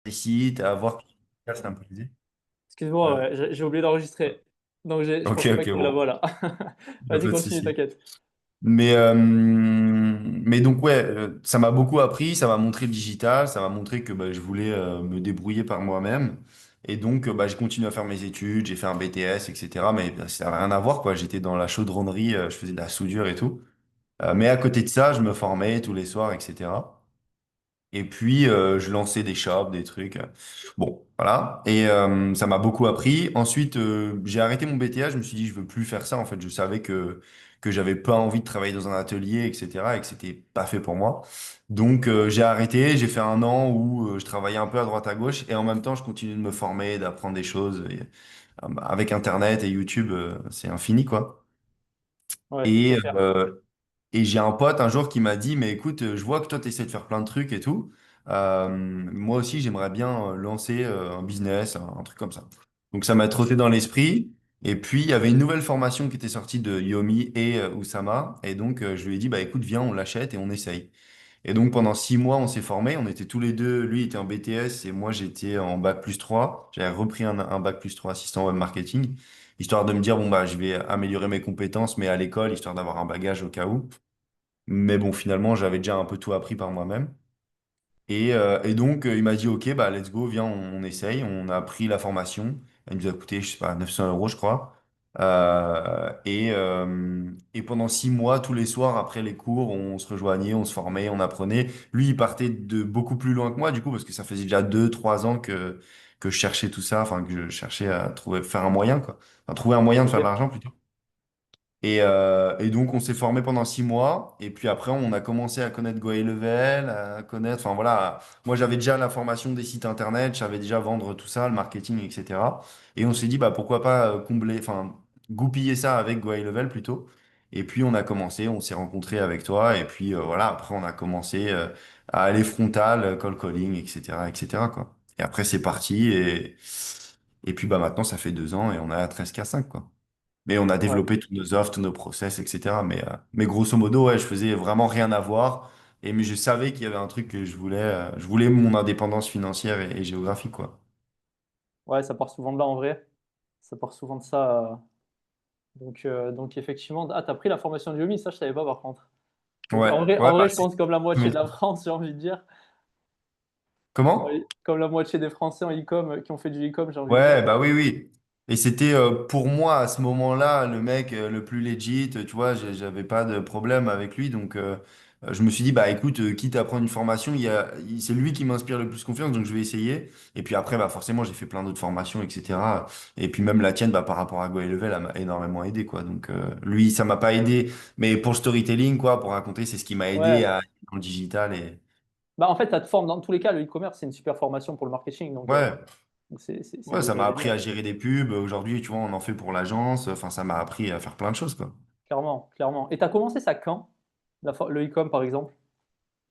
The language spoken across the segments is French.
des sites, à voir c'est un peu l'idée. Excuse-moi, Euh, ouais, j'ai oublié d'enregistrer. Donc je ok, pensais pas ok, que tu la bon, vois là. il n'y a Vas-y, pas de continue, souci. t'inquiète. Mais donc, ouais, ça m'a beaucoup appris, ça m'a montré le digital, ça m'a montré que bah, je voulais me débrouiller par moi-même. Et donc, bah, j'ai continué à faire mes études, j'ai fait un BTS, etc. Mais bah, ça n'avait rien à voir, quoi. J'étais dans la chaudronnerie, je faisais de la soudure et tout. Mais à côté de ça, je me formais tous les soirs, etc. Et puis, je lançais des shops, des trucs. Bon, voilà. Et ça m'a beaucoup appris. Ensuite, j'ai arrêté mon BTA. Je me suis dit, je veux plus faire ça. En fait, je savais que j'avais pas envie de travailler dans un atelier, etc. Et que c'était pas fait pour moi. Donc, j'ai arrêté. J'ai fait un an où je travaillais un peu à droite à gauche. Et en même temps, je continue de me former, d'apprendre des choses. Et, avec Internet et YouTube, c'est infini, quoi. Ouais, Et, c'est clair. et j'ai un pote un jour qui m'a dit, mais écoute, je vois que toi, tu essaies de faire plein de trucs et tout. Moi aussi, j'aimerais bien lancer un business, un truc comme ça. Donc ça m'a trotté dans l'esprit. Et puis, il y avait une nouvelle formation qui était sortie de Yomi et Oussama. Et donc, je lui ai dit, bah écoute, viens, on l'achète et on essaye. Et donc, pendant 6 mois, on s'est formés. On était tous les deux, lui était en BTS et moi, j'étais en bac+3. J'avais repris un bac+3 assistant web marketing, histoire de me dire, bon, bah, je vais améliorer mes compétences, mais à l'école, histoire d'avoir un bagage au cas où. Mais bon, finalement, j'avais déjà un peu tout appris par moi-même. Et donc, il m'a dit, OK, bah, let's go, viens, on essaye. On a pris la formation. Elle nous a coûté, je sais pas, 900 euros, je crois. Et pendant 6 mois, tous les soirs, après les cours, on se rejoignait, on se formait, on apprenait. Lui, il partait de beaucoup plus loin que moi, du coup, parce que ça faisait déjà 2, 3 ans que je cherchais tout ça, enfin, que je cherchais à trouver, faire un moyen, quoi. Enfin, trouver un moyen de faire de Ok. l'argent, plutôt. Et donc, on s'est formé pendant 6 mois. Et puis après, on a commencé à connaître Go Level, à connaître. Enfin voilà, moi j'avais déjà la formation des sites internet, je savais déjà vendre tout ça, le marketing, etc. Et on s'est dit, bah, pourquoi pas combler, enfin, goupiller ça avec Go Level plutôt. Et puis on a commencé, on s'est rencontré avec toi. Et puis voilà, après, on a commencé à aller frontal, call calling, etc., etc., quoi. Et après, c'est parti. Et puis bah, maintenant, ça fait 2 ans et on est à 13K5, quoi. Mais on a Ouais. développé tous nos offres, tous nos process, etc. Mais grosso modo, ouais, je faisais vraiment rien à voir. Mais je savais qu'il y avait un truc que je voulais. Je voulais mon indépendance financière et géographique, quoi. Ouais, ça part souvent de là en vrai. Ça part souvent de ça. Donc effectivement, ah, t'as pris la formation de Yomi, ça je savais pas par contre. Donc Ouais, en ouais, vrai, bah, je pense comme la moitié mais- de la France, j'ai envie de dire. Comment? Ouais, comme la moitié des Français en e-com qui ont fait du e-com, j'ai envie de dire. Ouais, bah oui, oui. Et c'était pour moi à ce moment-là le mec le plus legit, tu vois, j'avais pas de problème avec lui, donc je me suis dit bah écoute, quitte à prendre une formation, c'est lui qui m'inspire le plus confiance, donc je vais essayer. Et puis après bah forcément j'ai fait plein d'autres formations, etc. Et puis même la tienne bah par rapport à Go Level, elle m'a énormément aidé quoi. Donc lui ça m'a pas aidé, mais pour le storytelling quoi, pour raconter, c'est ce qui m'a aidé Ouais. à dans le digital et Bah en fait, ça te forme dans tous les cas, le e-commerce, c'est une super formation pour le marketing. ouais. Donc c'est Ouais, ça déjà m'a appris génial. à gérer des pubs. Aujourd'hui, tu vois, on en fait pour l'agence. Enfin, ça m'a appris à faire plein de choses, quoi. Clairement, clairement. Et tu as commencé ça quand? Le e-com par exemple?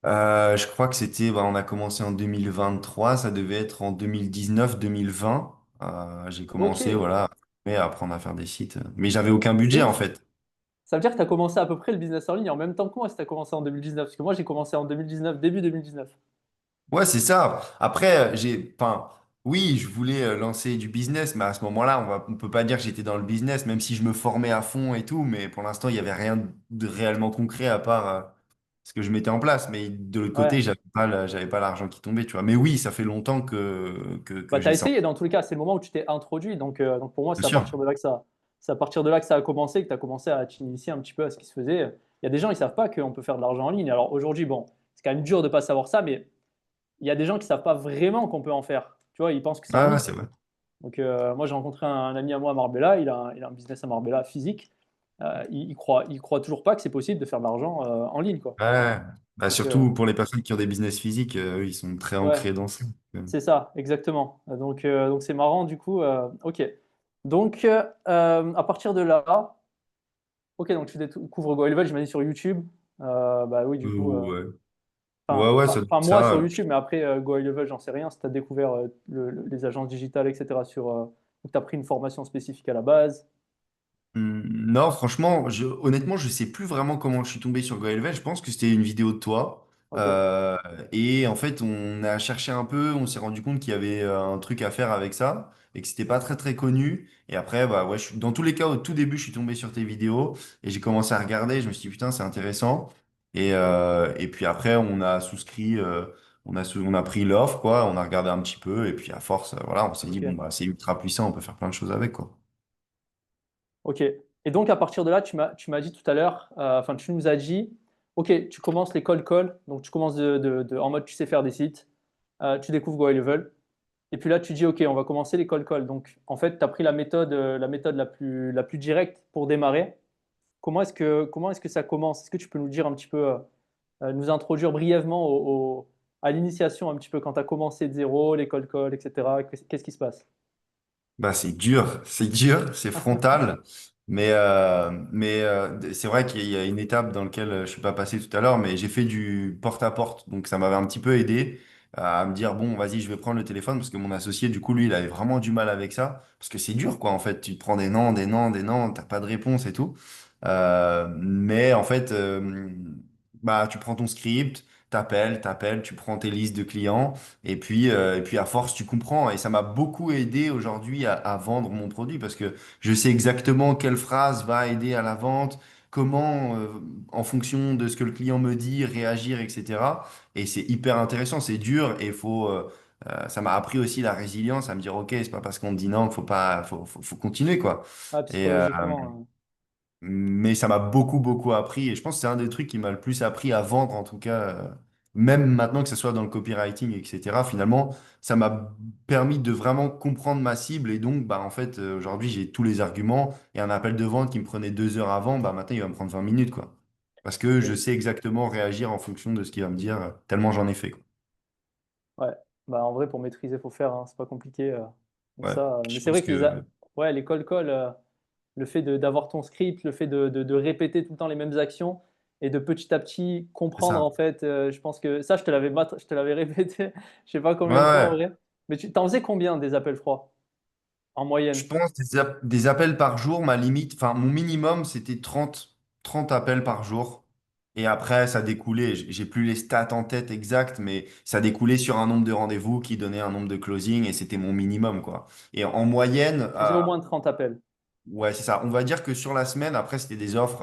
Je crois que c'était, bah, on a commencé en 2023, ça devait être en 2019-2020. J'ai Ok. commencé, voilà, à apprendre à faire des sites. Mais j'avais aucun budget, en Ok. fait. Ça veut dire que tu as commencé à peu près le business en ligne en même temps que moi si tu as commencé en 2019. Parce que moi j'ai commencé en 2019, début 2019. Ouais, c'est ça. Après, enfin, oui, je voulais lancer du business, mais à ce moment-là, on peut pas dire que j'étais dans le business, même si je me formais à fond et tout. Mais pour l'instant, il y avait rien de réellement concret à part ce que je mettais en place. Mais de l'autre côté, Ouais. j'avais pas l'argent qui tombait, tu vois. Mais oui, ça fait longtemps que Bah, tu as j'ai ça. essayé dans tous les cas, c'est le moment où tu t'es introduit. Donc pour moi, Bien c'est à sûr. partir de là que c'est à partir de là que ça a commencé, que tu as commencé à t'initier un petit peu à ce qui se faisait. Il y a des gens, ils savent pas qu'on peut faire de l'argent en ligne. Alors aujourd'hui, bon, c'est quand même dur de pas savoir ça, mais il y a des gens qui savent pas vraiment qu'on peut en faire. Tu vois, ils pensent que c'est un Ah, ouais, mythe. c'est vrai. Donc moi, j'ai rencontré un ami à moi à Marbella, il a un business à Marbella physique. Il croit toujours pas que c'est possible de faire de l'argent en ligne, quoi. Ouais. Bah, Donc surtout pour les personnes qui ont des business physiques, eux, ils sont très ouais, ancrés dans ça. c'est ça, exactement. Donc c'est marrant du coup. Ok. Donc à partir de là, ok, donc tu découvres GoElevel, j'imagine sur YouTube. Bah oui, du coup. Ouais. Ouais, Enfin, ouais, enfin, ça doit enfin, être moi sur ça. YouTube, mais après GoElevel, j'en sais rien. Si tu as découvert les agences digitales, etc. Ou tu as pris une formation spécifique à la base. Non, franchement, honnêtement, je sais plus vraiment comment je suis tombé sur Goelvel. Je pense que c'était une vidéo de toi. Ok, Euh, et en fait, on a cherché un peu, on s'est rendu compte qu'il y avait un truc à faire avec ça et que c'était pas très très connu. Et après, bah ouais, dans tous les cas, au tout début, je suis tombé sur tes vidéos et j'ai commencé à regarder. Je me suis dit, putain, c'est intéressant. Et puis après, on a souscrit, on a pris l'offre, quoi. On a regardé un petit peu et puis à force, voilà, on s'est dit, bon, ok, bah, c'est ultra puissant, on peut faire plein de choses avec, quoi. ok. Et donc, à partir de là, tu m'as dit tout à l'heure, enfin, tu nous as dit, ok, tu commences les cold calls, donc tu commences en mode tu sais faire des sites, tu découvres Go High Level. Et puis là, tu dis, OK, on va commencer les cold calls. Donc, en fait, tu as pris la méthode la plus directe pour démarrer. Comment est-ce que ça commence? Est-ce que tu peux nous dire un petit peu, nous introduire brièvement à l'initiation, un petit peu quand tu as commencé de zéro, les cold calls, etc. Qu'est-ce qui se passe? Bah, c'est dur, c'est frontal, mais c'est vrai qu'il y a une étape dans laquelle je suis pas passé tout à l'heure, mais j'ai fait du porte-à-porte, donc ça m'avait un petit peu aidé à me dire, bon, vas-y, je vais prendre le téléphone, parce que mon associé, du coup, lui, il avait vraiment du mal avec ça, parce que c'est dur, quoi, en fait, tu te prends des noms, des noms, des noms, t'as pas de réponse et tout. Mais en fait, bah, tu prends ton script, t'appelles, tu prends tes listes de clients. Et puis à force, tu comprends. Et ça m'a beaucoup aidé aujourd'hui à vendre mon produit parce que je sais exactement quelle phrase va aider à la vente, comment, en fonction de ce que le client me dit, réagir, etc. Et c'est hyper intéressant, c'est dur et ça m'a appris aussi la résilience à me dire, OK, c'est pas parce qu'on me dit non qu'il faut pas, faut continuer, quoi. Ah, Et, psychologiquement. mais ça m'a beaucoup, beaucoup appris. Et je pense que c'est un des trucs qui m'a le plus appris à vendre, en tout cas, même maintenant que ce soit dans le copywriting, etc. Finalement, ça m'a permis de vraiment comprendre ma cible. Et donc, bah, en fait, aujourd'hui, j'ai tous les arguments. Et un appel de vente qui me prenait 2 heures avant, bah, maintenant, il va me prendre 20 minutes, quoi. Parce que je Ok. sais exactement réagir en fonction de ce qu'il va me dire, tellement j'en ai fait, quoi. Ouais. Bah, en vrai, pour maîtriser, il faut faire, hein, c'est pas compliqué. Donc Ouais. ça, mais Je c'est pense vrai que que ouais, les cold calls, le fait d'avoir ton script, le fait de répéter tout le temps les mêmes actions et de petit à petit c'est comprendre ça. en fait, je pense que ça, je te l'avais répété, je sais pas Ouais, combien de fois en ouais. vrai. Mais tu t'en faisais combien des appels froids en Je moyenne? pense des appels par jour, ma limite, enfin mon minimum, c'était trente appels par jour. Et après, ça découlait, j'ai plus les stats en tête exactes, mais ça découlait sur un nombre de rendez-vous qui donnait un nombre de closing et c'était mon minimum, quoi. Et en moyenne, Tu faisais au moins 30 appels. ouais, c'est ça. On va dire que sur la semaine, après, c'était des offres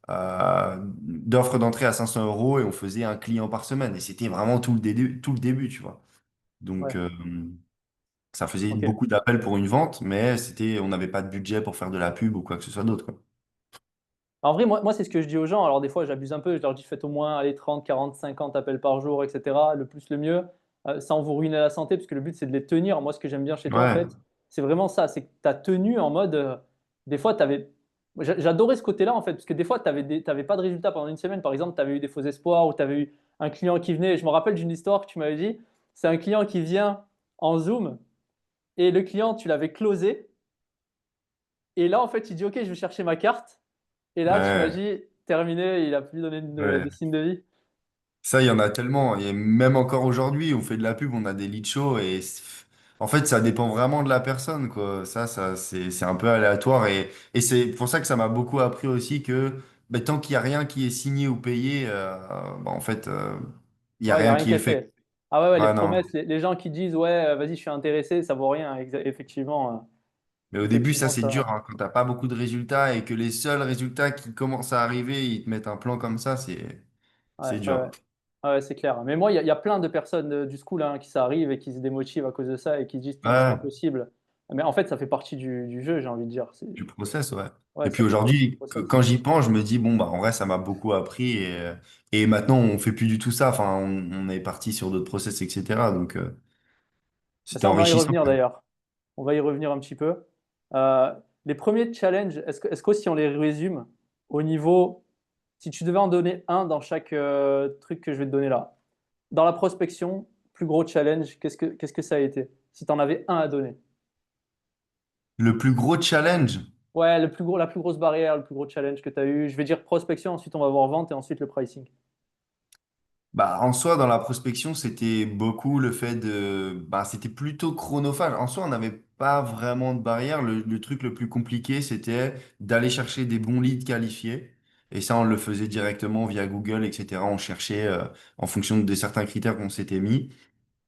d'offres d'entrée à 500 euros et on faisait un client par semaine. Et c'était vraiment tout le début, tu vois. Donc, Ouais, ça faisait ok. beaucoup d'appels pour une vente, mais on n'avait pas de budget pour faire de la pub ou quoi que ce soit d'autre, quoi. En vrai, moi, c'est ce que je dis aux gens. Alors, des fois, j'abuse un peu. Je leur dis, faites au moins allez, 30, 40, 50 appels par jour, etc. Le plus, le mieux, sans vous ruiner la santé, parce que le but, c'est de les tenir. Moi, ce que j'aime bien chez toi, en Ouais, fait, c'est vraiment ça. C'est que tu as tenu en mode. Des fois, tu avais. J'adorais ce côté-là, en fait, parce que des fois, tu n'avais pas de résultat pendant une semaine. Par exemple, tu avais eu des faux espoirs ou tu avais eu un client qui venait. Je me rappelle d'une histoire que tu m'avais dit. C'est un client qui vient en Zoom et le client, tu l'avais closé. Et là, en fait, il dit, OK, je vais chercher ma carte. Et là, tu m'as ouais, dit, terminé, il a plus donné de ouais. signe de vie. Ça, il y en a tellement. Et même encore aujourd'hui, on fait de la pub, on a des leads shows en fait, ça dépend vraiment de la personne, quoi. C'est un peu aléatoire et c'est pour ça que ça m'a beaucoup appris aussi que ben, tant qu'il n'y a rien qui est signé ou payé, ben, en fait, il n'y a Ouais, il n'y a rien rien qui qui est est fait. fait. Ah ouais, ouais, les Ouais, non. promesses, les gens qui disent, ouais, vas-y, je suis intéressé, ça vaut rien. Effectivement, Mais au début, ça, effectivement, c'est ça. dur, hein. Quand t'as pas beaucoup de résultats et que les seuls résultats qui commencent à arriver, ils te mettent un plan comme ça, Ouais, c'est ouais, dur. ouais. Ouais, c'est clair. Mais moi, il y a plein de personnes du school hein, qui ça arrive et qui se démotivent à cause de ça et qui se disent, putain, c'est pas Ouais, possible. Mais en fait, ça fait partie du jeu, j'ai envie de dire. du process, ouais. Ouais, Et puis ça fait partie du aujourd'hui, process. quand j'y pense, je me dis, bon, bah, en vrai, ça m'a beaucoup appris et maintenant, on fait plus du tout ça. Enfin, on est parti sur d'autres process, etc. Donc, Mais c'était ça, on va y enrichissant. revenir d'ailleurs. On va y revenir un petit peu. Euh, les premiers challenges, est-ce que si on les résume au niveau, si tu devais en donner un dans chaque truc que je vais te donner là, dans la prospection, plus gros challenge, qu'est-ce que ça a été? Si tu en avais un à donner. Le plus gros challenge, Ouais, la plus grosse barrière, le plus gros challenge que tu as eu. Je vais dire prospection, ensuite on va voir vente et ensuite le pricing. bah, en soi, dans la prospection, c'était beaucoup le fait bah, c'était plutôt chronophage. En soi, on n'avait pas vraiment de barrière. Le truc le plus compliqué, c'était d'aller chercher des bons leads qualifiés. Et ça, on le faisait directement via Google, etc. On cherchait en fonction de certains critères qu'on s'était mis.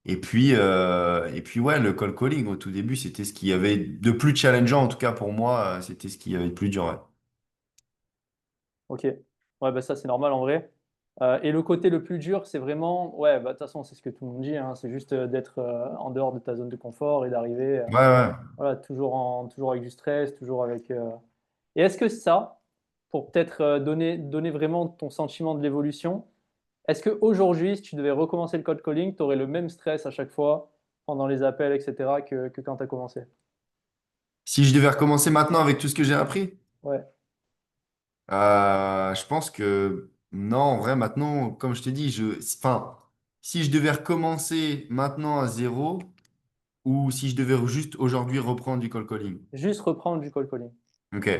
Et puis ouais, le cold calling au tout début, c'était ce qu'il y avait de plus challengeant, en tout cas pour moi, c'était ce qu'il y avait de plus dur. Ouais. Ok. Ouais, bah ça, c'est normal en vrai. Et le côté le plus dur, c'est vraiment, ouais, bah, de toute façon, c'est ce que tout le monde dit, hein, c'est juste d'être en dehors de ta zone de confort et d'arriver, Ouais, ouais. voilà, toujours avec du stress, toujours avec. Et est-ce que ça, pour peut-être donner vraiment ton sentiment de l'évolution, est-ce qu'aujourd'hui, si tu devais recommencer le cold calling, tu aurais le même stress à chaque fois pendant les appels, etc., que quand tu as commencé? Si je devais recommencer maintenant avec tout ce que j'ai appris, Ouais. je pense que non, en vrai, maintenant, comme je t'ai dit, enfin, si je devais recommencer maintenant à zéro, ou si je devais juste aujourd'hui reprendre du cold calling. Juste reprendre du cold calling. Ok.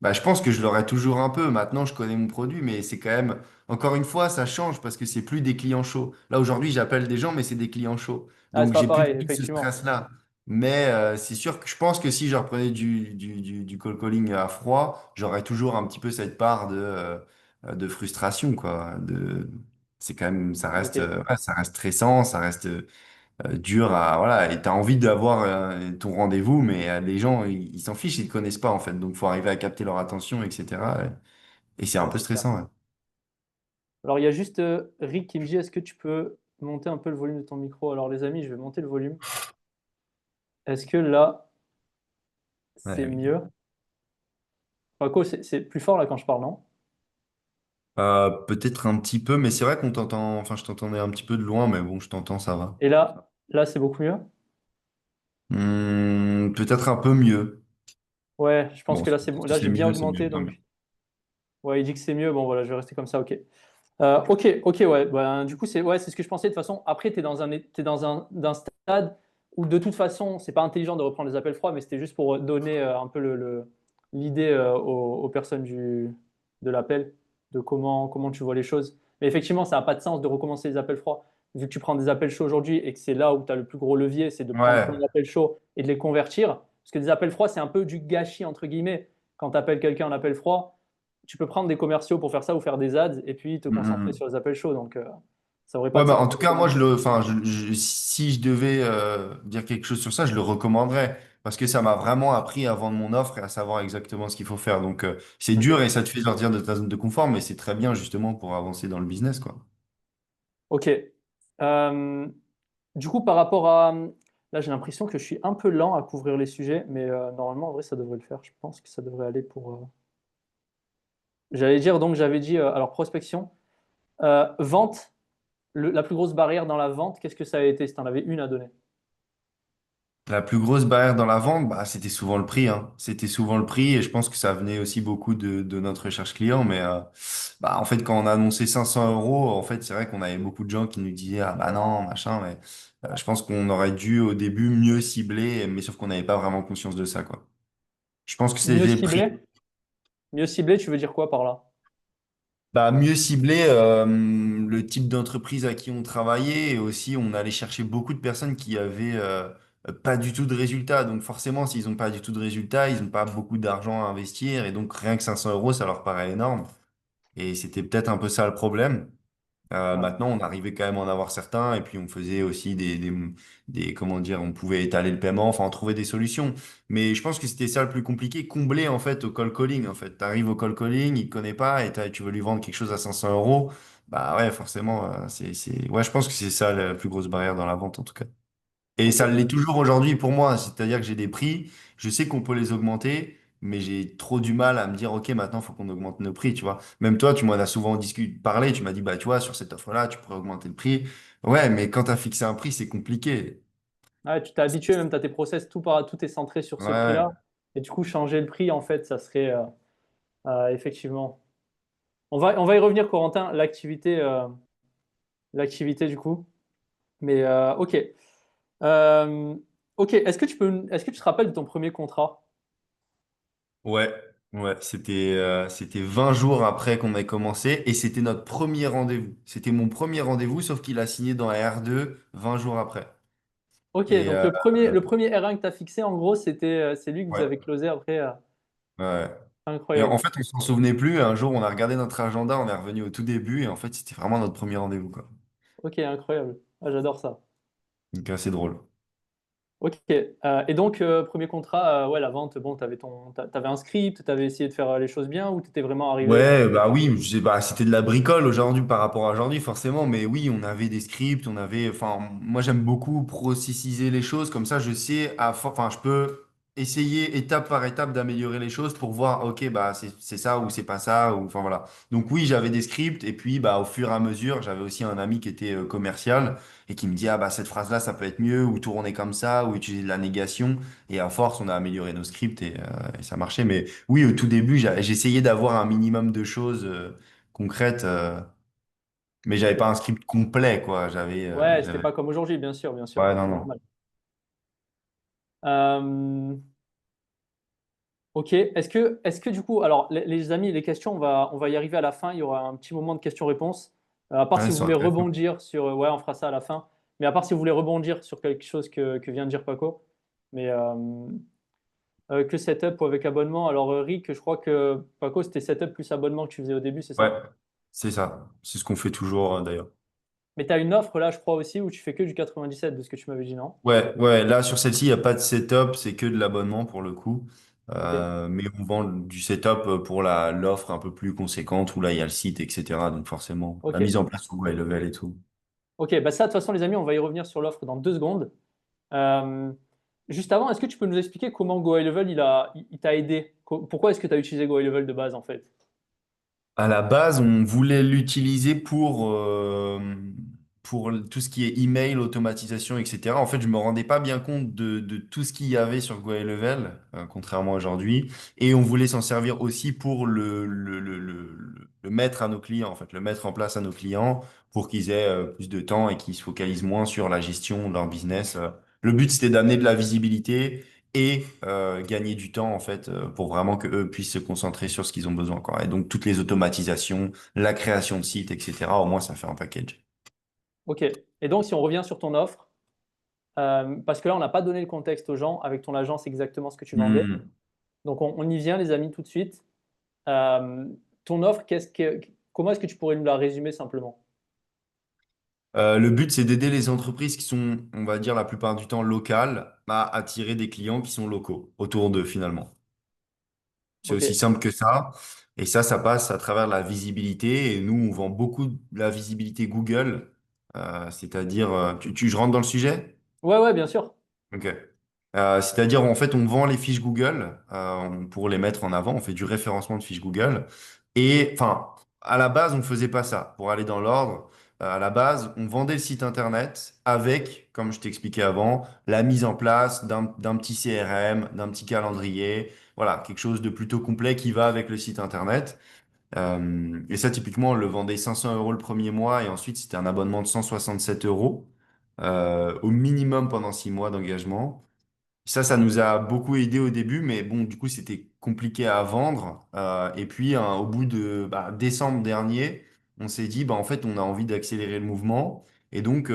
Bah, je pense que je l'aurais toujours un peu. Maintenant, je connais mon produit, mais c'est quand même, encore une fois, ça change parce que c'est plus des clients chauds. Là, aujourd'hui, j'appelle des gens, mais c'est des clients chauds. Ah, c'est Donc, pas j'ai plus pareil, du tout ce effectivement. stress-là. Mais c'est sûr que je pense que si je reprenais du cold calling à froid, j'aurais toujours un petit peu cette part de frustration, quoi. C'est quand même, Ok. ouais, ça reste stressant, ça reste dur à voilà et t'as envie d'avoir ton rendez-vous mais les gens ils s'en fichent ils te connaissent pas en fait donc faut arriver à capter leur attention etc et c'est un Ouais, peu c'est clair. stressant ouais. Alors, il y a juste Rick qui me dit, est-ce que tu peux monter un peu le volume de ton micro? Alors, les amis, je vais monter le volume. Est-ce que là, Ouais, c'est oui. mieux? Enfin, quoi, c'est plus fort là quand je parle, non? Peut-être un petit peu mais c'est vrai qu'on t'entend enfin je t'entendais un petit peu de loin mais bon je t'entends ça va. Et là, c'est beaucoup mieux? Peut-être un peu mieux. Ouais, je pense Bon que là, c'est bon. si Là, c'est j'ai bien mieux c'est augmenté, mieux tant mieux. donc. Ouais, il dit que c'est mieux. Bon, voilà, je vais rester comme ça, ok. Ok, ok, ouais. Ben, du coup, c'est ce que je pensais. De toute façon, après, tu es dans un stade où, de toute façon, c'est pas intelligent de reprendre les appels froids, mais c'était juste pour donner un peu l'idée aux personnes de l'appel, de comment tu vois les choses. Mais effectivement, ça n'a pas de sens de recommencer les appels froids. Vu que tu prends des appels chauds aujourd'hui et que c'est là où tu as le plus gros levier, c'est de prendre plein Ouais. d'appels chauds et de les convertir. Parce que des appels froids, c'est un peu du gâchis, entre guillemets. Quand tu appelles quelqu'un en appel froid, tu peux prendre des commerciaux pour faire ça ou faire des ads et puis te concentrer sur les appels chauds. Donc, ça n'aurait pas Ouais, de bah, sens en de tout cas, moi, recommencer. enfin, si je devais dire quelque chose sur ça, je le recommanderais parce que ça m'a vraiment appris à vendre mon offre et à savoir exactement ce qu'il faut faire. Donc, c'est Ok. dur et ça te fait sortir de ta zone de confort, mais c'est très bien justement pour avancer dans le business, quoi. Ok. Euh, du coup, par rapport à. Là, j'ai l'impression que je suis un peu lent à couvrir les sujets, mais normalement, en vrai, ça devrait le faire. Je pense que ça devrait aller pour. J'allais dire, donc, j'avais dit, alors, prospection. Vente, la plus grosse barrière dans la vente, qu'est-ce que ça a été si tu en avais une à donner? La plus grosse barrière dans la vente, bah, c'était souvent le prix, hein. C'était souvent le prix et je pense que ça venait aussi beaucoup de notre recherche client. Mais bah, en fait, quand on a annoncé 500 euros, en fait, c'est vrai qu'on avait beaucoup de gens qui nous disaient, ah bah non, machin. Mais je pense qu'on aurait dû au début mieux cibler, mais sauf qu'on n'avait pas vraiment conscience de ça, quoi. Je pense que Mieux c'était le prix. ciblé? Mieux ciblé, tu veux dire quoi par là? Bah, mieux cibler le type d'entreprise à qui on travaillait et aussi on allait chercher beaucoup de personnes qui avaient pas du tout de résultats. Donc forcément, s'ils n'ont pas du tout de résultats, ils n'ont pas beaucoup d'argent à investir et donc rien que 500 euros, ça leur paraît énorme. Et c'était peut-être un peu ça le problème. Ouais. Maintenant, on arrivait quand même à en avoir certains et puis on faisait aussi comment dire, on pouvait étaler le paiement, enfin, on trouvait des solutions. Mais je pense que c'était ça le plus compliqué, combler en fait au call calling. En fait, tu arrives au call calling, il ne connaît pas et tu veux lui vendre quelque chose à 500 euros. Bah ouais, forcément, ouais, je pense que c'est ça la plus grosse barrière dans la vente en tout cas. Et Ok. ça l'est toujours aujourd'hui pour moi, c'est-à-dire que j'ai des prix, je sais qu'on peut les augmenter, mais j'ai trop du mal à me dire, OK, maintenant, il faut qu'on augmente nos prix, tu vois. Même toi, tu m'en as souvent parlé, tu m'as dit, bah, tu vois, sur cette offre-là, tu pourrais augmenter le prix. Ouais, mais quand tu as fixé un prix, c'est compliqué. Ouais, tu t'es habitué, même tu as tes process, tout est centré sur ce Ouais. prix-là. Et du coup, changer le prix, en fait, ça serait effectivement. On va y revenir, Corentin, l'activité du coup. Mais ok. Euh, ok, est-ce que tu te rappelles de ton premier contrat? Ouais, ouais, c'était 20 jours après qu'on ait commencé et c'était notre premier rendez-vous. C'était mon premier rendez-vous, sauf qu'il a signé dans R2 20 jours après. Ok, Et donc le premier R1 que tu as fixé, en gros, c'est lui que vous ouais, avez closé après. ouais. Et en Incroyable. fait, on s'en souvenait plus. Un jour, on a regardé notre agenda, on est revenu au tout début et en fait, c'était vraiment notre premier rendez-vous, quoi. Ok, incroyable. Ah, j'adore ça. Donc, assez drôle. Ok. Et donc, premier contrat, ouais, la vente, bon, t'avais un script, t'avais essayé de faire les choses bien ou t'étais vraiment arrivé. Ouais, bah oui, je sais pas, c'était de la bricole aujourd'hui par rapport à aujourd'hui, forcément, mais oui, on avait des scripts, on avait, enfin, moi j'aime beaucoup processiser les choses, comme ça je sais, enfin, je peux essayer étape par étape d'améliorer les choses pour voir, ok, bah c'est ça ou c'est pas ça, ou enfin voilà. Donc oui, j'avais des scripts, et puis bah au fur et à mesure, j'avais aussi un ami qui était commercial et qui me dit, ah bah cette phrase-là, ça peut être mieux, ou tourner comme ça, ou utiliser de la négation, et à force, on a amélioré nos scripts et ça marchait, mais. Oui, au tout début, j'essayais d'avoir un minimum de choses concrètes, mais j'avais Ok. pas un script complet, quoi. Ouais, c'était pas comme aujourd'hui, bien sûr, Ouais, non, c'est non. normal. Euh, ok. Est-ce que du coup, alors les amis, les questions, on va y arriver à la fin. Il y aura un petit moment de questions-réponses. À part si Ouais, vous c'est voulez intéressant. rebondir sur, ouais, on fera ça à la fin. Mais à part si vous voulez rebondir sur quelque chose que vient de dire Paco. Mais que setup ou avec abonnement. Alors Rick, je crois que Paco, c'était setup plus abonnement que tu faisais au début, c'est Ouais, ça? c'est ça. C'est ce qu'on fait toujours, d'ailleurs. Mais tu as une offre là, je crois aussi, où tu fais que du 97 de ce que tu m'avais dit, non? Ouais, ouais, là, sur celle-ci, il n'y a pas de setup, c'est que de l'abonnement pour le coup. Ok, Mais on vend du setup pour l'offre un peu plus conséquente où là, il y a le site, etc. Donc, forcément, la ok, mise en place sur High Level et tout. ok. Bah ça, de toute façon, les amis, on va y revenir sur l'offre dans 2 secondes. Euh, Juste avant, est-ce que tu peux nous expliquer comment Go High Level il t'a aidé? Pourquoi est-ce que tu as utilisé Go High Level de base en fait? À la base, on voulait l'utiliser pour tout ce qui est email, automatisation, etc. En fait, je me rendais pas bien compte de tout ce qu'il y avait sur GoHighLevel, contrairement à aujourd'hui. Et on voulait s'en servir aussi pour le mettre à nos clients, en fait, le mettre en place à nos clients pour qu'ils aient plus de temps et qu'ils se focalisent moins sur la gestion de leur business. Le but, c'était d'amener de la visibilité et gagner du temps en fait pour vraiment que eux puissent se concentrer sur ce qu'ils ont besoin quoi. Et donc toutes les automatisations, la création de sites, etc. Au moins ça fait un package. Ok. Et donc, si on revient sur ton offre, parce que là, on n'a pas donné le contexte aux gens, avec ton agence exactement ce que tu vendais. Hmm. Donc, on y vient, les amis, tout de suite. Euh, Ton offre, comment est-ce que tu pourrais nous la résumer simplement? Le but c'est d'aider les entreprises qui sont, on va dire la plupart du temps locales, à attirer des clients qui sont locaux autour d'eux finalement. C'est Ok. aussi simple que ça. Et ça passe à travers la visibilité. Et nous, on vend beaucoup de la visibilité Google. C'est-à-dire, je rentre dans le sujet? Ouais, ouais, bien sûr. Ok. C'est-à-dire, en fait, on vend les fiches Google pour les mettre en avant. On fait du référencement de fiches Google. Et enfin, à la base, on ne faisait pas ça. Pour aller dans l'ordre, à la base, on vendait le site Internet avec, comme je t'expliquais avant, la mise en place d'un petit CRM, d'un petit calendrier. Voilà, quelque chose de plutôt complet qui va avec le site Internet. Et ça, typiquement, on le vendait 500 euros le premier mois et ensuite, c'était un abonnement de 167 euros au minimum pendant 6 mois d'engagement. Ça nous a beaucoup aidé au début, mais bon, du coup, c'était compliqué à vendre. Et puis, au bout de décembre dernier, on s'est dit, bah, en fait, on a envie d'accélérer le mouvement. Et donc,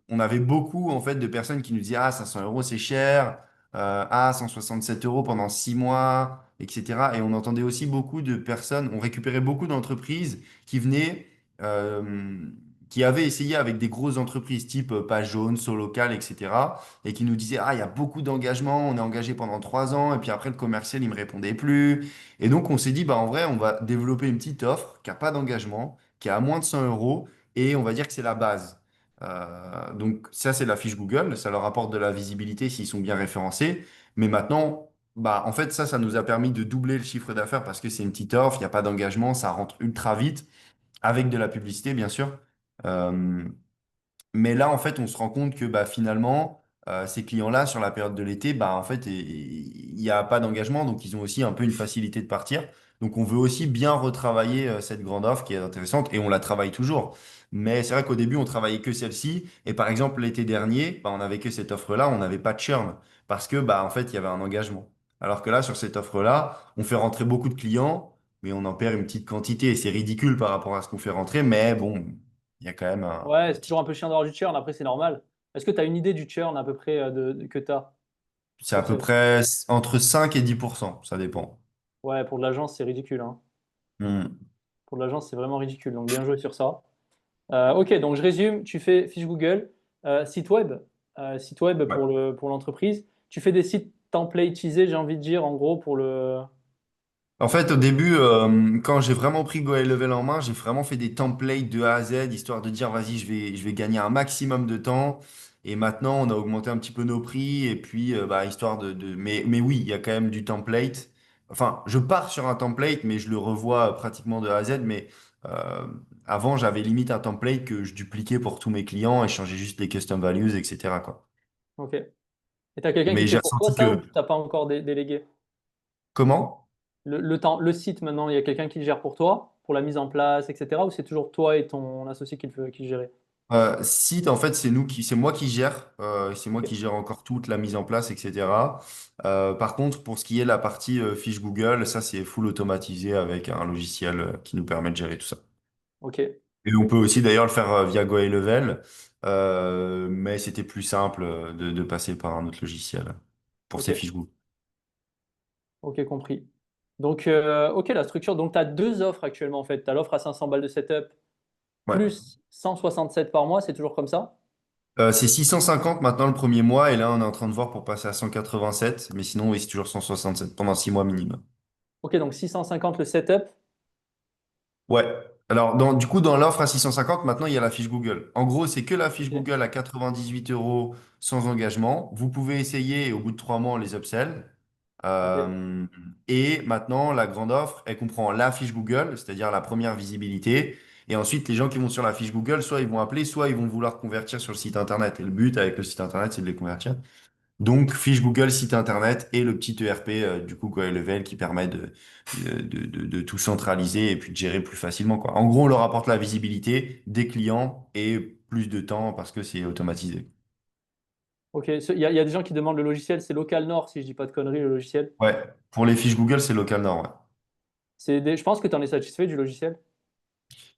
on avait beaucoup, en fait, de personnes qui nous disaient, ah, 500 euros, c'est cher. Ah, 167 euros pendant 6 mois, etc. Et on entendait aussi beaucoup de personnes, on récupérait beaucoup d'entreprises qui venaient, euh, qui avaient essayé avec des grosses entreprises type Page Jaune, Solocal, etc. Et qui nous disaient, ah, il y a beaucoup d'engagement, on est engagé pendant 3 ans, et puis après, le commercial, il me répondait plus. Et donc, on s'est dit, bah, en vrai, on va développer une petite offre qui n'a pas d'engagement, qui est à moins de 100 euros, et on va dire que c'est la base. Donc, ça, c'est la fiche Google, ça leur apporte de la visibilité s'ils sont bien référencés. Mais maintenant, bah, en fait, ça nous a permis de doubler le chiffre d'affaires parce que c'est une petite offre, il n'y a pas d'engagement, ça rentre ultra vite, avec de la publicité, bien sûr. Euh, mais là, en fait, on se rend compte que bah, finalement, ces clients-là, sur la période de l'été, bah, en fait, il n'y a pas d'engagement, donc ils ont aussi un peu une facilité de partir. Donc, on veut aussi bien retravailler cette grande offre qui est intéressante et on la travaille toujours. Mais c'est vrai qu'au début, on travaillait que celle-ci. Et par exemple, l'été dernier, bah, on n'avait que cette offre-là, on n'avait pas de churn parce que, bah, en fait, il y avait un engagement. Alors que là, sur cette offre-là, on fait rentrer beaucoup de clients, mais on en perd une petite quantité. Et c'est ridicule par rapport à ce qu'on fait rentrer, mais bon, il y a quand même Ouais, un c'est petit. toujours un peu chiant d'avoir du churn, après c'est normal. Est-ce que tu as une idée du churn à peu près que tu as C'est à sur peu ce... près entre 5 et 10%, ça dépend. Ouais, pour de l'agence, c'est ridicule, hein. Hmm. Pour de l'agence, c'est vraiment ridicule. Donc, bien joué sur ça. Ok, donc je résume. Tu fais fiche Google, site web Ouais. pour l'entreprise. Tu fais des sites templatisés, j'ai envie de dire, en gros, pour le. En fait, au début, quand j'ai vraiment pris Go High Level en main, j'ai vraiment fait des templates de A à Z, histoire de dire, vas-y, je vais gagner un maximum de temps. Et maintenant, on a augmenté un petit peu nos prix. Et puis, bah, histoire mais oui, il y a quand même du template. Enfin, je pars sur un template, mais je le revois pratiquement de A à Z. Mais euh, avant, j'avais limite un template que je dupliquais pour tous mes clients et je changeais juste les custom values, etc., quoi. Ok. Et tu as quelqu'un qui Mais le fait j'ai pour toi, ressenti ça, ou que... tu n'as pas encore délégué? Comment? Le site, maintenant, il y a quelqu'un qui le gère pour toi, pour la mise en place, etc. Ou c'est toujours toi et ton associé qui le gérez? Site, en fait, c'est moi qui gère, c'est moi Ok. qui gère encore toute la mise en place, etc. Par contre, pour ce qui est la partie fiche Google, ça c'est full automatisé avec un logiciel qui nous permet de gérer tout ça. Ok. Et on peut aussi d'ailleurs le faire via GoHighLevel, mais c'était plus simple de passer par un autre logiciel pour Ok. ces fiches Google. Ok, compris. Donc, ok, la structure. Donc, tu as deux offres actuellement, en fait. Tu as l'offre à 500 balles de setup Ouais. plus 167 par mois. C'est toujours comme ça? C'est 650 maintenant le premier mois, et là on est en train de voir pour passer à 187, mais sinon oui, c'est toujours 167 pendant 6 mois minimum. Ok, donc 650 le setup. Ouais. Alors, du coup, dans l'offre à 650, maintenant, il y a la fiche Google. En gros, c'est que la fiche Ok. Google à 98 euros sans engagement. Vous pouvez essayer et au bout de 3 mois, on les upsell. Ok. Euh, et maintenant, la grande offre, elle comprend la fiche Google, c'est-à-dire la première visibilité. Et ensuite, les gens qui vont sur la fiche Google, soit ils vont appeler, soit ils vont vouloir convertir sur le site Internet. Et le but avec le site Internet, c'est de les convertir. Donc, fiche Google, site internet et le petit ERP, du coup, Go Level qui permet de tout centraliser et puis de gérer plus facilement, quoi. En gros, on leur apporte la visibilité des clients et plus de temps parce que c'est automatisé. Ok. Il y a des gens qui demandent le logiciel. C'est Local Nord, si je dis pas de conneries, le logiciel. Ouais, pour les fiches Google, c'est local nord, ouais. Je pense que tu en es satisfait du logiciel.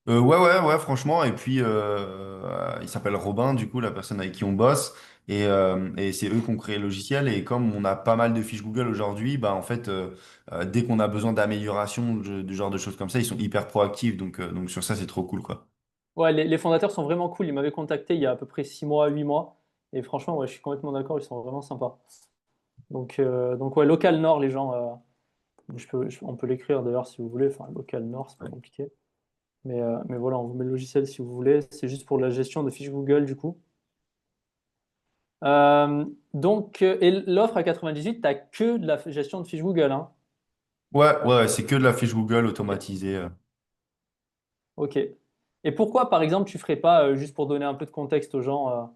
Ouais, franchement. Et puis, il s'appelle Robin, du coup, la personne avec qui on bosse. Et c'est eux qui ont créé le logiciel. Et comme on a pas mal de fiches Google aujourd'hui, bah, en fait, dès qu'on a besoin d'amélioration, du genre de choses comme ça, ils sont hyper proactifs. Donc sur ça, c'est trop cool, quoi. Ouais, les fondateurs sont vraiment cool. Ils m'avaient contacté il y a à peu près 6 mois, 8 mois. Et franchement, ouais, je suis complètement d'accord. Ils sont vraiment sympas. Donc ouais, Local Nord, les gens. On peut l'écrire d'ailleurs si vous voulez. Enfin, Local Nord, c'est pas Ouais. compliqué. Mais voilà, on vous met le logiciel si vous voulez. C'est juste pour la gestion de fiches Google, du coup. Et l'offre à 98, t'as que de la gestion de fiches Google, hein. Ouais, c'est que de la fiche Google Ok. automatisée. Ok. Et pourquoi, par exemple, tu ferais pas, juste pour donner un peu de contexte aux gens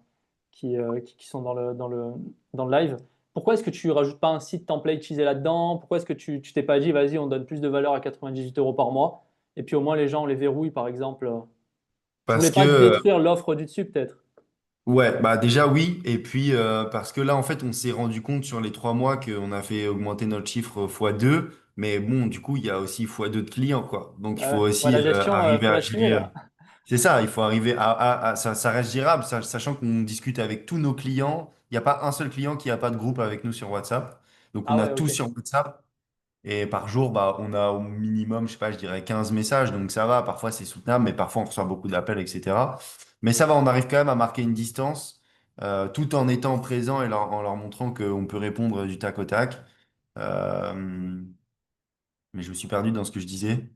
qui sont dans le live, pourquoi est-ce que tu rajoutes pas un site templatisé là-dedans? Pourquoi est-ce que tu t'es pas dit, vas-y, on donne plus de valeur à 98 euros par mois, et puis au moins les gens on les verrouillent, par exemple. Tu voulais Parce pas que, détruire l'offre du dessus, peut-être? ouais, bah déjà oui. Et puis, parce que là, en fait, on s'est rendu compte sur les 3 mois qu'on a fait augmenter notre chiffre x2. Mais bon, du coup, il y a aussi x2 de clients, quoi. Donc, il faut Ouais, aussi la gestion, arriver faut à l'assumer gérer. là. C'est ça, il faut arriver ça reste gérable, sachant qu'on discute avec tous nos clients. Il n'y a pas un seul client qui n'a pas de groupe avec nous sur WhatsApp. Donc, on Ah a ouais, tous ok. sur WhatsApp. Et par jour, bah, on a au minimum, je sais pas, je dirais 15 messages. Donc, ça va. Parfois, c'est soutenable, mais parfois, on reçoit beaucoup d'appels, etc. Mais ça va, on arrive quand même à marquer une distance, tout en étant présent et en leur montrant qu'on peut répondre du tac au tac. Euh, mais je me suis perdu dans ce que je disais.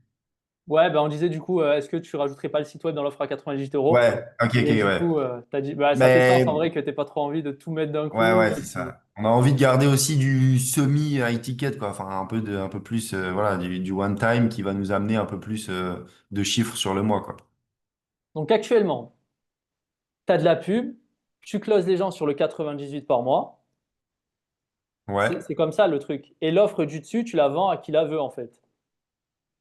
Ouais, bah on disait du coup, est-ce que tu rajouterais pas le site web dans l'offre à 98 euros? Ouais, ok, Et du ouais. coup, t'as dit, bah, ça fait sens en Mais vrai que t'aies pas trop envie de tout mettre d'un ouais, coup. Et c'est puis... ça. On a envie de garder aussi du semi-high ticket, quoi. Enfin, un peu plus, voilà, du one time qui va nous amener un peu plus de chiffres sur le mois, quoi. Donc actuellement, tu as de la pub, tu closes les gens sur le 98 par mois. C'est Ouais. c'est comme ça le truc. Et l'offre du dessus, tu la vends à qui la veut en fait.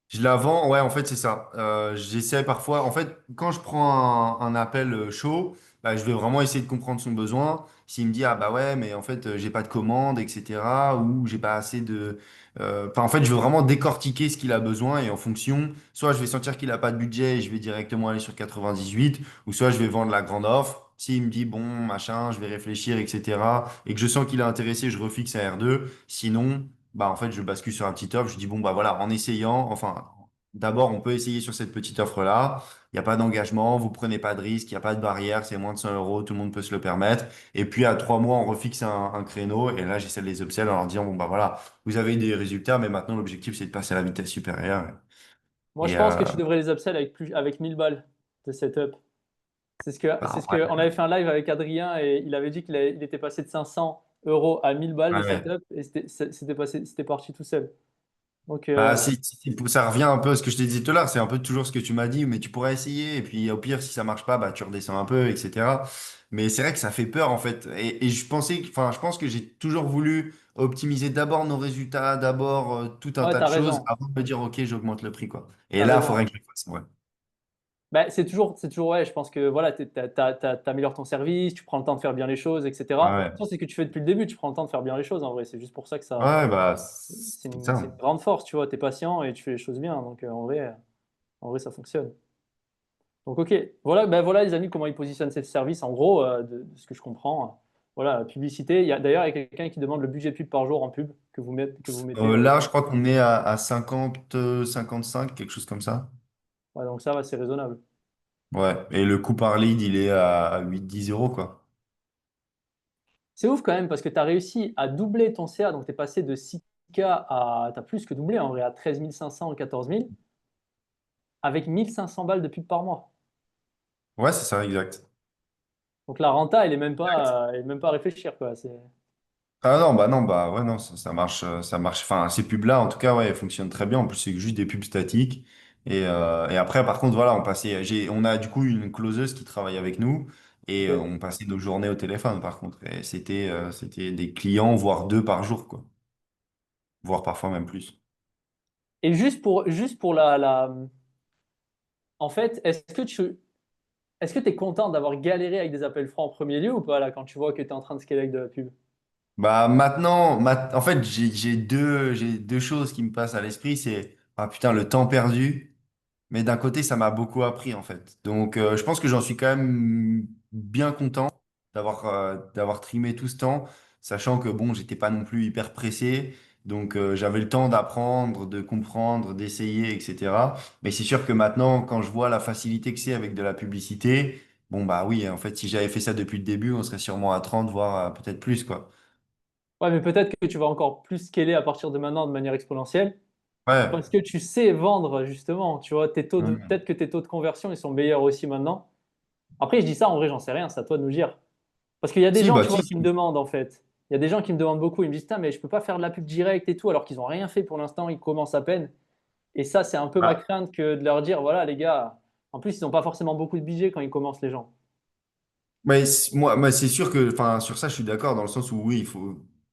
Je la vends, ouais, en fait, c'est ça. J'essaie parfois, en fait, quand je prends un appel chaud, bah, je vais vraiment essayer de comprendre son besoin. S'il me dit, ah bah ouais, mais en fait, j'ai pas de commande, etc., ou j'ai pas assez de. Enfin, en fait, je veux vraiment décortiquer ce qu'il a besoin et en fonction, soit je vais sentir qu'il a pas de budget et je vais directement aller sur 98, ou soit je vais vendre la grande offre. S'il me dit, bon, machin, je vais réfléchir, etc., et que je sens qu'il est intéressé, je refixe à R2. Sinon, bah en fait, je bascule sur un petit offre. Je dis bon bah voilà, en essayant, enfin, d'abord on peut essayer sur cette petite offre-là. Il n'y a pas d'engagement, vous prenez pas de risque, il n'y a pas de barrière, c'est moins de 100 euros, tout le monde peut se le permettre. Et puis à 3 mois, on refixe un créneau et là j'essaie de les upsell en leur disant bon bah voilà, vous avez des résultats, mais maintenant l'objectif c'est de passer à la vitesse supérieure. Moi, je Et pense que tu devrais les upsell avec 1000 balles de setup. C'est bah, ce que, on ouais, avait fait un live avec Adrien et il avait dit il était passé de 500 € à 1000 balles de ouais. setup et c'était parti tout seul. Donc, Bah, ça revient un peu à ce que je t'ai dit tout à l'heure, c'est un peu toujours ce que tu m'as dit, mais tu pourrais essayer, et puis au pire, si ça marche pas, bah, tu redescends un peu, etc. Mais c'est vrai que ça fait peur, en fait. Et enfin, je pense que j'ai toujours voulu optimiser d'abord nos résultats, d'abord tout un ouais, tas de t'as choses, raison. avant de me dire, OK, j'augmente le prix, quoi. Et T'as là, il raison. faudrait que je le fasse, ouais. Bah, ouais, je pense que voilà, t'améliores ton service, tu prends le temps de faire bien les choses, etc. Ouais, Ça, c'est ce que tu fais depuis le début, tu prends le temps de faire bien les choses en vrai. C'est juste pour ça que ouais, ouais, bah, c'est c'est une ça. grande force, tu vois. T'es patient et tu fais les choses bien. Donc, en vrai, ça fonctionne. Donc, ok. Voilà, ben voilà, les amis, comment ils positionnent ces services. En gros, de ce que je comprends. Voilà, publicité. D'ailleurs, il y a quelqu'un qui demande le budget pub par jour en pub que vous mettez. Là, je crois qu'on est à 50, 55, quelque chose comme ça. Ouais, donc ça va, c'est raisonnable. Ouais. Et le coût par lead, il est à 8-10 euros, quoi. C'est ouf quand même parce que tu as réussi à doubler ton CA, donc tu es passé de 6K à. Tu as plus que doublé en vrai, à 13 500 ou 14 000, avec 1500 balles de pub par mois. Ouais, c'est ça, exact. Donc la renta, elle est même pas à réfléchir, quoi. Ah non, bah non, bah ouais, non, ça marche, ça marche. Enfin, ces pubs-là, en tout cas, ouais, elles fonctionnent très bien. En plus, c'est juste des pubs statiques. Et après, par contre, voilà, on a du coup une closeuse qui travaille avec nous et Ok. on passait nos journées au téléphone, par contre. Et c'était des clients, voire deux par jour, quoi. Voire parfois même plus. Et juste pour En fait, est-ce que tu es content d'avoir galéré avec des appels francs en premier lieu ou pas, là, quand tu vois que tu es en train de scaler avec de la pub? Bah maintenant, en fait, j'ai deux choses qui me passent à l'esprit. C'est, ah putain, le temps perdu. Mais d'un côté, ça m'a beaucoup appris en fait. Donc, je pense que j'en suis quand même bien content d'avoir trimé tout ce temps, sachant que bon, j'étais pas non plus hyper pressé. Donc, j'avais le temps d'apprendre, de comprendre, d'essayer, etc. Mais c'est sûr que maintenant, quand je vois la facilité que c'est avec de la publicité, bon, bah oui, en fait, si j'avais fait ça depuis le début, on serait sûrement à 30, voire peut-être plus, quoi. Ouais, mais peut-être que tu vas encore plus scaler à partir de maintenant de manière exponentielle. Ouais. Parce que tu sais vendre, justement. Tu vois, Mhm. peut-être que tes taux de conversion, ils sont meilleurs aussi maintenant. Après, je dis ça, en vrai, j'en sais rien, c'est à toi de nous dire. Parce qu'il y a des Si, gens, bah tu vois, si. qui me demandent, en fait. Il y a des gens qui me demandent beaucoup. Ils me disent, putain, mais je peux pas faire de la pub directe et tout, alors qu'ils n'ont rien fait pour l'instant, ils commencent à peine. Et ça, c'est un peu ma crainte que de leur dire, voilà, les gars, en plus, ils n'ont pas forcément beaucoup de budget quand ils commencent, les gens. Mais moi, c'est sûr que, enfin, sur ça, je suis d'accord dans le sens où oui,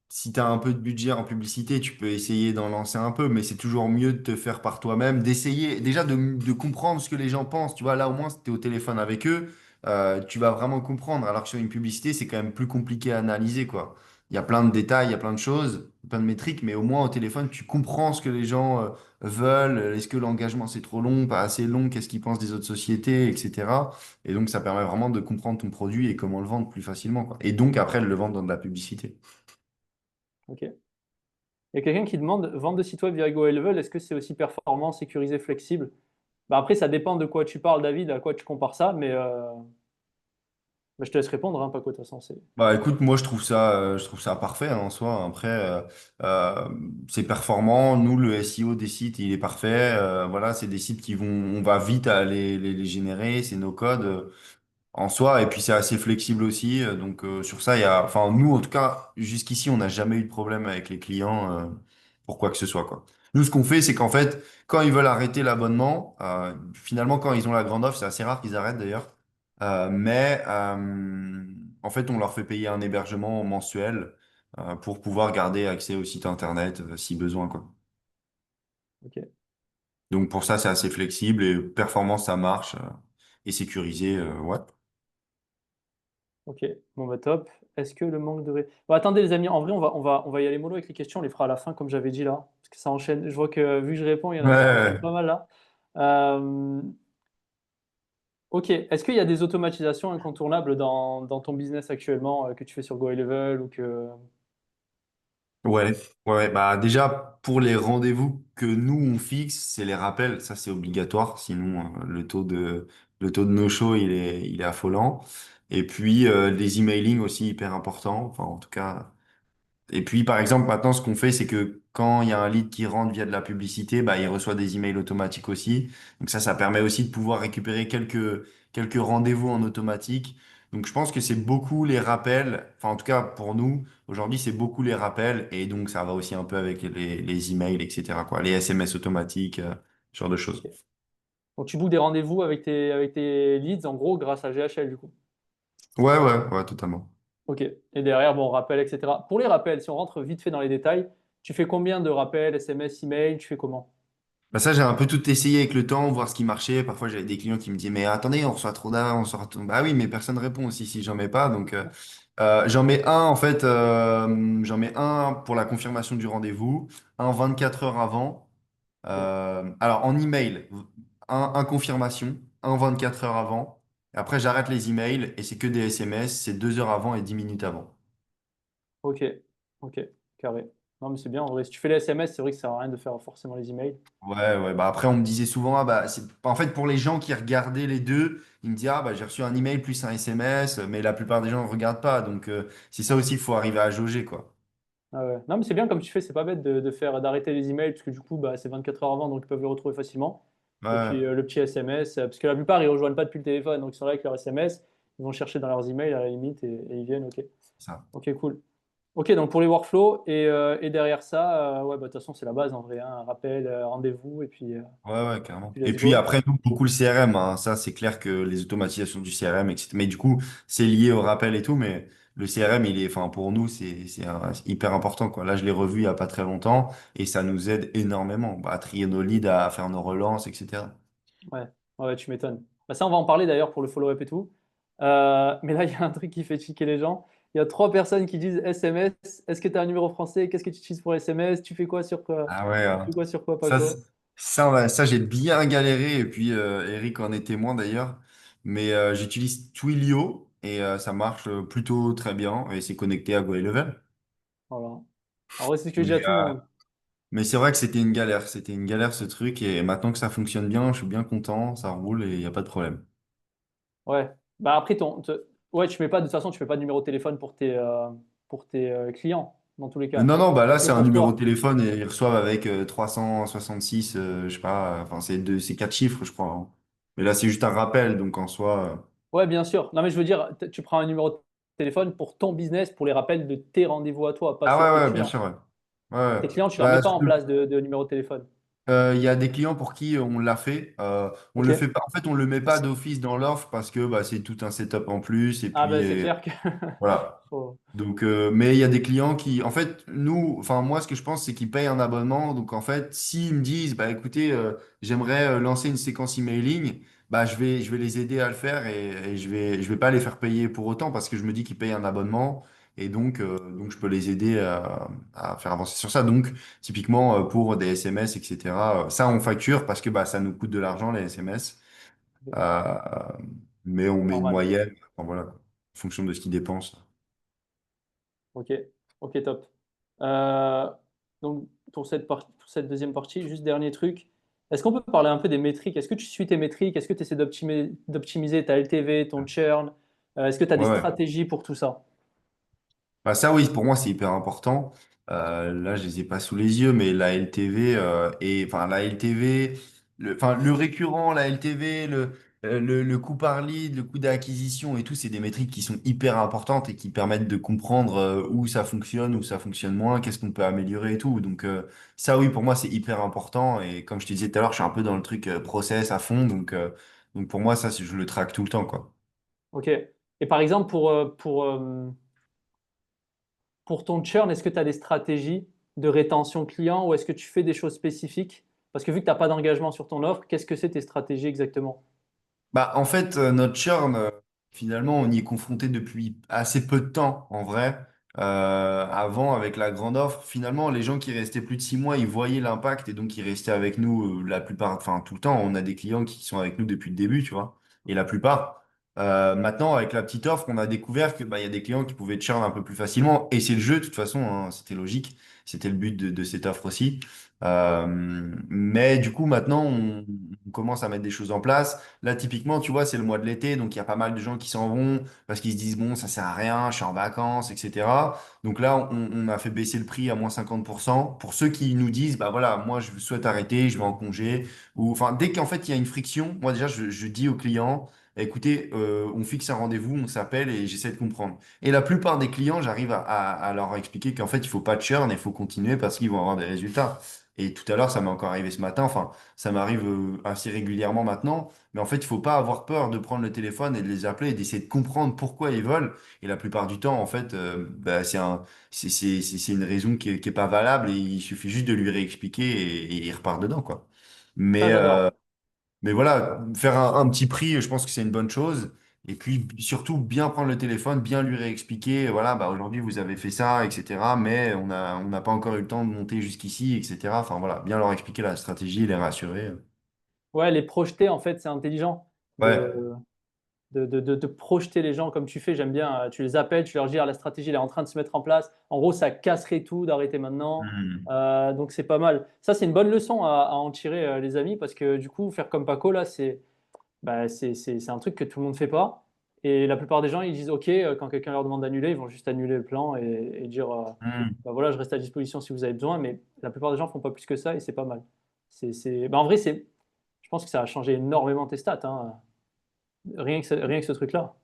si tu as un peu de budget en publicité, tu peux essayer d'en lancer un peu, mais c'est toujours mieux de te faire par toi-même, d'essayer déjà de comprendre ce que les gens pensent. Tu vois, là, au moins, si tu es au téléphone avec eux, tu vas vraiment comprendre. Alors que sur une publicité, c'est quand même plus compliqué à analyser, quoi. Il y a plein de détails, il y a plein de choses, plein de métriques, mais au moins au téléphone, tu comprends ce que les gens veulent. Est-ce que l'engagement c'est trop long, pas assez long, qu'est-ce qu'ils pensent des autres sociétés, etc. Et donc, ça permet vraiment de comprendre ton produit et comment le vendre plus facilement, quoi. Et donc, après, de le vendre dans de la publicité. Ok. Il y a quelqu'un qui demande, vente de site web via GoElevel, est-ce que c'est aussi performant, sécurisé, flexible? Bah après, ça dépend de quoi tu parles, David, à quoi tu compares ça, mais bah, je te laisse répondre, hein, Paco, de toute façon, c'est. Bah, écoute, moi, je trouve ça parfait hein, en soi. Après, euh, c'est performant. Nous, le SEO des sites, il est parfait. Voilà, c'est des sites on va vite à les générer. C'est nos codes. En soi, et puis c'est assez flexible aussi. Donc sur ça, enfin nous en tout cas, jusqu'ici, on n'a jamais eu de problème avec les clients pour quoi que ce soit, quoi. Nous, ce qu'on fait, c'est qu'en fait, quand ils veulent arrêter l'abonnement, finalement, quand ils ont la grande offre, c'est assez rare qu'ils arrêtent d'ailleurs. Mais en fait, on leur fait payer un hébergement mensuel pour pouvoir garder accès au site internet si besoin, quoi. Ok, Donc pour ça, c'est assez flexible et performance, ça marche et sécurisé, ouais. ok, bon bah top. Est-ce que le manque de. Bon, attendez les amis, en vrai, on va y aller mollo avec les questions, on les fera à la fin, comme j'avais dit là, parce que ça enchaîne. Je vois que vu que je réponds, ça enchaîne Ouais. pas mal là. Euh, ok, est-ce qu'il y a des automatisations incontournables dans ton business actuellement que tu fais sur GoElevel ou que. Ouais, ouais, bah déjà pour les rendez-vous que nous on fixe, c'est les rappels, ça c'est obligatoire, sinon le taux de no-show il est affolant. Et puis les emailing aussi hyper important, enfin en tout cas. Et puis, par exemple, maintenant, ce qu'on fait, c'est que quand il y a un lead qui rentre via de la publicité, bah, il reçoit des emails automatiques aussi. Donc ça permet aussi de pouvoir récupérer quelques rendez-vous en automatique. Donc, je pense que c'est beaucoup les rappels. Enfin, en tout cas, pour nous, aujourd'hui, c'est beaucoup les rappels. Et donc, ça va aussi un peu avec les emails, etc., quoi. Les SMS automatiques, ce genre de choses. Ok. Donc tu boucles des rendez-vous avec tes leads, en gros, grâce à GHL, du coup. Ouais, ouais, ouais, totalement. Ok. Et derrière, bon, rappel, etc. Pour les rappels, si on rentre vite fait dans les détails, tu fais combien de rappels, SMS, email, tu fais comment? Bah ça, j'ai un peu tout essayé avec le temps, voir ce qui marchait. Parfois, j'avais des clients qui me disaient, mais attendez, on reçoit trop d'argent, on reçoit trop. Bah oui, mais personne répond aussi si j'en mets pas. Donc, j'en mets un, en fait, j'en mets un pour la confirmation du rendez-vous, un 24 heures avant. Ok. Alors, en email, un confirmation, un 24 heures avant. Après, j'arrête les emails et c'est que des SMS, c'est 2 heures avant et 10 minutes avant. Ok. Ok. Carré. Non, mais c'est bien. En vrai, si tu fais les SMS, c'est vrai que ça sert à rien de faire forcément les emails. Ouais, ouais, bah après on me disait souvent, ah bah c'est en fait pour les gens qui regardaient les deux, ils me disaient, ah bah j'ai reçu un email plus un SMS, mais la plupart des gens ne regardent pas, donc c'est ça aussi, il faut arriver à jauger, quoi. Ah ouais. Non, mais c'est bien comme tu fais, c'est pas bête de faire d'arrêter les emails, parce que du coup, bah, c'est 24 heures avant, donc ils peuvent les retrouver facilement. Et puis Ouais, le petit SMS, parce que la plupart, ils rejoignent pas depuis le téléphone, donc ils sont là avec leur SMS, ils vont chercher dans leurs emails à la limite et ils viennent, ok. ça. Ok, cool. Ok, donc pour les workflows, et derrière ça, ouais, bah, de toute façon, c'est la base en vrai, hein, un rappel, rendez-vous, Ouais, ouais, carrément. puis Et let's puis go. après, nous, beaucoup le CRM, hein, ça c'est clair que les automatisations du CRM, etc. Mais du coup, c'est lié au rappel et tout, mais le CRM, enfin pour nous, c'est hyper important, quoi. Là, je l'ai revu il y a pas très longtemps et ça nous aide énormément, bah, à trier nos leads, à faire nos relances, etc. Ouais, ouais, tu m'étonnes. Bah, ça, on va en parler d'ailleurs pour le follow-up et tout. Mais là, il y a un truc qui fait tiquer les gens. Il y a trois personnes qui disent SMS. Est-ce que tu as un numéro français? Qu'est-ce que tu utilises pour SMS? Tu fais quoi sur quoi? Ah ouais, Tu fais quoi sur quoi, pas ça, quoi? ça j'ai bien galéré, et puis Eric en est témoin d'ailleurs. Mais j'utilise Twilio et ça marche plutôt très bien et c'est connecté à GoElevel. Voilà. En vrai, c'est ce que je dis Mais, à tout le monde. mais c'est vrai que c'était une galère ce truc et maintenant que ça fonctionne bien, je suis bien content, ça roule et il n'y a pas de problème. Ouais. Bah après, ouais, tu mets pas, de toute façon, tu fais pas de numéro de téléphone pour tes clients, dans tous les cas. Non, non, bah là Que c'est un pour numéro de toi. téléphone et ils reçoivent avec 366, je sais pas, enfin c'est 4 chiffres je crois, hein. Mais là c'est juste un rappel, donc en soi. Ouais, bien sûr. Non, mais je veux dire, tu prends un numéro de téléphone pour ton business, pour les rappels de tes rendez-vous à toi, pas Ah sur tes ouais, ouais, bien clients. sûr, ouais. Ouais, ouais. Tes clients, tu leur mets Bah, pas en place de numéro de téléphone. il y a des clients pour qui on l'a fait. On le fait Ok. pas. En fait, on le met pas d'office dans l'offre parce que bah, c'est tout un setup en plus. Et Ah puis ben c'est clair que voilà. faut- Donc, mais il y a des clients qui, en fait, nous, enfin moi, ce que je pense, c'est qu'ils payent un abonnement. Donc, en fait, s'ils me disent, bah écoutez, j'aimerais lancer une séquence emailing, bah je vais les aider à le faire et je vais pas les faire payer pour autant parce que je me dis qu'ils payent un abonnement et donc je peux les aider à faire avancer sur ça. Donc, typiquement pour des SMS, etc. Ça, on facture parce que bah ça nous coûte de l'argent les SMS. Euh, mais on met une normal. moyenne, enfin, voilà, en fonction de ce qu'ils dépensent. Ok, ok, top. Euh, donc pour cette deuxième partie, juste dernier truc. Est-ce qu'on peut parler un peu des métriques? Est-ce que tu suis tes métriques? Est-ce que tu essaies d'optimiser ta LTV, ton churn? Est-ce que tu as des Ouais, ouais. stratégies pour tout ça? Bah ça, oui, pour moi, c'est hyper important. Là, je les ai pas sous les yeux, mais la LTV enfin la LTV, le récurrent, la LTV, le coût par lead, le coût d'acquisition et tout, c'est des métriques qui sont hyper importantes et qui permettent de comprendre où ça fonctionne moins, qu'est-ce qu'on peut améliorer et tout. Donc ça, oui, pour moi, c'est hyper important. Et comme je te disais tout à l'heure, je suis un peu dans le truc process à fond, donc pour moi, ça, je le traque tout le temps, quoi. Ok. Et par exemple, pour ton churn, est-ce que tu as des stratégies de rétention client ou est-ce que tu fais des choses spécifiques? Parce que vu que tu n'as pas d'engagement sur ton offre, qu'est-ce que c'est tes stratégies exactement? Bah, en fait, notre churn, finalement, on y est confronté depuis assez peu de temps, en vrai. Avant, avec la grande offre, finalement, les gens qui restaient plus de 6 mois, ils voyaient l'impact et donc ils restaient avec nous la plupart, enfin tout le temps. On a des clients qui sont avec nous depuis le début, tu vois, et la plupart. Maintenant, avec la petite offre, on a découvert que bah, il y a des clients qui pouvaient churn un peu plus facilement. Et c'est le jeu, de toute façon, hein, c'était logique. C'était le but de cette offre aussi. Euh, mais du coup, maintenant, on commence à mettre des choses en place. Là, typiquement, tu vois, c'est le mois de l'été, donc il y a pas mal de gens qui s'en vont parce qu'ils se disent, bon, ça sert à rien, je suis en vacances, etc. Donc là, on a fait baisser le prix à moins 50% pour ceux qui nous disent, bah voilà, moi, je souhaite arrêter, je vais en congé. Ou, enfin, dès qu'en fait, il y a une friction, moi, déjà, je dis aux clients, écoutez, on fixe un rendez-vous, on s'appelle et j'essaie de comprendre. Et la plupart des clients, j'arrive à leur expliquer qu'en fait, il faut pas de churn, il faut continuer parce qu'ils vont avoir des résultats. Et tout à l'heure, ça m'est encore arrivé ce matin, enfin, ça m'arrive assez régulièrement maintenant, mais en fait, il faut pas avoir peur de prendre le téléphone et de les appeler et d'essayer de comprendre pourquoi ils veulent. Et la plupart du temps, en fait, bah, c'est une raison qui est pas valable et il suffit juste de lui réexpliquer et il repart dedans, quoi. Ah, Mais, j'adore. mais voilà, faire un petit prix, je pense que c'est une bonne chose. Et puis surtout, bien prendre le téléphone, bien lui réexpliquer, voilà, bah aujourd'hui vous avez fait ça, etc. Mais on n'a pas encore eu le temps de monter jusqu'ici, etc. Enfin voilà, bien leur expliquer la stratégie, les rassurer. Ouais, les projeter, en fait, c'est intelligent Ouais. de, de projeter les gens comme tu fais. J'aime bien. Tu les appelles, tu leur dis, ah, la stratégie, elle est en train de se mettre en place. En gros, ça casserait tout d'arrêter maintenant. Hmm. Donc, c'est pas mal. Ça, c'est une bonne leçon à en tirer, les amis, parce que du coup, faire comme Paco, là, c'est un truc que tout le monde fait pas. Et la plupart des gens, ils disent, OK, quand quelqu'un leur demande d'annuler, ils vont juste annuler le plan et dire, Hmm. bah voilà, je reste à disposition si vous avez besoin. Mais la plupart des gens font pas plus que ça et c'est pas mal. Bah, en vrai, je pense que ça a changé énormément tes stats, hein. Rien que ce truc-là.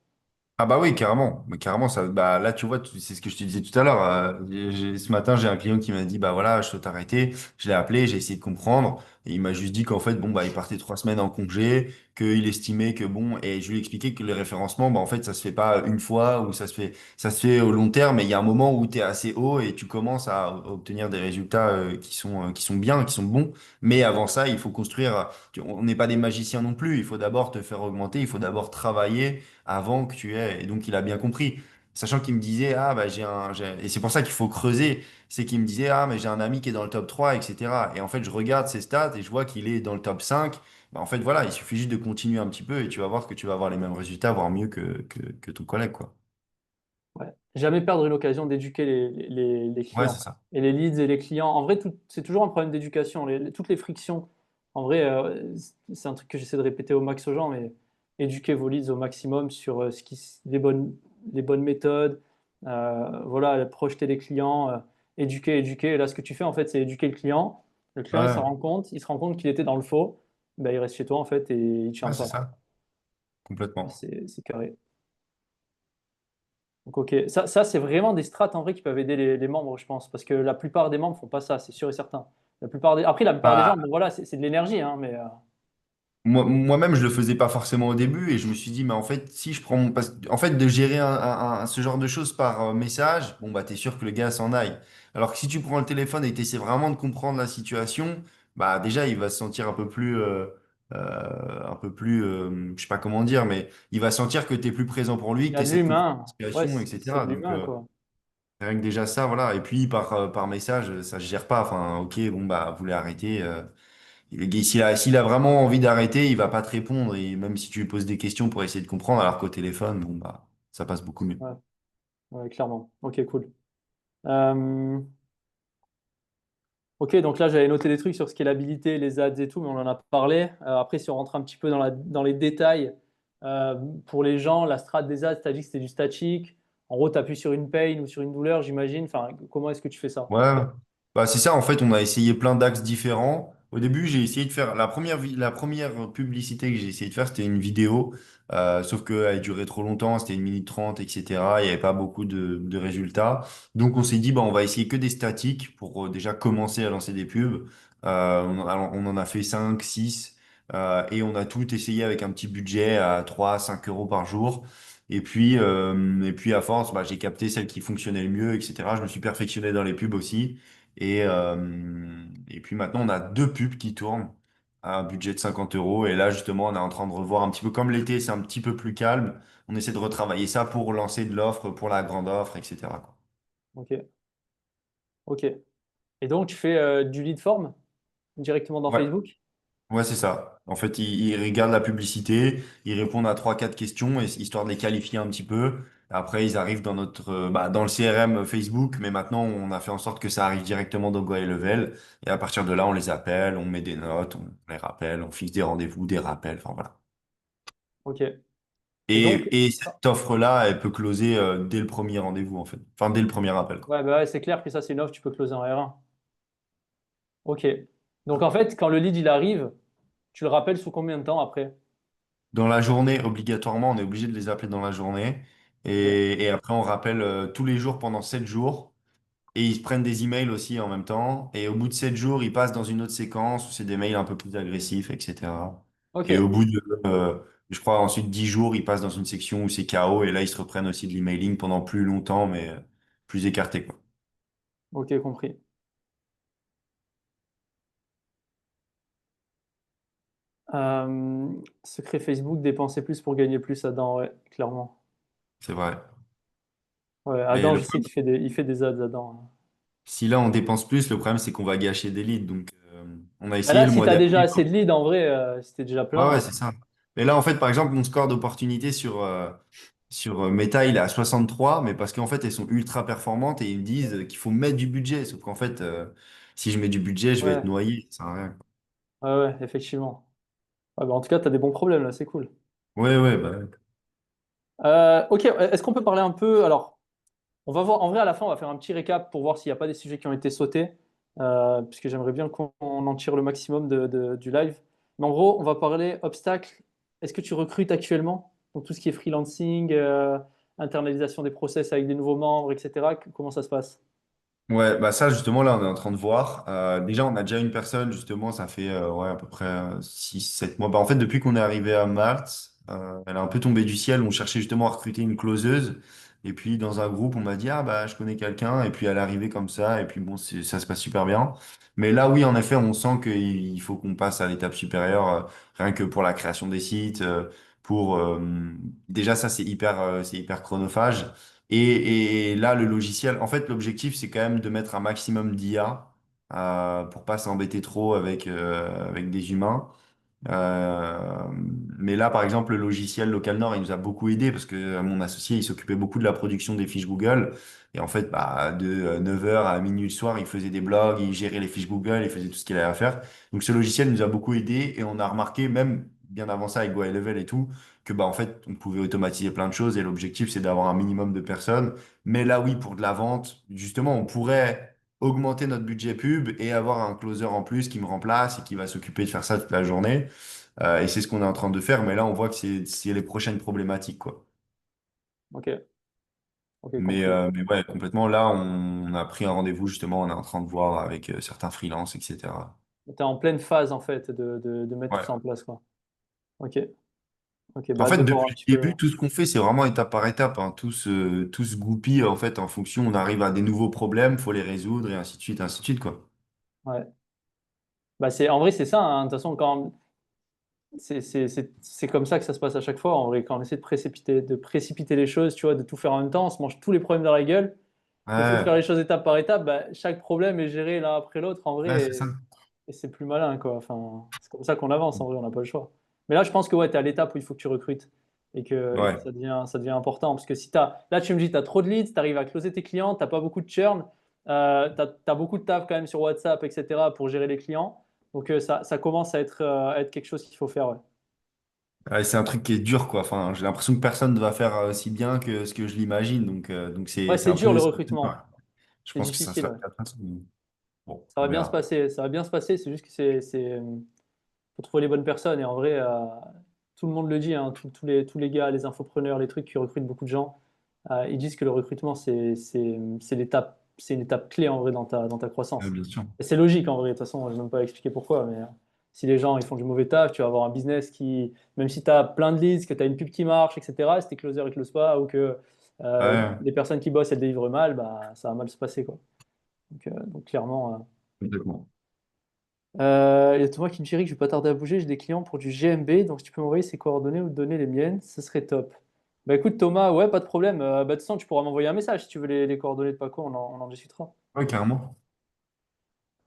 Ah bah oui, carrément. Mais carrément, ça, bah là, tu vois, c'est ce que je te disais tout à l'heure. Ce matin, j'ai un client qui m'a dit, bah voilà, je souhaite arrêter. Je l'ai appelé, j'ai essayé de comprendre. Et il m'a juste dit qu'en fait, bon, bah, il partait 3 semaines en congé, qu'il estimait que bon, et je lui ai expliqué que le référencement, bah, en fait, ça se fait pas une fois ou ça se fait au long terme. Mais il y a un moment où tu es assez haut et tu commences à obtenir des résultats qui sont bien, qui sont bons. Mais avant ça, il faut construire. On n'est pas des magiciens non plus. Il faut d'abord te faire augmenter. Il faut d'abord travailler avant que tu aies. Et donc, il a bien compris. Sachant qu'il me disait, ah, bah, et c'est pour ça qu'il faut creuser. C'est qu'il me disait, ah, mais j'ai un ami qui est dans le top 3 etc. Et en fait, je regarde ses stats et je vois qu'il est dans le top 5. Bah, en fait, voilà, il suffit juste de continuer un petit peu et tu vas voir que tu vas avoir les mêmes résultats, voire mieux que ton collègue, quoi. Ouais. Jamais perdre une occasion d'éduquer les Ouais, clients c'est ça. et les leads et les clients. En vrai, c'est toujours un problème d'éducation. Toutes les frictions, en vrai, c'est un truc que j'essaie de répéter au max aux gens, mais éduquez vos leads au maximum sur les bonnes méthodes, voilà, projeter les clients, éduquer, éduquer. Et là, ce que tu fais, en fait, c'est éduquer le client. Le client, Ouais, il se rend compte qu'il était dans le faux. Ben, il reste chez toi, en fait, et il ne ouais, churne c'est pas. ça. Complètement. C'est carré. Donc, ok, c'est vraiment des strates en vrai qui peuvent aider les membres, je pense, parce que la plupart des membres font pas ça, c'est sûr et certain. Après, la plupart des gens, Bah, bon voilà, c'est de l'énergie, hein, mais moi-même, je le faisais pas forcément au début et je me suis dit, mais en fait, si je prends en fait, de gérer ce genre de choses par message, bon, bah, t'es sûr que le gars s'en aille. Alors que si tu prends le téléphone et que t'essaies vraiment de comprendre la situation, bah, déjà, il va se sentir un peu plus, je sais pas comment dire, mais il va sentir que t'es plus présent pour lui, il y que a de t'essaies de comprendre l'humain. la Ouais, situation, c'est etc. de Donc, l'humain, quoi. rien que déjà ça, voilà. Et puis, par message, ça se gère pas. Enfin, ok, bon, bah, vous voulez arrêter. Le gars, s'il a vraiment envie d'arrêter, il va pas te répondre. Et même si tu lui poses des questions pour essayer de comprendre, alors qu'au téléphone, bon, bah, ça passe beaucoup mieux. Ouais, ouais, clairement. Ok, cool. Euh, ok, donc là, j'avais noté des trucs sur scalabilité, les ads et tout, mais on en a parlé. Après, si on rentre un petit peu dans les détails, euh, pour les gens, la strat des ads, tu as dit que c'était du statique. En gros, tu appuies sur une pain ou sur une douleur, j'imagine. Enfin, comment est-ce que tu fais ça? Ouais, bah, c'est ça, en fait, on a essayé plein d'axes différents. Au début, j'ai essayé de faire la première publicité que j'ai essayé de faire, c'était une vidéo, sauf qu'elle durait trop longtemps, c'était 1 minute 30, etc. Il n'y avait pas beaucoup de résultats. Donc, on s'est dit, bah, on va essayer que des statiques pour déjà commencer à lancer des pubs. On en a fait 5 6 et on a tout essayé avec un petit budget à 3 5 euros par jour. Et puis à force, bah, j'ai capté celle qui fonctionnait le mieux, etc. Je me suis perfectionné dans les pubs aussi. Et puis maintenant, on a 2 pubs qui tournent à un budget de 50 euros. Et là, justement, on est en train de revoir un petit peu comme l'été, c'est un petit peu plus calme. On essaie de retravailler ça pour lancer de l'offre, pour la grande offre, etc., quoi. Ok, ok. Et donc, tu fais du lead form directement dans Ouais. Facebook? Ouais, c'est ça. En fait, ils regardent la publicité, ils répondent à trois, quatre questions, histoire de les qualifier un petit peu. Après, ils arrivent dans dans le CRM Facebook, mais maintenant, on a fait en sorte que ça arrive directement dans Go High Level. Et à partir de là, on les appelle, on met des notes, on les rappelle, on fixe des rendez-vous, des rappels, enfin voilà. Ok. Et donc, Et cette offre-là, elle peut closer dès le premier rendez-vous, en fait. Enfin, dès le premier appel, quoi. ouais, bah ouais, c'est clair que ça, c'est une offre, tu peux closer en R1. Ok. Donc, en fait, quand le lead, il arrive, tu le rappelles sous combien de temps après? Dans la journée, obligatoirement, on est obligé de les appeler dans la journée. Ok. Et après, on rappelle tous les jours pendant 7 jours. Et ils se prennent des emails aussi en même temps. Et au bout de 7 jours, ils passent dans une autre séquence où c'est des mails un peu plus agressifs, etc. Et au Ok. bout de, je crois, ensuite 10 jours, ils passent dans une section où c'est KO. Et là, ils se reprennent aussi de l'emailing pendant plus longtemps, mais plus écarté, quoi. Ok, compris. Euh, secret Facebook, dépenser plus pour gagner plus, Adam, ouais, clairement. C'est vrai. Ouais, Mais Adam, je sais il fait des ads, Adam. si là, on dépense plus, le problème, c'est qu'on va gâcher des leads. Donc, on a Bah essayé là, le si mois tu as déjà dernier. assez de leads, en vrai, si t'es déjà Ouais, plein. ouais, c'est ça. Mais là, en fait, par exemple, mon score d'opportunité sur Meta, il est à 63, mais parce qu'en fait, elles sont ultra performantes et ils me disent qu'il faut mettre du budget. Sauf qu'en fait, si je mets du budget, je vais être Ouais, noyé. Ça sert à rien. ouais, ouais, effectivement. Ouais, bah, en tout cas, tu as des bons problèmes là, c'est cool. Ouais, ouais, bah, ouais. Ok, est-ce qu'on peut parler un peu? Alors, on va voir, en vrai, à la fin, on va faire un petit récap pour voir s'il n'y a pas des sujets qui ont été sautés, puisque j'aimerais bien qu'on en tire le maximum du live. Mais en gros, on va parler obstacles. Est-ce que tu recrutes actuellement? Donc, tout ce qui est freelancing, internalisation des process avec des nouveaux membres, etc. Comment ça se passe? Ouais, bah ça justement là on est en train de voir. Déjà on a déjà une personne justement, ça fait ouais, à peu près 6-7 mois. Bah, en fait depuis qu'on est arrivé à Malte, elle a un peu tombé du ciel. On cherchait justement à recruter une closeuse. Et puis dans un groupe on m'a dit ah bah je connais quelqu'un. Et puis elle est arrivée comme ça. Et puis bon ça se passe super bien. Mais là oui en effet on sent qu'il faut qu'on passe à l'étape supérieure, rien que pour la création des sites. Pour déjà ça c'est hyper chronophage. Et là, le logiciel, en fait, l'objectif, c'est quand même de mettre un maximum d'IA pour pas s'embêter trop avec des humains. Euh, mais là, par exemple, le logiciel Local Nord, il nous a beaucoup aidé parce que mon associé, il s'occupait beaucoup de la production des fiches Google. Et en fait, bah, de 9 heures à minuit le soir, il faisait des blogs, il gérait les fiches Google, il faisait tout ce qu'il avait à faire. Donc, ce logiciel nous a beaucoup aidé et on a remarqué, même bien avant ça avec Go High Level et tout, que bah, en fait, on pouvait automatiser plein de choses et l'objectif, c'est d'avoir un minimum de personnes. Mais là, oui, pour de la vente, justement, on pourrait augmenter notre budget pub et avoir un closer en plus qui me remplace et qui va s'occuper de faire ça toute la journée. Et c'est ce qu'on est en train de faire, mais là, on voit que c'est les prochaines problématiques, quoi. Ok, ok, compris. Mais ouais, complètement, là, on a pris un rendez-vous, justement, on est en train de voir avec certains freelances, etc. Tu es en pleine phase, en fait, de mettre tout Ouais. ça en place, quoi. Ok, ok, En bah, hâte fait, de voir un depuis petit le peu. début, tout ce qu'on fait, c'est vraiment étape par étape, hein. Tout se goupille, en fait, en fonction, on arrive à des nouveaux problèmes, faut les résoudre, et ainsi de suite, quoi. Ouais. Bah, en vrai, c'est ça, hein. De toute façon, c'est comme ça que ça se passe à chaque fois. En vrai, quand on essaie de précipiter les choses, tu vois, de tout faire en même temps, on se mange tous les problèmes dans la gueule. Il faut faire Ouais, les choses étape par étape. Bah, chaque problème est géré l'un après l'autre, en ouais, vrai, c'est ça. et c'est plus malin, quoi. Enfin, c'est comme ça qu'on avance, en vrai, on n'a pas le choix. Mais là, je pense que ouais, tu es à l'étape où il faut que tu recrutes et que Ouais. ça devient important. Parce que si là, tu me dis, tu as trop de leads, tu arrives à closer tes clients, tu n'as pas beaucoup de churn, tu as beaucoup de taf quand même sur WhatsApp, etc., pour gérer les clients. Donc, ça commence à être quelque chose qu'il faut faire, ouais. Ouais, c'est un truc qui est dur, quoi. Enfin, j'ai l'impression que personne ne va faire aussi bien que ce que je l'imagine, donc Ouais, c'est c'est un dur peu. le C'est un peu dur. recrutement. Je C'est pense que ça difficile, sera ouais. de toute façon. Bon, Ça on va bien se verra. passer, ça va bien se passer. C'est juste que faut trouver les bonnes personnes. Et en vrai, tout le monde le dit, hein, tous les gars, les infopreneurs, les trucs qui recrutent beaucoup de gens, ils disent que le recrutement, c'est une étape clé en vrai dans ta Ouais, croissance. bien sûr. Et c'est logique en vrai. De toute façon, je ne vais même pas expliquer pourquoi, mais si les gens ils font du mauvais taf, tu vas avoir un business qui, même si tu as plein de leads, que tu as une pub qui marche, etc., si tes closers ne closent pas ou que Ouais, les personnes qui bossent elles délivrent mal, bah, ça va mal se passer, quoi. Donc clairement. complètement. Il y a Thomas qui me dirait que je vais pas tarder à bouger, j'ai des clients pour du GMB, donc si tu peux m'envoyer ses coordonnées ou te donner les miennes, ce serait top. Bah écoute Thomas, ouais, pas de problème. Bah, de toute façon, tu pourras m'envoyer un message si tu veux les coordonnées de Paco, on en discutera. Ouais, carrément.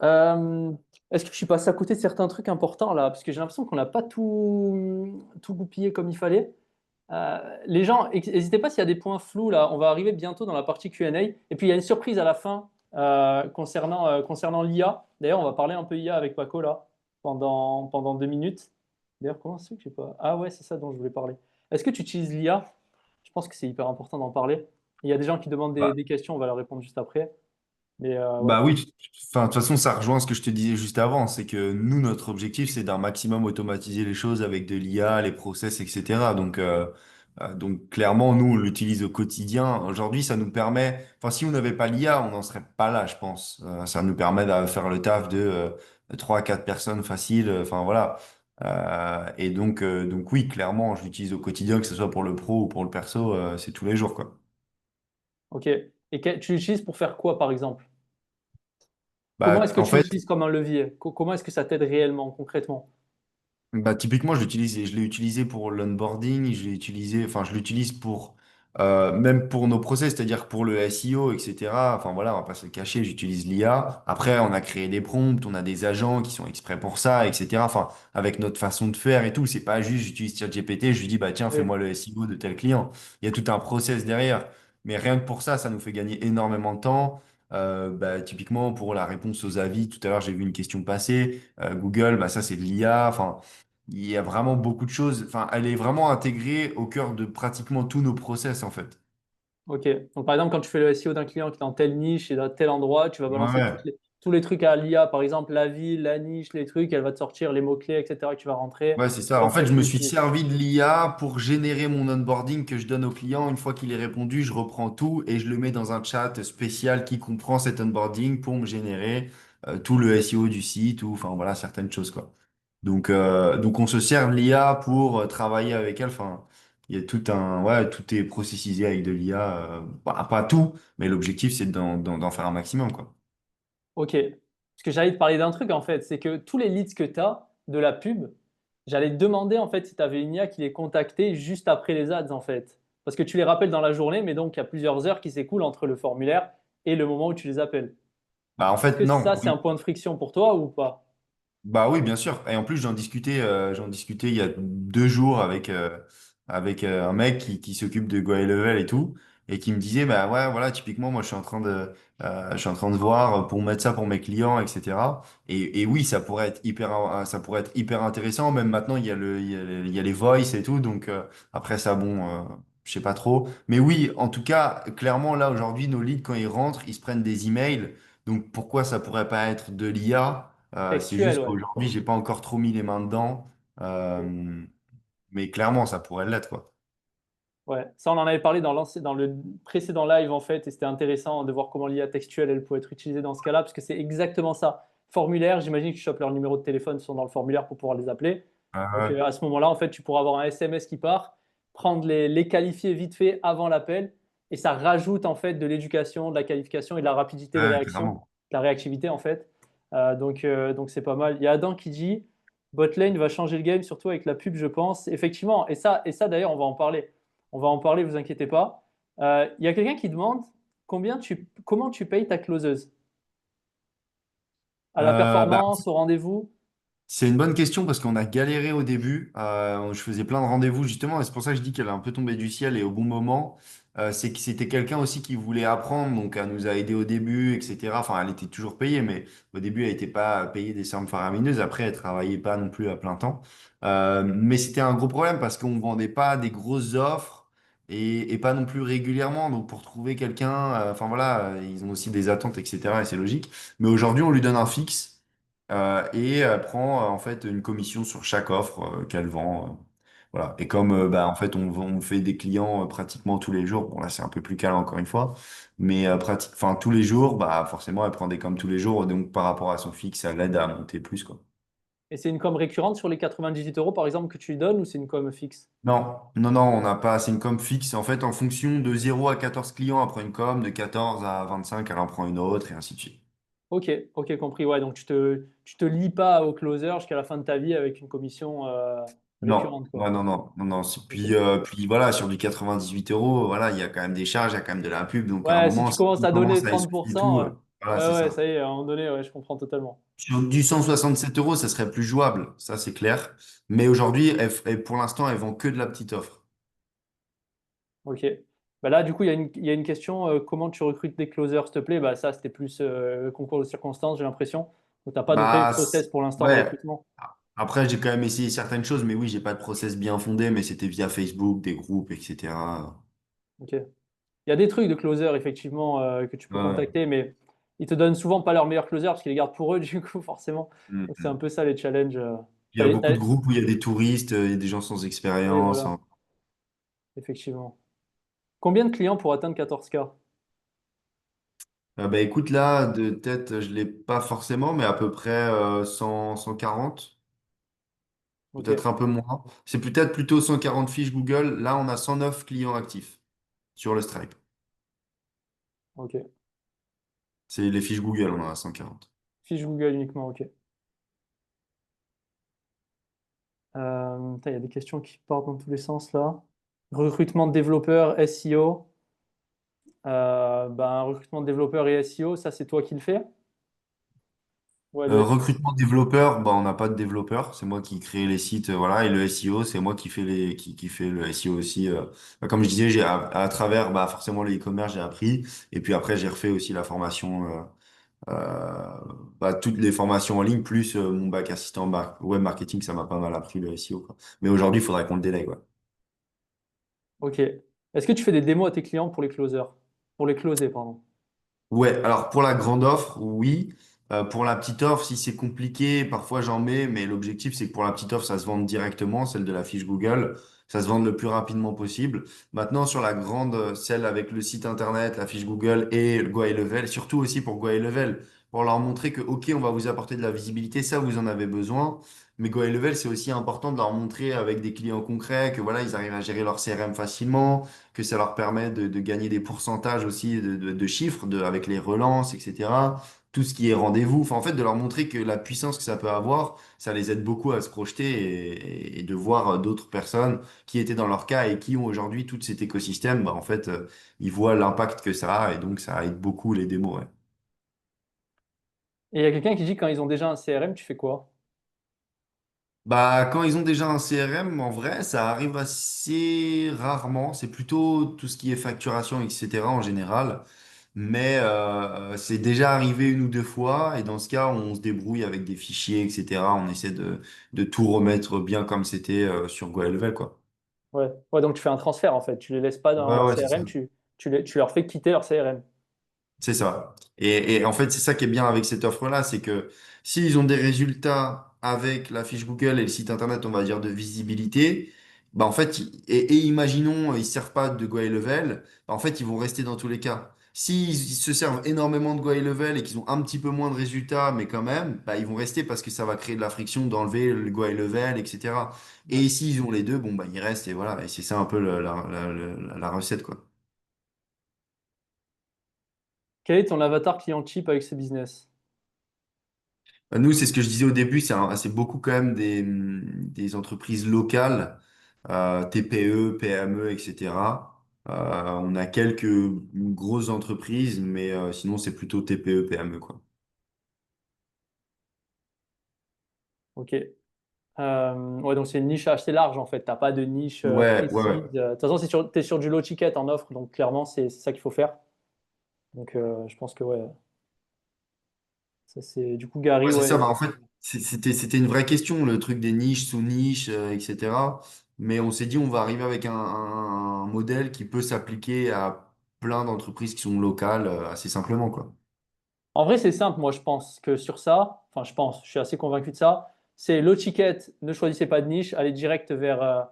Euh, Est-ce que je suis passé à côté de certains trucs importants là? Parce que j'ai l'impression qu'on n'a pas tout goupillé comme il fallait. Les gens, n'hésitez pas s'il y a des points flous là. On va arriver bientôt dans la partie Q&A. Et puis il y a une surprise à la fin concernant l'IA. D'ailleurs, on va parler un peu IA avec Paco là pendant 2 minutes. D'ailleurs, comment c'est que j'ai pas. Ah ouais, c'est ça dont je voulais parler. Est-ce que tu utilises l'IA? Je pense que c'est hyper important d'en parler. Il y a des gens qui demandent des questions, on va leur répondre juste après. Mais ouais. Bah oui, enfin, de toute façon, ça rejoint ce que je te disais juste avant, c'est que nous, notre objectif, c'est d'un maximum automatiser les choses avec de l'IA, les process, etc. Donc clairement, nous, on l'utilise au quotidien. Aujourd'hui, ça nous permet, enfin, si on n'avait pas l'IA, on n'en serait pas là, je pense. Ça nous permet de faire le taf de 3 à 4 personnes faciles, enfin voilà. Donc oui, clairement, je l'utilise au quotidien, que ce soit pour le pro ou pour le perso, c'est tous les jours, quoi. Ok. Et tu l'utilises pour faire quoi, par exemple? Comment Bah, est-ce que en tu fait, l'utilises comme un levier? Comment est-ce que ça t'aide réellement, concrètement? bah, typiquement, je l'ai utilisé pour l'onboarding, je l'utilise pour, même pour nos process, c'est-à-dire pour le SEO, etc. Enfin voilà, on va pas se le cacher, j'utilise l'IA. Après, on a créé des prompts, on a des agents qui sont exprès pour ça, etc. Enfin, avec notre façon de faire et tout, c'est pas juste j'utilise ChatGPT, je lui dis, bah tiens, Oui. fais-moi le SEO de tel client. Il y a tout un process derrière. Mais rien que pour ça, ça nous fait gagner énormément de temps. Bah, typiquement, pour la réponse aux avis, tout à l'heure, j'ai vu une question passer. Google, bah, ça, c'est de l'IA. Enfin, il y a vraiment beaucoup de choses. Enfin, elle est vraiment intégrée au cœur de pratiquement tous nos process, en fait. Ok. Donc, par exemple, quand tu fais le SEO d'un client qui est dans telle niche et dans tel endroit, tu vas Ouais, balancer ouais. tous les trucs à l'IA, par exemple, la ville, la niche, les trucs, elle va te sortir les mots-clés, etc., que tu vas rentrer. Ouais, c'est Et ça. En fait, après, je tu me suis l'utilises. servi de l'IA pour générer mon onboarding que je donne au client. Une fois qu'il est répondu, je reprends tout et je le mets dans un chat spécial qui comprend cet onboarding pour me générer tout le SEO du site ou enfin voilà certaines choses quoi. Donc on se sert de l'IA pour travailler avec elle. Enfin, il y a tout est processisé avec de l'IA. Pas tout, mais l'objectif c'est d'en faire un maximum quoi. Ok. Parce que j'allais te parler d'un truc, en fait, c'est que tous les leads que tu as de la pub, j'allais te demander, en fait, si tu avais une IA qui les contactait juste après les ads, en fait. Parce que tu les rappelles dans la journée, mais donc il y a plusieurs heures qui s'écoulent entre le formulaire et le moment où tu les appelles. Bah en Est-ce fait que non. ça, c'est un point de friction pour toi ou pas? Bah oui, bien sûr. Et en plus, j'en discutais il y a 2 jours avec un mec qui s'occupe de Go High Level et tout, et qui me disait, bah ouais, voilà, typiquement, moi, je suis en train de voir pour mettre ça pour mes clients, etc. Et oui, ça pourrait être hyper intéressant. Même maintenant, il y a les voice et tout, donc après ça, bon, je sais pas trop. Mais oui, en tout cas, clairement, là, aujourd'hui, nos leads, quand ils rentrent, ils se prennent des emails. Donc pourquoi ça pourrait pas être de l'IA? C'est Textuel, juste ouais. qu'aujourd'hui, j'ai pas encore trop mis les mains dedans. Ok. Euh, mais clairement, ça pourrait l'être, quoi. Ouais, ça on en avait parlé dans le précédent live en fait, et c'était intéressant de voir comment l'IA textuelle elle peut être utilisée dans ce cas-là, parce que c'est exactement ça. Formulaire, j'imagine que tu chopes leur numéro de téléphone, ils sont dans le formulaire pour pouvoir les appeler. Donc Ouais, à ce moment-là, en fait, tu pourras avoir un SMS qui part, prendre les qualifier vite fait avant l'appel, et ça rajoute en fait de l'éducation, de la qualification et de la rapidité de ouais, réaction, de carrément. la réactivité en fait. Donc c'est pas mal. Il y a Adam qui dit, Botlane va changer le game, surtout avec la pub, je pense. Effectivement, et ça d'ailleurs, on va en parler. On va en parler, vous inquiétez pas. Il y a quelqu'un qui demande comment tu payes ta closeuse? À la Bah, performance, au rendez-vous? c'est une bonne question parce qu'on a galéré au début. Je faisais plein de rendez-vous justement, et c'est pour ça que je dis qu'elle est un peu tombée du ciel et au bon moment. C'est que c'était quelqu'un aussi qui voulait apprendre, donc elle nous a aidé au début, etc. Enfin, elle était toujours payée, mais au début, elle n'était pas payée des sommes faramineuses. Après, elle travaillait pas non plus à plein temps. Mais c'était un gros problème parce qu'on vendait pas des grosses offres et pas non plus régulièrement. Donc pour trouver quelqu'un, enfin voilà, ils ont aussi des attentes, etc. Et c'est logique. Mais aujourd'hui, on lui donne un fixe et elle prend en fait une commission sur chaque offre qu'elle vend. Voilà. Et comme bah, en fait on fait des clients pratiquement tous les jours, bon là c'est un peu plus calme encore une fois, mais enfin tous les jours, bah forcément elle prend des coms tous les jours, donc par rapport à son fixe, ça l'aide à monter plus quoi. Et c'est une com récurrente sur les 98 € par exemple que tu lui donnes ou c'est une com fixe? Non, on n'a pas, c'est une com fixe. En fait, en fonction de 0 à 14 clients, elle prend une com, de 14 à 25, elle en prend une autre, et ainsi de suite. Ok, ok, compris. Ouais, donc tu te lis pas au closer jusqu'à la fin de ta vie avec une commission Non, récurrente, quoi. non. Ok. Puis voilà, sur du 98 euros, voilà, il y a quand même des charges, il y a quand même de la pub. Donc à un Ouais, si moment, tu si commences on à donner commence à essouffler 30%, tout. Voilà, Ouais, c'est ouais, ça. ça y est, à un moment donné, ouais, je comprends totalement. Sur du 167 euros, ça serait plus jouable, ça c'est clair. Mais aujourd'hui, pour l'instant, elles vendent que de la petite offre. Ok. Bah là, du coup, il y a une question, comment tu recrutes des closers, s'il te plaît? Bah ça, c'était plus concours de circonstances, j'ai l'impression. Donc, t'as pas de vrai Bah, process pour l'instant de ouais. recrutement. Après, j'ai quand même essayé certaines choses, mais oui, j'ai pas de process bien fondé, mais c'était via Facebook, des groupes, etc. Ok. Il y a des trucs de closer, effectivement, que tu peux Ouais. contacter, mais ils te donnent souvent pas leurs meilleurs closers parce qu'ils les gardent pour eux, du coup, forcément. Donc, c'est un Mhm. peu ça les challenges. Il y a beaucoup de groupes où il y a des touristes, il y a des gens sans Oui, expérience, voilà, hein. effectivement. Combien de clients pour atteindre 14K? Ah bah écoute, là, de tête, je l'ai pas forcément, mais à peu près 100, 140, Ok, peut-être un peu moins. C'est peut-être plutôt 140 fiches Google. Là, on a 109 clients actifs sur le Stripe. ok. C'est les fiches Google, on en a 140. Fiche Google uniquement, ok. Putain, il y a des questions qui partent dans tous les sens là. Recrutement de développeurs, SEO. Ben, recrutement de développeurs et SEO, ça c'est toi qui le fais? Ouais, le SEO. Recrutement développeur, bah, on n'a pas de développeur, c'est moi qui crée les sites, voilà, et le SEO, c'est moi qui fait le SEO aussi. Bah, comme je disais, à travers bah, forcément le e-commerce, j'ai appris, et puis après j'ai refait aussi la formation, bah, toutes les formations en ligne, plus mon bac assistant web marketing, ça m'a pas mal appris le SEO, quoi. Mais aujourd'hui, il faudrait qu'on le délègue, ouais. Ok. Est-ce que tu fais des démos à tes clients pour les closers? Pour les closer, pardon. Ouais, alors pour la grande offre, oui. Pour la petite offre, si c'est compliqué, parfois j'en mets, mais l'objectif c'est que pour la petite offre, ça se vende directement, celle de la fiche Google, ça se vende le plus rapidement possible. Maintenant, sur la grande, celle avec le site internet, la fiche Google et le Go High Level, surtout aussi pour Go High Level, pour leur montrer que, OK, on va vous apporter de la visibilité, ça vous en avez besoin, mais Go High Level, c'est aussi important de leur montrer avec des clients concrets que voilà, ils arrivent à gérer leur CRM facilement, que ça leur permet de gagner des pourcentages aussi de chiffres avec les relances, etc. Tout ce qui est rendez-vous. Enfin, en fait, de leur montrer que la puissance que ça peut avoir, ça les aide beaucoup à se projeter et de voir d'autres personnes qui étaient dans leur cas et qui ont aujourd'hui tout cet écosystème. Bah, en fait, ils voient l'impact que ça a et donc ça aide beaucoup les démos. Ouais. Et il y a quelqu'un qui dit que quand ils ont déjà un CRM, tu fais quoi? Bah, quand ils ont déjà un CRM, en vrai, ça arrive assez rarement. C'est plutôt tout ce qui est facturation, etc. en général. Mais c'est déjà arrivé une ou deux fois, et dans ce cas, on se débrouille avec des fichiers, etc. On essaie de tout remettre bien comme c'était sur GoLevel, quoi. Ouais. Ouais, donc tu fais un transfert en fait. Tu les laisses pas dans Ouais, leur ouais, c'est ça. CRM, tu leur fais quitter leur CRM. C'est ça. Et en fait, c'est ça qui est bien avec cette offre-là, c'est que s'ils ont des résultats avec la fiche Google et le site Internet, on va dire, de visibilité, bah en fait, et imaginons, ils ne servent pas de Go High Level, bah en fait, ils vont rester dans tous les cas. S'ils se servent énormément de Go High Level et qu'ils ont un petit peu moins de résultats, mais quand même, bah, ils vont rester parce que ça va créer de la friction d'enlever le Go High Level, etc. Ouais. Et s'ils ont les deux, bon, bah, ils restent et voilà. Et c'est ça un peu la recette, quoi. Quel est ton avatar client type avec ce business? Nous, c'est ce que je disais au début, c'est beaucoup quand même des entreprises locales, TPE, PME, etc. On a quelques grosses entreprises, mais sinon, c'est plutôt TPE, PME, quoi. Ok. Ouais, donc c'est une niche assez large en fait. T'as pas de niche Ouais, ouais, ouais. précise. De toute façon, t'es sur du low ticket en offre, donc clairement, c'est ça qu'il faut faire. Donc je pense que ouais, ça c'est du coup Gary, Ouais, c'est ça. ouais. Bah, en fait, c'était une vraie question, le truc des niches, sous-niches, etc. Mais on s'est dit, on va arriver avec un modèle qui peut s'appliquer à plein d'entreprises qui sont locales, assez simplement, quoi. En vrai, c'est simple, moi je pense que sur ça, enfin je pense, je suis assez convaincu de ça, c'est low ticket, ne choisissez pas de niche, allez direct vers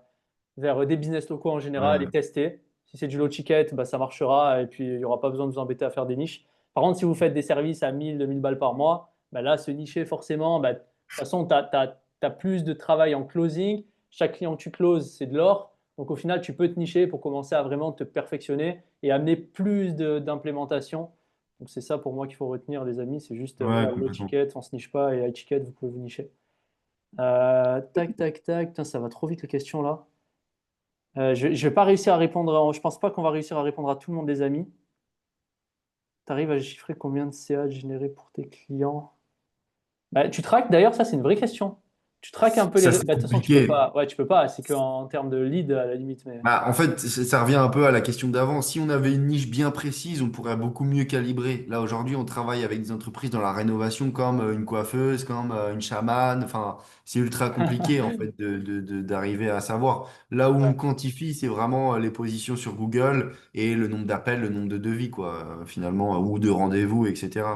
des business locaux en général et Ouais, tester. Si c'est du low ticket, bah, ça marchera et puis il n'y aura pas besoin de vous embêter à faire des niches. Par contre, si vous faites des services à 1000, 2000 balles par mois, bah, là, se nicher forcément, bah, de toute façon, tu as plus de travail en closing. Chaque client que tu closes, c'est de l'or. Donc au final, tu peux te nicher pour commencer à vraiment te perfectionner et amener plus d'implémentation. Donc c'est ça pour moi qu'il faut retenir, les amis. C'est juste ouais, voilà, low complètement. ticket, on ne se niche pas et high ticket, vous pouvez vous nicher. Tac, tac, tac. Putain, ça va trop vite les questions là. Je vais pas réussir à répondre. Je pense pas qu'on va réussir à répondre à tout le monde, les amis. arrives à chiffrer combien de CA générés pour tes clients? Bah, tu traques, d'ailleurs, ça c'est une vraie question. Tu traques un peu les. Ça, c'est Bah, de toute façon, tu peux compliqué. pas. Ouais, tu peux pas, c'est qu'en termes de lead à la limite. Mais Bah, en fait, ça revient un peu à la question d'avant. Si on avait une niche bien précise, on pourrait beaucoup mieux calibrer. Là, aujourd'hui, on travaille avec des entreprises dans la rénovation comme une coiffeuse, comme une chamane. Enfin, c'est ultra compliqué, en fait, d'arriver à savoir. Là où on ouais. quantifie, c'est vraiment les positions sur Google et le nombre d'appels, le nombre de devis, quoi, finalement, ou de rendez-vous, etc.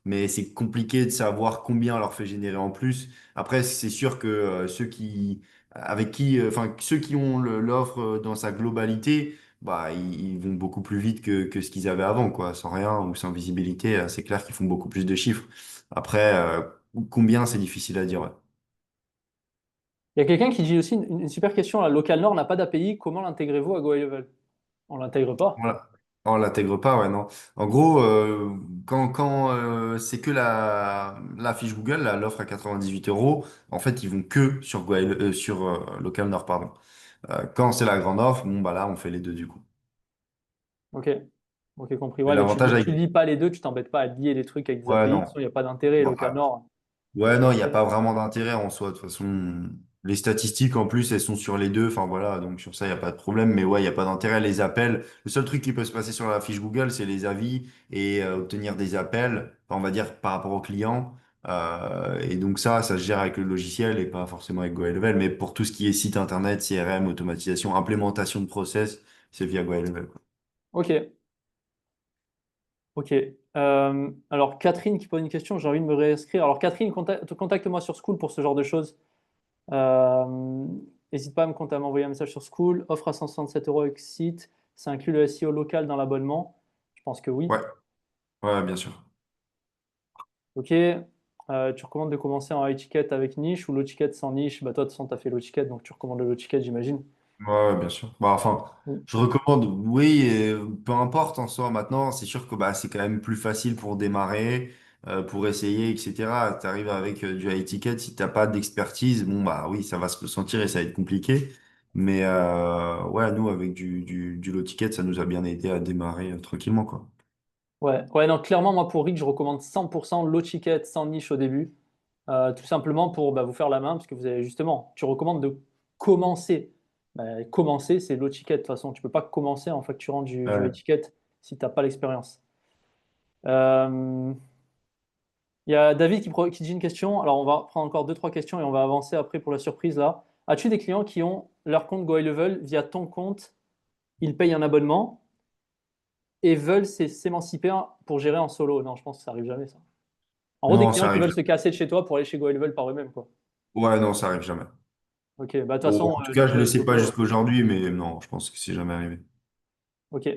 Mais c'est compliqué de savoir combien on leur fait générer en plus. Après, c'est sûr que ceux qui avec qui, enfin, ceux qui ont l'offre dans sa globalité, bah, ils vont beaucoup plus vite que ce qu'ils avaient avant, quoi, sans rien ou sans visibilité. C'est clair qu'ils font beaucoup plus de chiffres. Après, combien, c'est difficile à dire. Ouais. Il y a quelqu'un qui dit aussi une super question là. Local Nord n'a pas d'API, comment l'intégrez-vous à GoHighLevel? On l'intègre pas. Voilà. On l'intègre pas, ouais, non. En gros, quand c'est que la fiche Google, l'offre à 98 euros, en fait, ils vont que sur, sur Local Nord, pardon. Quand c'est la grande offre, bon, bah là, on fait les deux du coup. Ok, ok, compris. Mais Ouais, mais tu, l'avantage donc avec... tu lis pas les deux, tu t'embêtes pas à lier les trucs avec des Ouais, API. De toute non. façon, il n'y a pas d'intérêt. Bon, Local Nord, ouais, tu non, il n'y a l'intègres. pas vraiment d'intérêt en soi. De toute façon, les statistiques en plus, elles sont sur les deux. Enfin voilà, donc sur ça, il n'y a pas de problème. Mais ouais, il n'y a pas d'intérêt. Les appels, le seul truc qui peut se passer sur la fiche Google, c'est les avis et obtenir des appels, enfin, on va dire par rapport au client. Et donc ça se gère avec le logiciel et pas forcément avec GoHellovel. Mais pour tout ce qui est site internet, CRM, automatisation, implémentation de process, c'est via GoHellovel, quoi. Ok, ok. Alors, Catherine qui pose une question, j'ai envie de me réinscrire. Alors, Catherine, contacte-moi sur School pour ce genre de choses. Euh, N'hésite pas à m'envoyer un message sur School. Offre à 167 euros avec site. Ça inclut le SEO local dans l'abonnement. Je pense que oui. Ouais, ouais, bien sûr. Ok. Tu recommandes de commencer en high ticket avec niche ou low ticket sans niche? Bah, toi, de toute façon, tu as fait low ticket, donc tu recommandes le low ticket, j'imagine. Ouais, ouais, bien sûr. Bah, enfin, Mm. je recommande, oui, et peu importe en soi. Maintenant, c'est sûr que bah, c'est quand même plus facile pour démarrer, pour essayer, etc. Tu arrives avec du high ticket, si t'as pas d'expertise, bon, bah oui, ça va se sentir et ça va être compliqué. Mais ouais, nous, avec du low ticket, ça nous a bien aidé à démarrer tranquillement, quoi. Ouais, ouais, non, clairement, moi, pour Rick, je recommande 100% low ticket sans niche au début. Tout simplement pour bah, vous faire la main, parce que vous avez justement, tu recommandes de commencer. Bah, commencer, c'est low ticket de toute façon. Tu peux pas commencer en facturant du high Ouais. ticket si tu n'as pas l'expérience. Euh, Il y a David qui dit une question. Alors, on va prendre encore deux, trois questions et on va avancer après pour la surprise là. As-tu des clients qui ont leur compte GoHighLevel via ton compte? Ils payent un abonnement et veulent s'émanciper pour gérer en solo. Non, je pense que ça arrive jamais ça. En gros, des Non, clients ça qui arrive veulent se jamais. casser de chez toi pour aller chez GoHighLevel par eux-mêmes, quoi. Ouais, non, ça arrive jamais. Ok, bah de toute Bon, façon, en tout du cas, coup, je le avec sais pas Loco, jusqu'à aujourd'hui, mais non, je pense que c'est jamais arrivé. ok.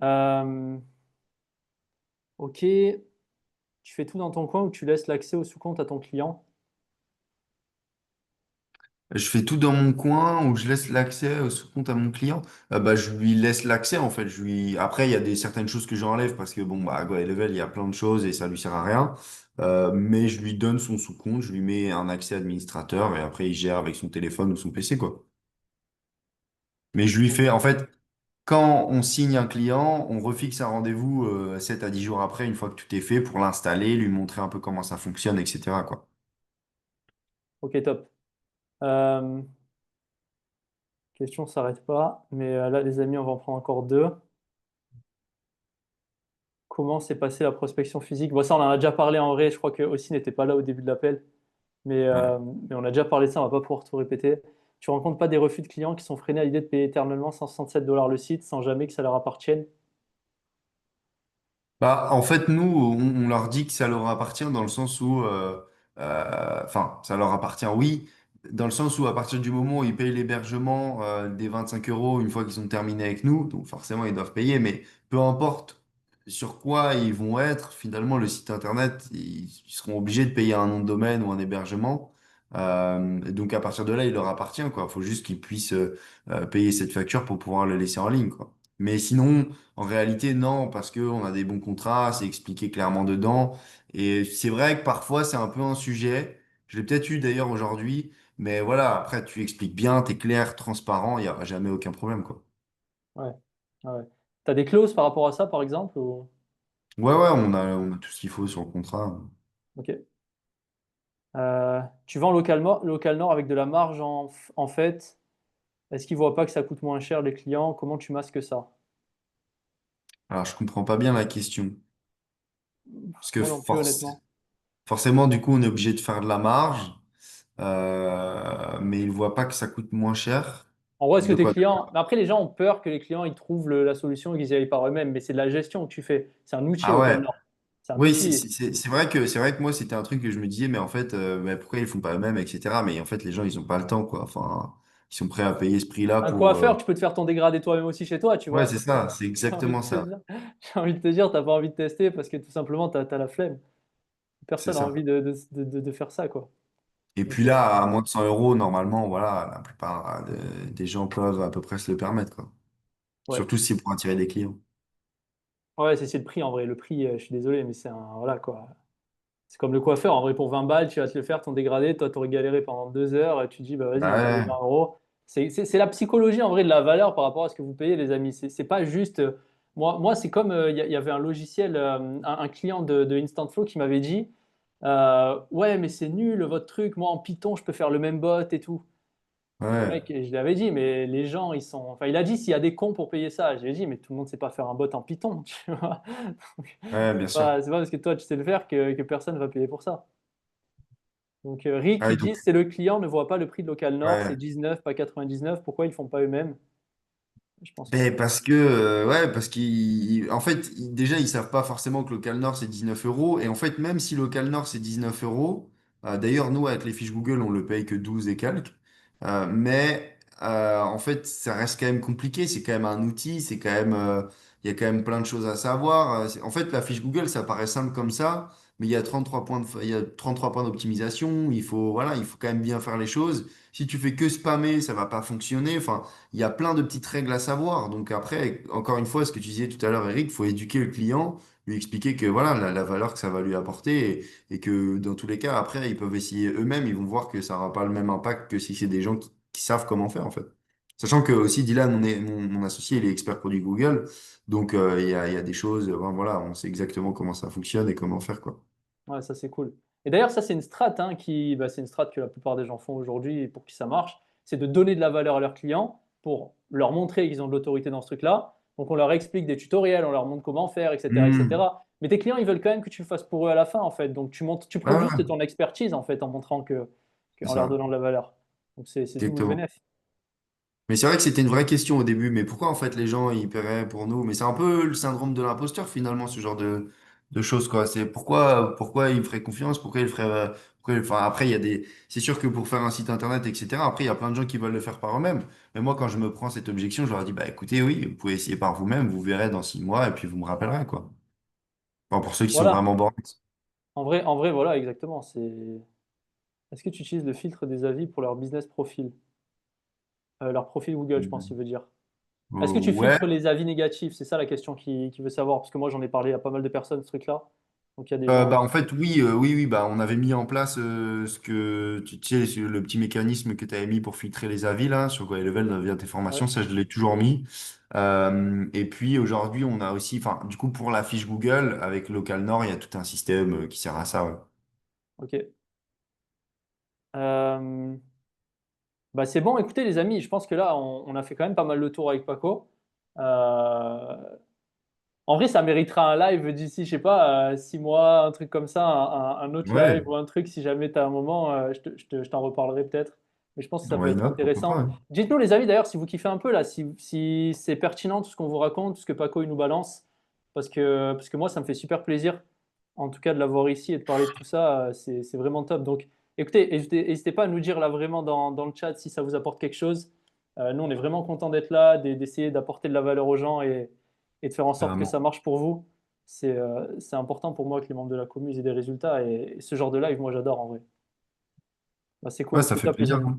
Euh, ok, tu fais tout dans ton coin ou tu laisses l'accès au sous-compte à ton client? Je fais tout dans mon coin ou je laisse l'accès au compte à mon client. Bah, je lui laisse l'accès en fait. Après, il y a certaines choses que j'enlève parce que bon, bah, à GoElevel, il y a plein de choses et ça lui sert à rien. Mais je lui donne son sous-compte, je lui mets un accès administrateur et après, il gère avec son téléphone ou son PC, quoi. Mais je lui fais, en fait, quand on signe un client, on refixe un rendez-vous 7 à 10 jours après, une fois que tout est fait, pour l'installer, lui montrer un peu comment ça fonctionne, etc., quoi. Ok, top. Euh, Question s'arrête pas, mais là, les amis, on va en prendre encore deux. Comment s'est passée la prospection physique? Bon, ça, on en a déjà parlé en vrai. Je crois que aussi n'était pas là au début de l'appel, Ouais. mais on a déjà parlé de ça. On va pas pouvoir tout répéter. Tu rencontres pas des refus de clients qui sont freinés à l'idée de payer éternellement 167 $ le site sans jamais que ça leur appartienne? Bah, en fait, nous, on leur dit que ça leur appartient dans le sens où, enfin, ça leur appartient, oui, dans le sens où à partir du moment où ils payent l'hébergement des 25 euros une fois qu'ils ont terminé avec nous, donc forcément ils doivent payer, mais peu importe sur quoi ils vont être, finalement, le site internet, ils seront obligés de payer un nom de domaine ou un hébergement. Et donc à partir de là, il leur appartient, quoi. Il faut juste qu'ils puissent payer cette facture pour pouvoir le laisser en ligne, quoi. Mais sinon, en réalité, non, parce qu'on a des bons contrats, c'est expliqué clairement dedans. Et c'est vrai que parfois, c'est un peu un sujet. Je l'ai peut-être eu d'ailleurs aujourd'hui, mais voilà, après, tu expliques bien, tu es clair, transparent, il n'y aura jamais aucun problème, quoi. Ouais. Ouais. T'as des clauses par rapport à ça, par exemple, ou... Ouais, ouais, on a tout ce qu'il faut sur le contrat. Ok. Tu vends local nord avec de la marge en fait. Est-ce qu'ils voient pas que ça coûte moins cher les clients? Comment tu masques ça? Alors, je comprends pas bien la question. Parce que Moi non plus, honnêtement. forcément, du coup, on est obligé de faire de la marge, mais ils voient pas que ça coûte moins cher. En gros, est-ce que De tes quoi? clients. Mais après, les gens ont peur que les clients ils trouvent la solution et qu'ils y aillent par eux-mêmes. Mais c'est de la gestion que tu fais. C'est un outil Ah local ouais. nord. C'est un Oui, outil. c'est vrai que moi, c'était un truc que je me disais, mais en fait, mais pourquoi ils font pas eux-mêmes, etc. Mais en fait, les gens, ils ont pas le temps, quoi. Enfin, ils sont prêts à payer ce prix-là Un pour. coiffeur, tu peux te faire ton dégradé toi-même aussi chez toi, tu Ouais, vois. c'est Donc, ça, c'est j'ai envie de exactement te ça. dire, j'ai envie de te dire, t'as pas envie de tester parce que tout simplement, t'as la flemme. C'est Personne n'a envie ça. de faire ça, quoi. Et puis Donc, là, à moins de 100 euros, normalement, voilà, la plupart des gens peuvent à peu près se le permettre, quoi. ouais. Surtout si c'est pour attirer des clients. Ouais, c'est le prix en vrai. Le prix, je suis désolé, mais c'est un. Voilà, quoi. C'est comme le coiffeur. En vrai, pour 20 balles, tu vas te le faire, ton dégradé. Toi, t'aurais galéré pendant 2 heures et tu te dis, bah vas-y, allez, Bah 20 euros. C'est la psychologie en vrai de la valeur par rapport à ce que vous payez, les amis. C'est pas juste. Moi c'est comme il y avait un logiciel, un client de Instant Flow qui m'avait dit ouais, mais c'est nul votre truc. Moi, en Python, je peux faire le même bot et tout. ouais, Le ouais, mec, je lui avais dit, mais les gens, ils sont. Enfin, il a dit s'il y a des cons pour payer ça. Je lui ai dit, mais tout le monde ne sait pas faire un bot en Python, tu vois. Donc, ouais, bien sûr. c'est pas parce que toi, tu sais le faire que personne va payer pour ça. Donc, Rick, Ah oui, il donc, dit, c'est le client ne voit pas le prix de Local Nord, c'est ouais. 19, pas 99. Pourquoi ils font pas eux-mêmes? Je pense que. Ben, parce qu'en fait, déjà, ils savent pas forcément que Local Nord, c'est 19 euros. Et en fait, même si Local Nord, c'est 19 euros, d'ailleurs, nous, avec les fiches Google, on le paye que 12 et quelques. En fait, ça reste quand même compliqué. C'est quand même un outil. Il y a quand même plein de choses à savoir. En fait, la fiche Google, ça paraît simple comme ça. Mais il y a 33 points il y a 33 points d'optimisation. Voilà, il faut quand même bien faire les choses. Si tu fais que spammer, ça va pas fonctionner. Enfin, il y a plein de petites règles à savoir. Donc après, encore une fois, ce que tu disais tout à l'heure, Eric, il faut éduquer le client, lui expliquer que voilà, la valeur que ça va lui apporter et que dans tous les cas, après, ils peuvent essayer eux-mêmes, ils vont voir que ça n'aura pas le même impact que si c'est des gens qui savent comment faire en fait. Sachant que aussi, Dylan, mon associé, il est expert produit Google. Donc il y a des choses, voilà, on sait exactement comment ça fonctionne et comment faire quoi. Ouais, ça c'est cool. Et d'ailleurs, ça c'est une strat c'est une strat que la plupart des gens font aujourd'hui et pour qui ça marche, c'est de donner de la valeur à leurs clients pour leur montrer qu'ils ont de l'autorité dans ce truc-là. Donc on leur explique des tutoriels, on leur montre comment faire, etc., Hmm. etc. Mais tes clients, ils veulent quand même que tu le fasses pour eux à la fin, en fait. Donc tu prouves Ah, juste ton expertise, en fait, en montrant c'est en leur ça, donnant de la valeur. Donc c'est double exactement. bénéf. Mais c'est vrai que c'était une vraie question au début, mais pourquoi en fait les gens ils paieraient pour nous? Mais c'est un peu le syndrome de l'imposteur finalement, ce genre de choses quoi. C'est pourquoi ils me feraient confiance, enfin après il y a c'est sûr que pour faire un site internet etc. Après il y a plein de gens qui veulent le faire par eux-mêmes. Mais moi quand je me prends cette objection, je leur dis bah écoutez oui, vous pouvez essayer par vous-même, vous verrez dans 6 mois et puis vous me rappellerez quoi. Enfin, pour ceux qui sont Voilà. vraiment bornés. En vrai, voilà, exactement. Est-ce que tu utilises le filtre des avis pour leur business profil? Leur profil Google, je pense qu'il veut dire. Est-ce que tu Ouais. filtres les avis négatifs? C'est ça la question qui veut savoir, parce que moi j'en ai parlé à pas mal de personnes, ce truc-là. Donc il y a des gens. Bah, en fait, oui, oui, bah, on avait mis en place ce que tu sais, le petit mécanisme que tu avais mis pour filtrer les avis là, sur quoi Level via tes Ouais, formations, ça je l'ai toujours mis. Et puis aujourd'hui, on a aussi, enfin, du coup, pour la fiche Google, avec Local Nord, il y a tout un système qui sert à ça. Ouais. ok. Euh, Bah c'est bon, écoutez les amis, je pense que là on a fait quand même pas mal le tour avec Paco. Euh, En vrai, ça méritera un live d'ici, je sais pas, 6 mois, un truc comme ça, un autre live Ouais, ou un truc. Si jamais tu as un moment, je t'en reparlerai peut-être. Mais je pense que ça peut why être not, pourquoi pas, intéressant. hein. Dites-nous, les amis, d'ailleurs, si vous kiffez un peu là, si c'est pertinent tout ce qu'on vous raconte, tout ce que Paco il nous balance, parce que moi, ça me fait super plaisir, en tout cas, de l'avoir ici et de parler de tout ça. C'est vraiment top. Donc, écoutez, n'hésitez pas à nous dire là vraiment dans le chat si ça vous apporte quelque chose. Nous, on est vraiment content d'être là, d'essayer d'apporter de la valeur aux gens et de faire en sorte que ça Carrément. marche pour vous. C'est important pour moi que les membres de la commune aient des résultats et ce genre de live, moi j'adore en vrai. Bah, c'est Ouais, cool, ça c'est fait top les plaisir, amis. hein.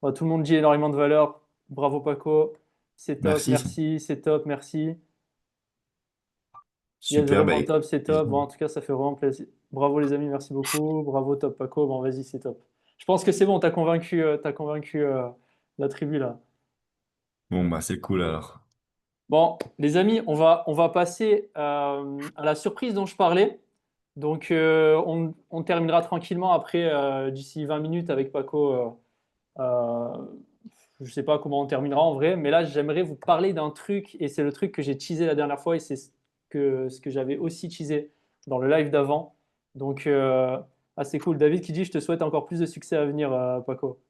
Bah, tout le monde dit énormément de valeur. Bravo Paco, c'est top, Merci, merci, c'est top, merci. Yes, super, bah vraiment écoute, top, c'est top. Bon, en tout cas, ça fait vraiment plaisir. Bravo les amis, merci beaucoup. Bravo top Paco. Bon, vas-y, c'est top. Je pense que c'est bon, t'as convaincu la tribu là. bon bah c'est cool alors. Bon, les amis, on va passer à la surprise dont je parlais. Donc, on terminera tranquillement après, d'ici 20 minutes avec Paco. Euh, je ne sais pas comment on terminera en vrai, mais là, j'aimerais vous parler d'un truc, et c'est le truc que j'ai teasé la dernière fois, et c'est ce que j'avais aussi teasé dans le live d'avant. Donc, c'est cool. David qui dit, je te souhaite encore plus de succès à venir, Paco.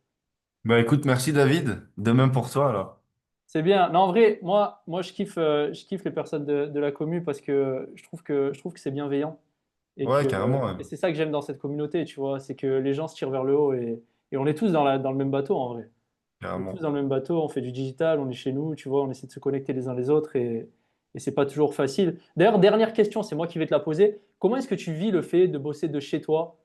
Bah écoute, merci David. De même pour toi alors. C'est bien. Non, en vrai, moi je kiffe les personnes de la commu parce que je trouve que c'est bienveillant et Ouais, que carrément, ouais. et c'est ça que j'aime dans cette communauté, tu vois, c'est que les gens se tirent vers le haut et on est tous dans le même bateau en vrai. On est tous Carrément. dans le même bateau, on fait du digital, on est chez nous, tu vois, on essaie de se connecter les uns les autres et c'est pas toujours facile. D'ailleurs, dernière question, c'est moi qui vais te la poser. Comment est-ce que tu vis le fait de bosser de chez toi?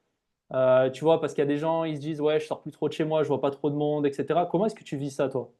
Tu vois, parce qu'il y a des gens, ils se disent, ouais, je sors plus trop de chez moi, je vois pas trop de monde, etc. Comment est-ce que tu vis ça, toi?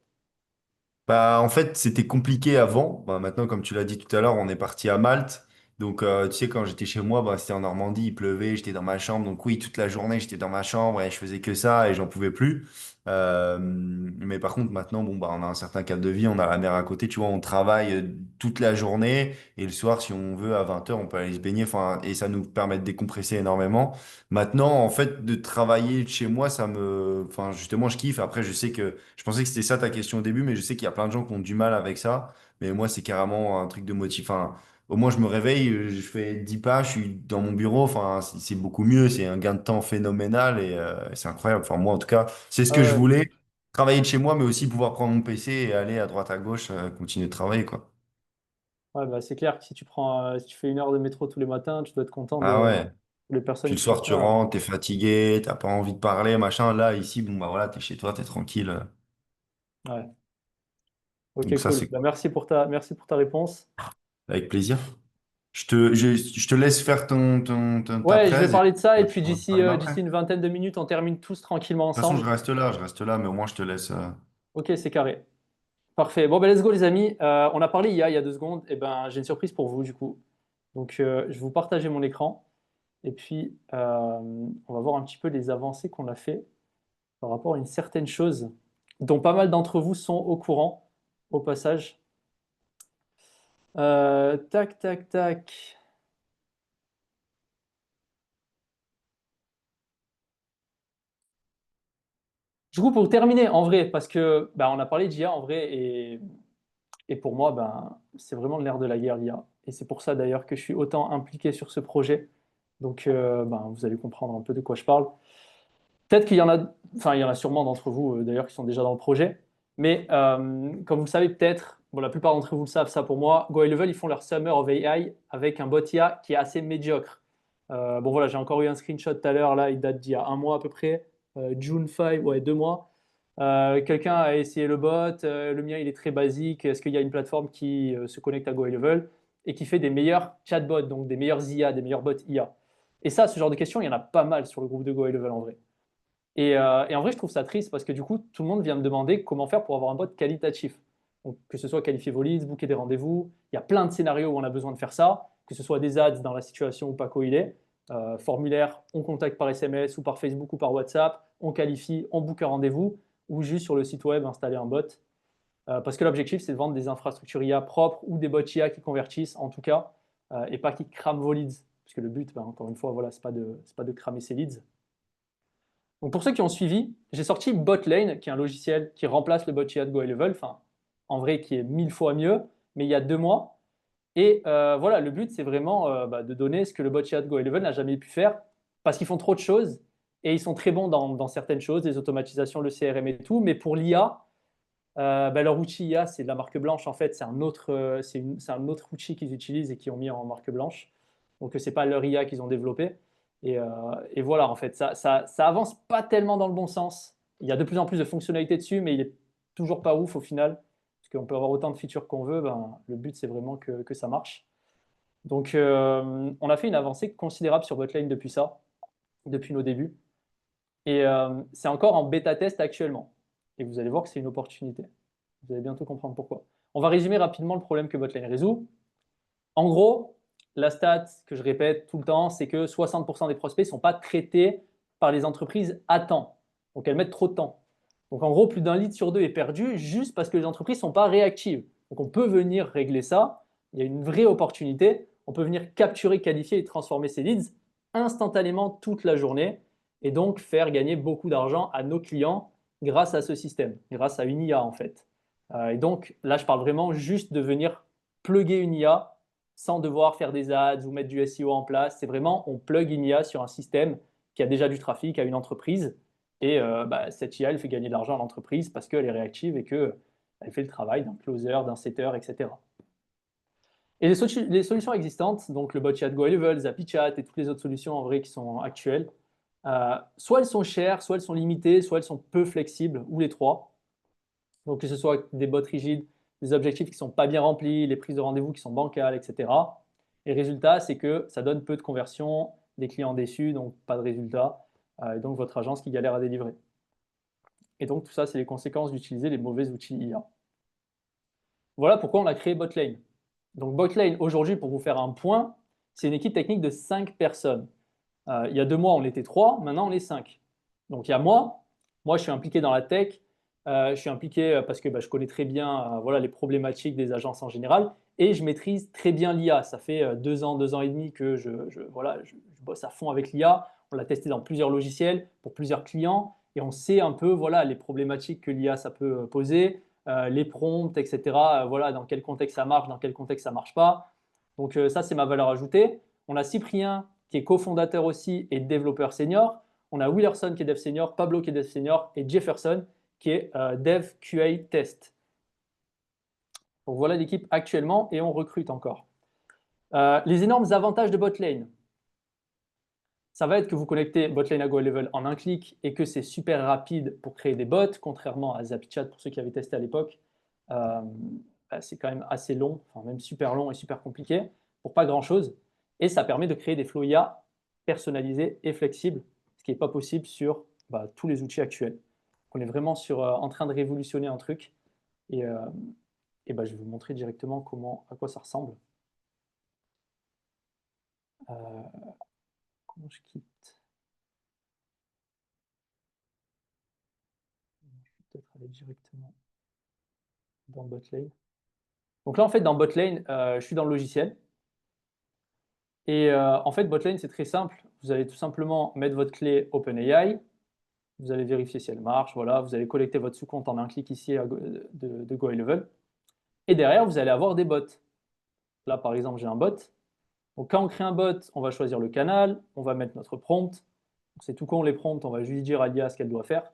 Bah, en fait, c'était compliqué avant. Bah, maintenant, comme tu l'as dit tout à l'heure, on est parti à Malte. Donc, tu sais, quand j'étais chez moi, bah, c'était en Normandie, il pleuvait, j'étais dans ma chambre. Donc, oui, toute la journée, j'étais dans ma chambre et je faisais que ça et j'en pouvais plus. Mais par contre, maintenant, bon, bah, on a un certain cadre de vie, on a la mer à côté. Tu vois, on travaille toute la journée et le soir, si on veut, à 20 heures, on peut aller se baigner. Enfin, et ça nous permet de décompresser énormément. Maintenant, en fait, de travailler de chez moi, enfin, justement, je kiffe. Après, je sais que, je pensais que c'était ça ta question au début, mais je sais qu'il y a plein de gens qui ont du mal avec ça. Mais moi, c'est carrément un truc de motif. Enfin, au moins, je me réveille, je fais 10 pas, je suis dans mon bureau. Enfin, c'est beaucoup mieux. C'est un gain de temps phénoménal et c'est incroyable. Enfin, moi, en tout cas, c'est ce Ah que je ouais. voulais. Travailler de chez moi, mais aussi pouvoir prendre mon PC et aller à droite à gauche, continuer de travailler, quoi. Ouais, bah, c'est clair que si tu fais 1 heure de métro tous les matins, tu dois être content Ah ouais. les personnes Puis le qui font soir, tu ça. rentres, t'es fatigué, t'as pas envie de parler, machin. Là, ici, bon, bah voilà, t'es chez toi, t'es tranquille. Ouais. Ok, Donc ça, cool. c'est Bah, merci pour ta réponse. avec plaisir. Je te laisse faire ta Ouais, je vais presse et parler de ça et je puis d'ici termine d'ici après. une vingtaine de minutes, on termine tous tranquillement De toute façon, ensemble. je reste là, mais au moins je te laisse. Ok, c'est carré. Parfait. Bon, ben let's go, les amis. On a parlé il y a 2 secondes. Et ben, j'ai une surprise pour vous, du coup. Donc, je vais vous partager mon écran. Et puis, on va voir un petit peu les avancées qu'on a fait par rapport à une certaine chose dont pas mal d'entre vous sont au courant, au passage. Tac, tac, tac. Du coup, pour terminer, en vrai, parce que bah, on a parlé d'IA en vrai, et pour moi, ben, c'est vraiment l'air de la guerre, l'IA. Et c'est pour ça d'ailleurs que je suis autant impliqué sur ce projet. Donc, ben, vous allez comprendre un peu de quoi je parle. Peut-être qu'il y en a, enfin, il y en a sûrement d'entre vous d'ailleurs qui sont déjà dans le projet. Mais comme vous le savez peut-être, bon, la plupart d'entre vous le savent, ça pour moi, Go High Level, ils font leur Summer of AI avec un bot IA qui est assez médiocre. Bon voilà, j'ai encore eu un screenshot tout à l'heure, là, il date d'il y a un mois à peu près, June 5, ouais, 2 mois. Quelqu'un a essayé le bot, le mien il est très basique. Est-ce qu'il y a une plateforme qui se connecte à Go High Level et qui fait des meilleurs chatbots, donc des meilleurs IA, des meilleurs bots IA? Et ça, ce genre de questions, il y en a pas mal sur le groupe de Go High Level en vrai. Et en vrai, je trouve ça triste parce que du coup, tout le monde vient me demander comment faire pour avoir un bot qualitatif. Donc, que ce soit qualifier vos leads, booker des rendez-vous, il y a plein de scénarios où on a besoin de faire ça, que ce soit des ads dans la situation où Paco il est, formulaire, on contacte par SMS ou par Facebook ou par WhatsApp, on qualifie, on book un rendez-vous, ou juste sur le site web installer un bot. Parce que l'objectif, c'est de vendre des infrastructures IA propres ou des bots IA qui convertissent en tout cas, et pas qui crament vos leads. Parce que le but, ben, encore une fois, voilà, c'est pas de cramer ses leads. Donc pour ceux qui ont suivi, j'ai sorti Botlane, qui est un logiciel qui remplace le bot IA de Go High Level, enfin en vrai qui est 1000 fois mieux, mais il y a 2 mois. Et voilà, le but c'est vraiment bah, de donner ce que le bot IA de Go High Level n'a jamais pu faire, parce qu'ils font trop de choses et ils sont très bons dans certaines choses, les automatisations, le CRM et tout, mais pour l'IA, bah, leur outil IA c'est de la marque blanche en fait, c'est un autre outil qu'ils utilisent et qu'ils ont mis en marque blanche. Donc c'est pas leur IA qu'ils ont développé. Et voilà, en fait, ça avance pas tellement dans le bon sens. Il y a de plus en plus de fonctionnalités dessus, mais il est toujours pas ouf au final. Parce qu'on peut avoir autant de features qu'on veut, ben, le but c'est vraiment que ça marche. Donc on a fait une avancée considérable sur Botlane depuis ça, depuis nos débuts. Et c'est encore en bêta test actuellement. Et vous allez voir que c'est une opportunité. Vous allez bientôt comprendre pourquoi. On va résumer rapidement le problème que Botlane résout. En gros, la stat que je répète tout le temps, c'est que 60% des prospects ne sont pas traités par les entreprises à temps. Donc elles mettent trop de temps. Donc en gros, plus d'un lead sur deux est perdu juste parce que les entreprises ne sont pas réactives. Donc on peut venir régler ça. Il y a une vraie opportunité. On peut venir capturer, qualifier et transformer ces leads instantanément toute la journée et donc faire gagner beaucoup d'argent à nos clients grâce à ce système, grâce à une IA en fait. Et donc là, je parle vraiment juste de venir plugger une IA sans devoir faire des ads ou mettre du SEO en place. C'est vraiment, on plug une IA sur un système qui a déjà du trafic à une entreprise. Et cette IA, elle fait gagner de l'argent à l'entreprise parce qu'elle est réactive et qu'elle fait le travail d'un closer, d'un setter, etc. Et les solutions existantes, donc le bot chat GoElevel, ZappyChat et toutes les autres solutions en vrai qui sont actuelles, soit elles sont chères, soit elles sont limitées, soit elles sont peu flexibles, ou les trois. Donc que ce soit des bots rigides, des objectifs qui ne sont pas bien remplis, les prises de rendez-vous qui sont bancales, etc. Et le résultat, c'est que ça donne peu de conversions, des clients déçus, donc pas de résultats, et donc votre agence qui galère à délivrer. Et donc tout ça, c'est les conséquences d'utiliser les mauvais outils IA. Voilà pourquoi on a créé Botlane. Donc Botlane, aujourd'hui, pour vous faire un point, c'est une équipe technique de 5 personnes. Il y a 2 mois, on était 3, maintenant on est 5. Donc il y a moi je suis impliqué dans la tech, je suis impliqué parce que je connais très bien voilà, les problématiques des agences en général et je maîtrise très bien l'IA. Ça fait 2 ans et demi que voilà, je bosse à fond avec l'IA. On l'a testé dans plusieurs logiciels pour plusieurs clients et on sait un peu voilà, les problématiques que l'IA ça peut poser, les prompts, etc. Voilà, dans quel contexte ça marche, dans quel contexte ça ne marche pas. Donc ça, c'est ma valeur ajoutée. On a Cyprien qui est cofondateur aussi et développeur senior. On a Willerson qui est dev senior, Pablo qui est dev senior et Jefferson qui est dev QA test. Donc voilà l'équipe actuellement et on recrute encore. Les énormes avantages de Botlane. Ça va être que vous connectez Botlane à GoLevel en un clic et que c'est super rapide pour créer des bots, contrairement à ZappyChat pour ceux qui avaient testé à l'époque. C'est quand même assez long, enfin même super long et super compliqué pour pas grand-chose. Et ça permet de créer des flows IA personnalisés et flexibles, ce qui n'est pas possible sur tous les outils actuels. On est vraiment en train de révolutionner un truc. Et, je vais vous montrer directement à quoi ça ressemble. Comment je quitte? Je vais peut-être aller directement dans Botlane. Donc là, en fait, dans Botlane, je suis dans le logiciel. Et en fait, Botlane, c'est très simple. Vous allez tout simplement mettre votre clé OpenAI. Vous allez vérifier si elle marche. Voilà, vous allez collecter votre sous-compte en un clic ici de GoElevel. Et derrière, vous allez avoir des bots. Là, par exemple, j'ai un bot. Donc, quand on crée un bot, on va choisir le canal. On va mettre notre prompt. C'est tout con les prompts. On va juste dire à l'IA ce qu'elle doit faire.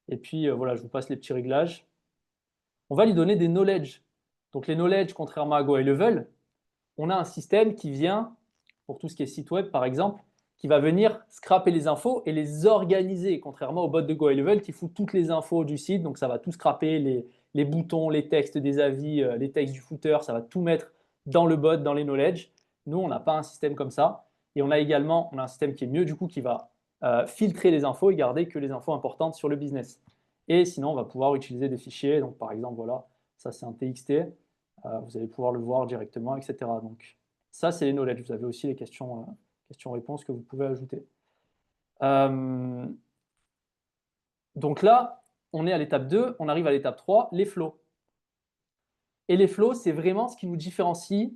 Et puis, voilà, je vous passe les petits réglages. On va lui donner des knowledge. Donc, les knowledge, contrairement à GoElevel, on a un système qui vient, pour tout ce qui est site web par exemple, qui va venir scraper les infos et les organiser, contrairement au bot de GoElevel qui fout toutes les infos du site. Donc ça va tout scraper, les boutons, les textes des avis, les textes du footer, ça va tout mettre dans le bot, dans les knowledge. Nous, on n'a pas un système comme ça. Et on a également un système qui est mieux, du coup, qui va filtrer les infos et garder que les infos importantes sur le business. Et sinon, on va pouvoir utiliser des fichiers. Donc par exemple, voilà, ça c'est un TXT. Vous allez pouvoir le voir directement, etc. Donc, ça, c'est les knowledge. Vous avez aussi les questions-réponses que vous pouvez ajouter. Donc là, on est à l'étape 2, on arrive à l'étape 3, les flows. Et les flows, c'est vraiment ce qui nous différencie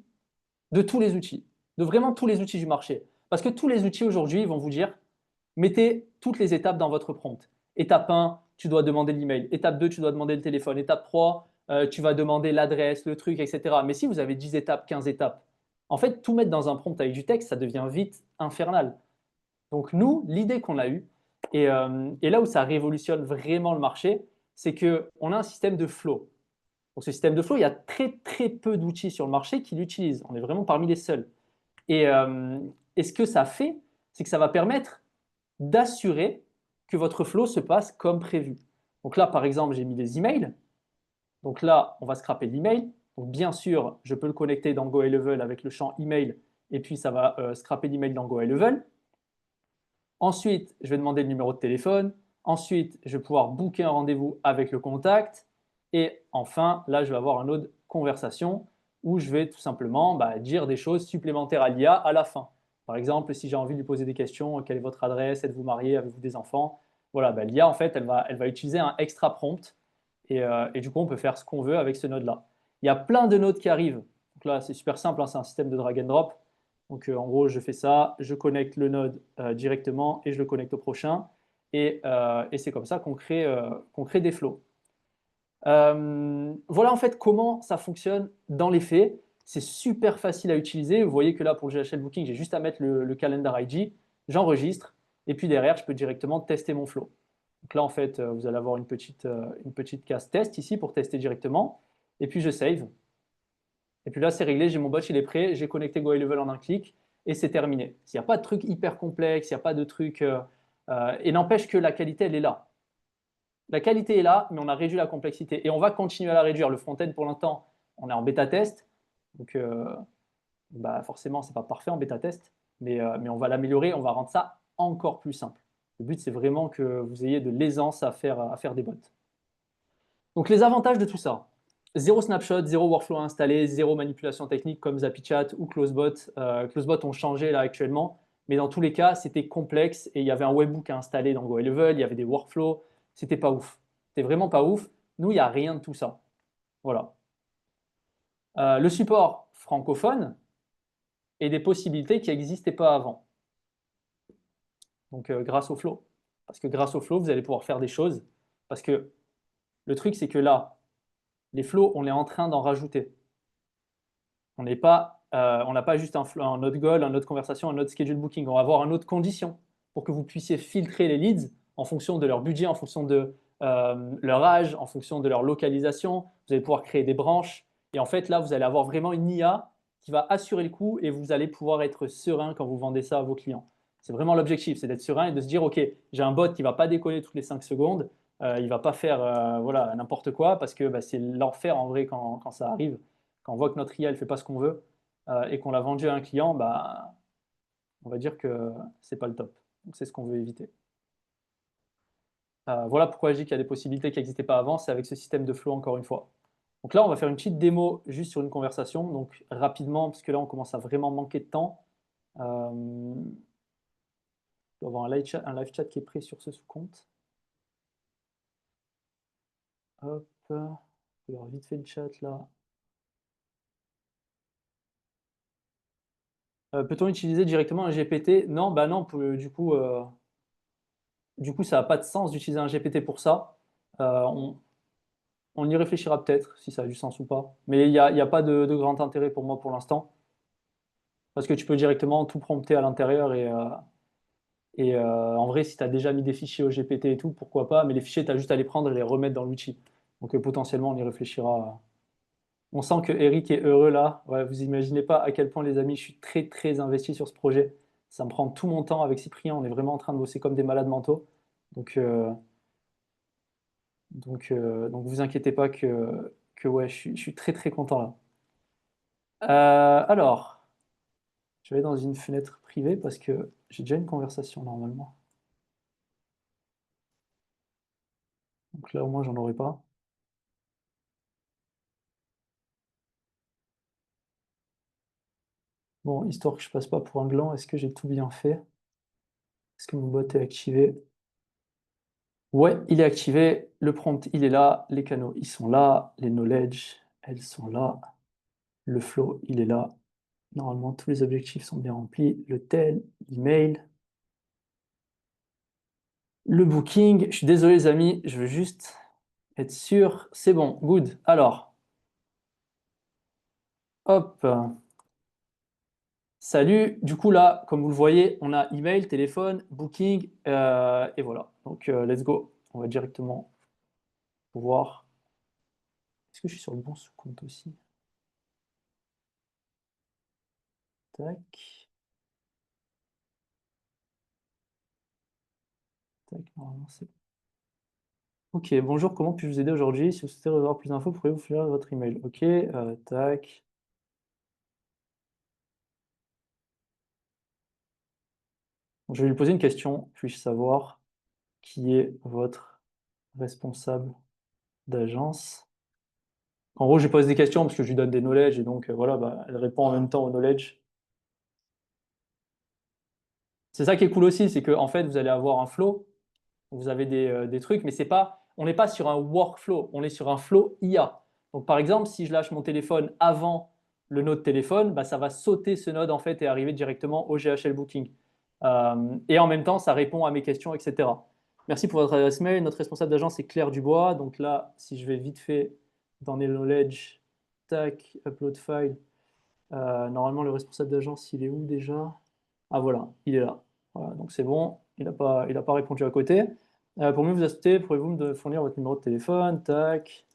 de tous les outils, de vraiment tous les outils du marché. Parce que tous les outils aujourd'hui vont vous dire, mettez toutes les étapes dans votre prompt. Étape 1, tu dois demander l'email. Étape 2, tu dois demander le téléphone. Étape 3, tu vas demander l'adresse, le truc, etc. Mais si vous avez 10 étapes, 15 étapes, en fait, tout mettre dans un prompt avec du texte, ça devient vite infernal. Donc nous, l'idée qu'on a eue, et là où ça révolutionne vraiment le marché, c'est qu'on a un système de flow. Donc ce système de flow, il y a très très peu d'outils sur le marché qui l'utilisent. On est vraiment parmi les seuls. Et ce que ça fait, c'est que ça va permettre d'assurer que votre flow se passe comme prévu. Donc là, par exemple, j'ai mis des emails. Donc là, on va scraper l'email. Donc bien sûr, je peux le connecter dans GoElevel avec le champ email et puis ça va scraper l'email dans GoElevel. Ensuite, je vais demander le numéro de téléphone. Ensuite, je vais pouvoir booker un rendez-vous avec le contact. Et enfin, là, je vais avoir une autre conversation où je vais tout simplement dire des choses supplémentaires à l'IA à la fin. Par exemple, si j'ai envie de lui poser des questions, quelle est votre adresse, êtes-vous marié, avez-vous des enfants? Voilà, l'IA, en fait, elle va utiliser un extra prompt et du coup, on peut faire ce qu'on veut avec ce node-là. Il y a plein de nodes qui arrivent. Donc là, c'est super simple, hein, c'est un système de drag and drop. Donc en gros, je fais ça, je connecte le node directement et je le connecte au prochain. Et c'est comme ça qu'on crée des flows. Voilà en fait comment ça fonctionne dans les faits. C'est super facile à utiliser. Vous voyez que là, pour le GHL Booking, j'ai juste à mettre le calendar IG, j'enregistre, et puis derrière, je peux directement tester mon flow. Donc là, en fait, vous allez avoir une petite case test ici pour tester directement. Et puis, je save. Et puis là, c'est réglé, j'ai mon bot, il est prêt, j'ai connecté GoHighLevel en un clic, et c'est terminé. Il n'y a pas de truc hyper complexe, il n'y a pas de truc... et n'empêche que la qualité, elle est là. La qualité est là, mais on a réduit la complexité. Et on va continuer à la réduire. Le front-end, pour l'instant, on est en bêta test. Donc, bah forcément, ce n'est pas parfait en bêta test. Mais on va l'améliorer, on va rendre ça encore plus simple. Le but, c'est vraiment que vous ayez de l'aisance à faire des bots. Donc, les avantages de tout ça. Zéro snapshot, zéro workflow à installer, zéro manipulation technique comme ZappyChat ou Closebot. Closebot ont changé là actuellement. Mais dans tous les cas, c'était complexe et il y avait un webhook à installer dans GoHighLevel, il y avait des workflows. C'était pas ouf. C'était vraiment pas ouf. Nous, il n'y a rien de tout ça. Voilà. Le support francophone et des possibilités qui n'existaient pas avant. Donc, grâce au flow. Parce que grâce au flow, vous allez pouvoir faire des choses. Parce que le truc, c'est que là, les flows, on est en train d'en rajouter. On n'a pas juste un autre goal, un autre conversation, un autre schedule booking. On va avoir un autre condition pour que vous puissiez filtrer les leads en fonction de leur budget, en fonction de leur âge, en fonction de leur localisation. Vous allez pouvoir créer des branches. Et en fait, là, vous allez avoir vraiment une IA qui va assurer le coup et vous allez pouvoir être serein quand vous vendez ça à vos clients. C'est vraiment l'objectif, c'est d'être serein et de se dire, OK, j'ai un bot qui ne va pas déconner toutes les 5 secondes, il ne va pas faire voilà, n'importe quoi parce que bah, c'est l'enfer en vrai quand ça arrive. Quand on voit que notre IA ne fait pas ce qu'on veut et qu'on l'a vendu à un client, bah, on va dire que ce n'est pas le top. Donc c'est ce qu'on veut éviter. Voilà pourquoi je dis qu'il y a des possibilités qui n'existaient pas avant, c'est avec ce système de flow encore une fois. Donc là, on va faire une petite démo juste sur une conversation, donc rapidement, parce que là, on commence à vraiment manquer de temps. Il doit y avoir un live chat qui est prêt sur ce sous-compte. Hop, je vais avoir vite fait le chat là. Peut-on utiliser directement un GPT? Non, bah non, du coup, ça n'a pas de sens d'utiliser un GPT pour ça. On, on y réfléchira peut-être si ça a du sens ou pas. Mais il y a pas de grand intérêt pour moi pour l'instant. Parce que tu peux directement tout prompter à l'intérieur et en vrai, si tu as déjà mis des fichiers au GPT et tout, pourquoi pas, mais les fichiers, tu as juste à les prendre et les remettre dans l'outil. Donc potentiellement, on y réfléchira. On sent que Eric est heureux là. Ouais, vous imaginez pas à quel point, les amis, je suis très très investi sur ce projet. Ça me prend tout mon temps avec Cyprien. On est vraiment en train de bosser comme des malades mentaux. Donc, donc vous inquiétez pas que ouais, je suis très très content là. Alors, je vais aller dans une fenêtre privée parce que j'ai déjà une conversation normalement. Donc là, au moins, j'en aurai pas. Bon, histoire que je passe pas pour un gland, est-ce que j'ai tout bien fait? Est-ce que mon bot est activé? Ouais, il est activé. Le prompt, il est là. Les canaux, ils sont là. Les knowledge, elles sont là. Le flow, il est là. Normalement, tous les objectifs sont bien remplis. Le tel, l'email, le booking. Je suis désolé, les amis, je veux juste être sûr. C'est bon, good. Alors, hop. Salut. Du coup, là, comme vous le voyez, on a email, téléphone, booking, et voilà. Donc, let's go. On va directement voir. Est-ce que je suis sur le bon sous-compte aussi? Tac. Tac, normalement, c'est... Ok, bonjour, comment puis-je vous aider aujourd'hui? Si vous souhaitez avoir plus d'infos, pourriez-vous faire votre email? Ok, tac. Donc, je vais lui poser une question. Puis-je savoir qui est votre responsable d'agence? En gros, je lui pose des questions parce que je lui donne des knowledge et donc voilà, bah, elle répond en même temps aux knowledge. C'est ça qui est cool aussi, c'est qu'en fait, vous allez avoir un flow, vous avez des trucs, mais c'est pas, on n'est pas sur un workflow, on est sur un flow IA. Donc, par exemple, si je lâche mon téléphone avant le node téléphone, bah, ça va sauter ce node en fait et arriver directement au GHL Booking. Et en même temps, ça répond à mes questions, etc. Merci pour votre adresse mail. Notre responsable d'agence est Claire Dubois. Donc là, si je vais vite fait dans les knowledge, tac, upload file. Normalement, le responsable d'agence, il est où déjà? Ah voilà, il est là. Voilà, donc c'est bon, il a pas répondu à côté. Pour mieux vous assister, pourriez-vous me fournir votre numéro de téléphone? Tac.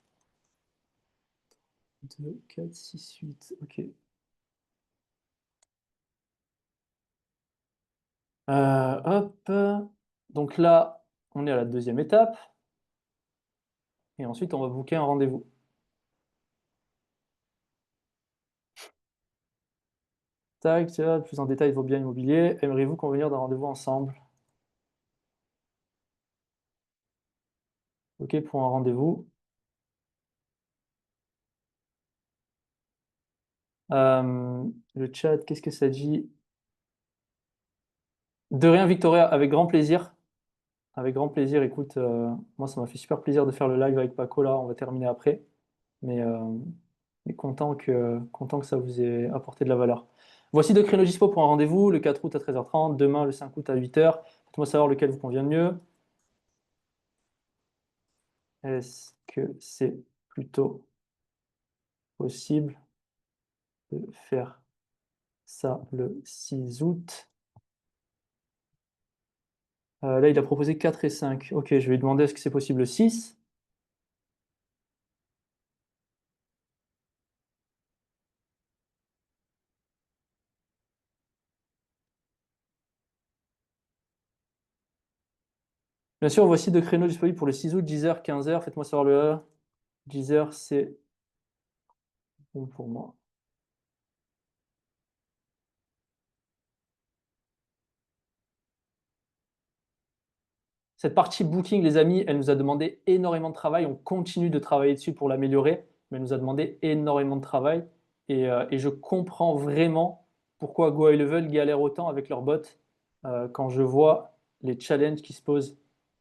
2, 4, 6, 8. Ok. Hop. Donc là, on est à la deuxième étape. Et ensuite, on va booker un rendez-vous. Tac, tiens, plus en détail vos biens immobiliers. Aimeriez-vous convenir d'un rendez-vous ensemble? Ok, pour un rendez-vous. Le chat, qu'est-ce que ça dit? De rien, Victoria, avec grand plaisir. Avec grand plaisir. Écoute, moi, ça m'a fait super plaisir de faire le live avec Paco là. On va terminer après. Mais, euh, mais content que ça vous ait apporté de la valeur. Voici deux créneaux dispo pour un rendez-vous, le 4 août à 13h30, demain le 5 août à 8h. Faites-moi savoir lequel vous convient le mieux. Est-ce que c'est plutôt possible de faire ça le 6 août? Là, il a proposé 4 et 5. Ok, je vais lui demander est-ce que c'est possible le 6? Bien sûr, voici deux créneaux disponibles pour le 6 août, 10h, 15h. Faites-moi savoir le heure. 10h, c'est bon pour moi. Cette partie booking, les amis, elle nous a demandé énormément de travail. On continue de travailler dessus pour l'améliorer, mais elle nous a demandé énormément de travail. Et je comprends vraiment pourquoi Go High Level galère autant avec leurs bots quand je vois les challenges qui se posent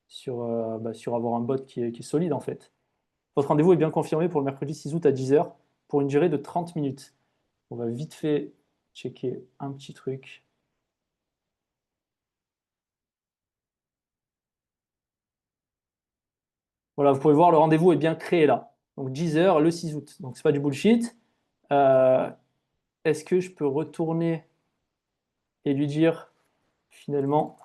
sur avoir un bot qui est solide en fait. Votre rendez-vous est bien confirmé pour le mercredi 6 août à 10h pour une durée de 30 minutes. On va vite fait checker un petit truc. Voilà, vous pouvez voir, le rendez-vous est bien créé là. Donc 10h le 6 août. Donc c'est pas du bullshit. Euh, Est-ce que je peux retourner et lui dire finalement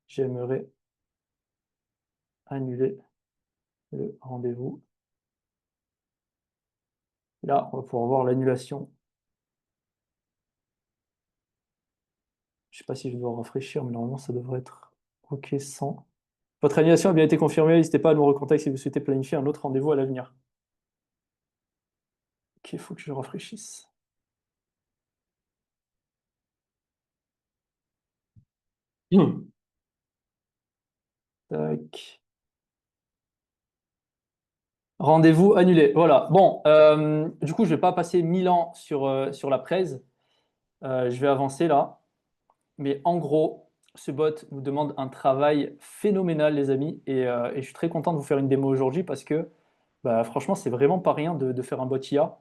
j'aimerais annuler le rendez-vous? Là, on va pouvoir voir l'annulation. Je ne sais pas si je dois rafraîchir, mais normalement ça devrait être OK sans. Votre annulation a bien été confirmée. N'hésitez pas à nous recontacter si vous souhaitez planifier un autre rendez-vous à l'avenir. OK, il faut que je rafraîchisse. Tac. Rendez-vous annulé. Voilà. Bon, du coup, je ne vais pas passer 1000 ans sur la presse. Je vais avancer là. Mais en gros, ce bot nous demande un travail phénoménal, les amis. Et je suis très content de vous faire une démo aujourd'hui parce que bah, franchement, c'est vraiment pas rien de faire un bot IA,